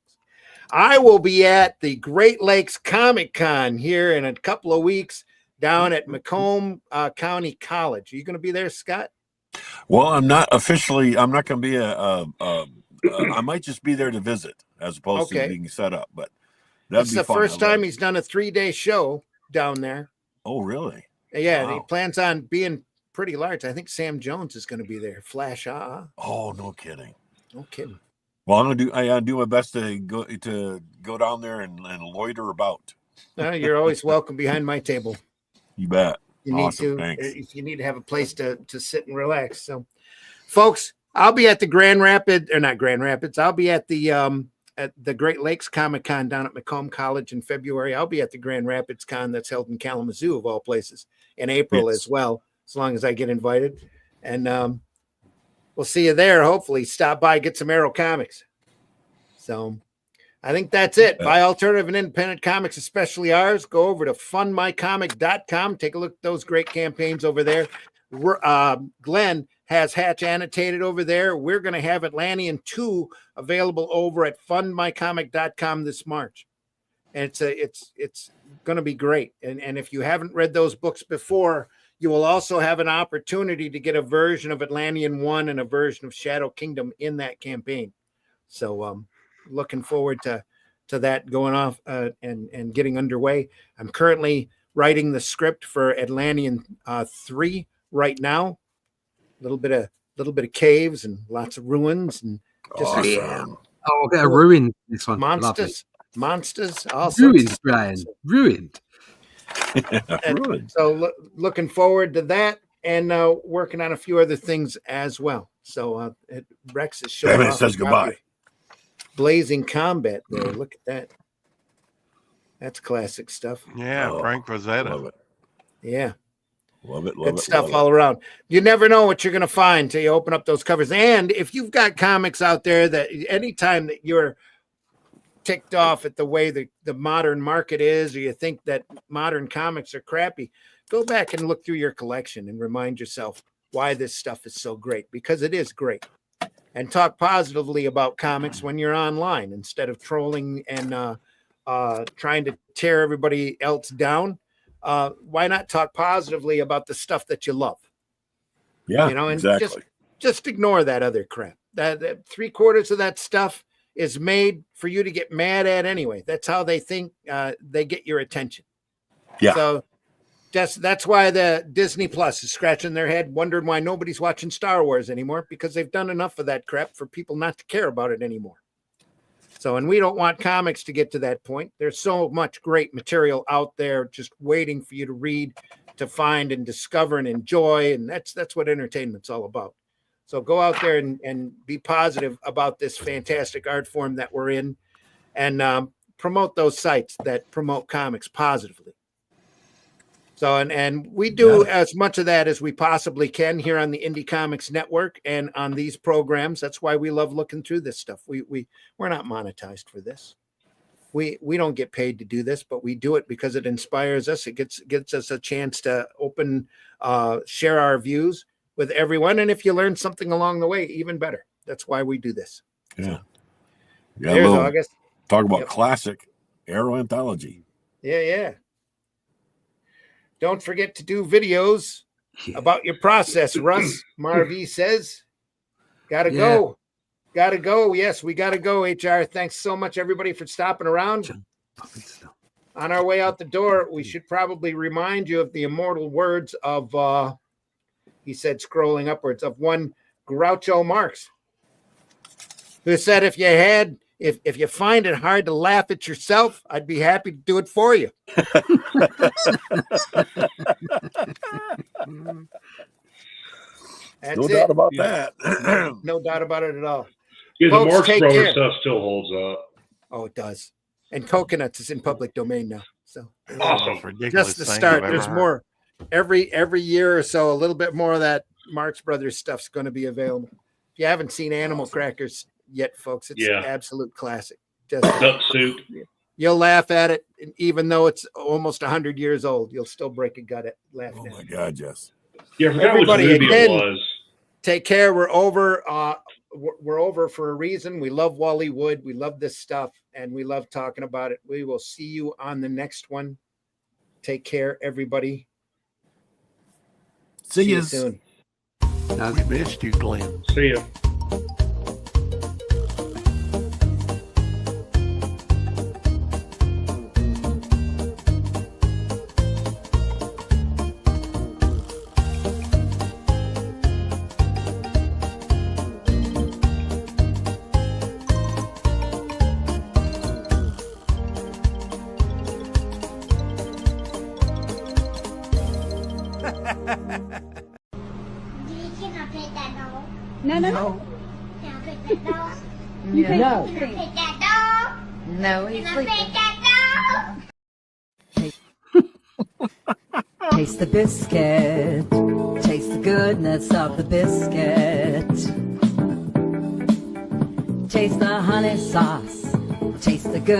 I will be at the Great Lakes Comic Con here in a couple of weeks down at Macomb County College. Are you going to be there, Scott? Well, I'm not officially. I'm not going to be I might just be there to visit as opposed to being set up. But that's the first time he's done a 3-day show down there. Oh, really? Yeah, wow. He plans on being pretty large. I think Sam Jones is going to be there. Flash, Oh, no kidding. No kidding. Well, I do my best to go down there and loiter about. You're always welcome behind my table. You bet. You awesome. need to, Thanks. if you need to have a place to sit and relax. So, folks, I'll be at the I'll be at the Great Lakes Comic Con down at Macomb College in February. I'll be at the Grand Rapids Con that's held in Kalamazoo, of all places, in April as well, as long as I get invited. And we'll see you there. Hopefully, stop by, get some Arrow comics. So I think that's it. Buy alternative and independent comics, especially ours. Go over to fundmycomic.com. Take a look at those great campaigns over there. Glenn has Hatch annotated over there. We're going to have Atlantean 2 available over at fundmycomic.com this March. And it's going to be great. And if you haven't read those books before, you will also have an opportunity to get a version of Atlantean 1 and a version of Shadow Kingdom in that campaign. So looking forward to that going off and getting underway. I'm currently writing the script for Atlantean 3 right now. A little bit of caves and lots of ruins and just I'll get a ruin this one. Monsters, all ruined, Brian. Ruined. So looking forward to that and working on a few other things as well. So Rex is showing off. Says goodbye. Blazing Combat there. Look at that. That's classic stuff. Yeah, Frank Rosetta. Love it. Yeah. Love it. Good stuff all around. You never know what you're going to find till you open up those covers. And if you've got comics out there that anytime that you're ticked off at the way the modern market is, or you think that modern comics are crappy, go back and look through your collection and remind yourself why this stuff is so great, because it is great. And talk positively about comics when you're online instead of trolling and trying to tear everybody else down. Why not talk positively about the stuff that you love? Yeah, and exactly. just ignore that other crap. That 3/4 of that stuff is made for you to get mad at anyway. That's how they think they get your attention. Yeah. So that's why the Disney Plus is scratching their head, wondering why nobody's watching Star Wars anymore, because they've done enough of that crap for people not to care about it anymore. So, and we don't want comics to get to that point. There's so much great material out there just waiting for you to read, to find and discover and enjoy. And that's what entertainment's all about. So go out there and be positive about this fantastic art form that we're in, and promote those sites that promote comics positively. So, and we do as much of that as we possibly can here on the Indie Comics Network and on these programs. That's why we love looking through this stuff. We're not monetized for this. We don't get paid to do this, but we do it because it inspires us. It gets us a chance to share our views with everyone. And if you learn something along the way, even better. That's why we do this. Yeah. There's August. Talk about classic Arrow anthology. Yeah. Don't forget to do videos about your process, Russ. Marv says, gotta go. Yes, we gotta go, HR. Thanks so much, everybody, for stopping around. On our way out the door, we should probably remind you of the immortal words of, he said, scrolling upwards, of one Groucho Marx, who said, if you find it hard to laugh at yourself, I'd be happy to do it for you. No doubt about that. No doubt about it at all. Yeah, Folks, the Marx take Brothers care. stuff still holds up. Oh, it does. And Coconuts is in public domain now. So awesome. Just the start. There's more. Every year or so, a little bit more of that Marx Brothers stuff's going to be available. If you haven't seen Animal Crackers yet, folks, it's an absolute classic. Just Duck Soup. You'll laugh at it, and even though it's almost 100 years old, you'll still break a gut at laughing. Oh my God, yes. Yeah, I forgot Everybody, which movie again, it was. Take care. We're over. We're over for a reason. We love Walyy Wood. We love this stuff, and we love talking about it. We will see you on the next one. Take care, everybody. See you soon. We missed you, Glenn. See ya. No. No, he's sleeping. Taste the biscuit. Taste the goodness of the biscuit. Taste the honey sauce. Taste the good.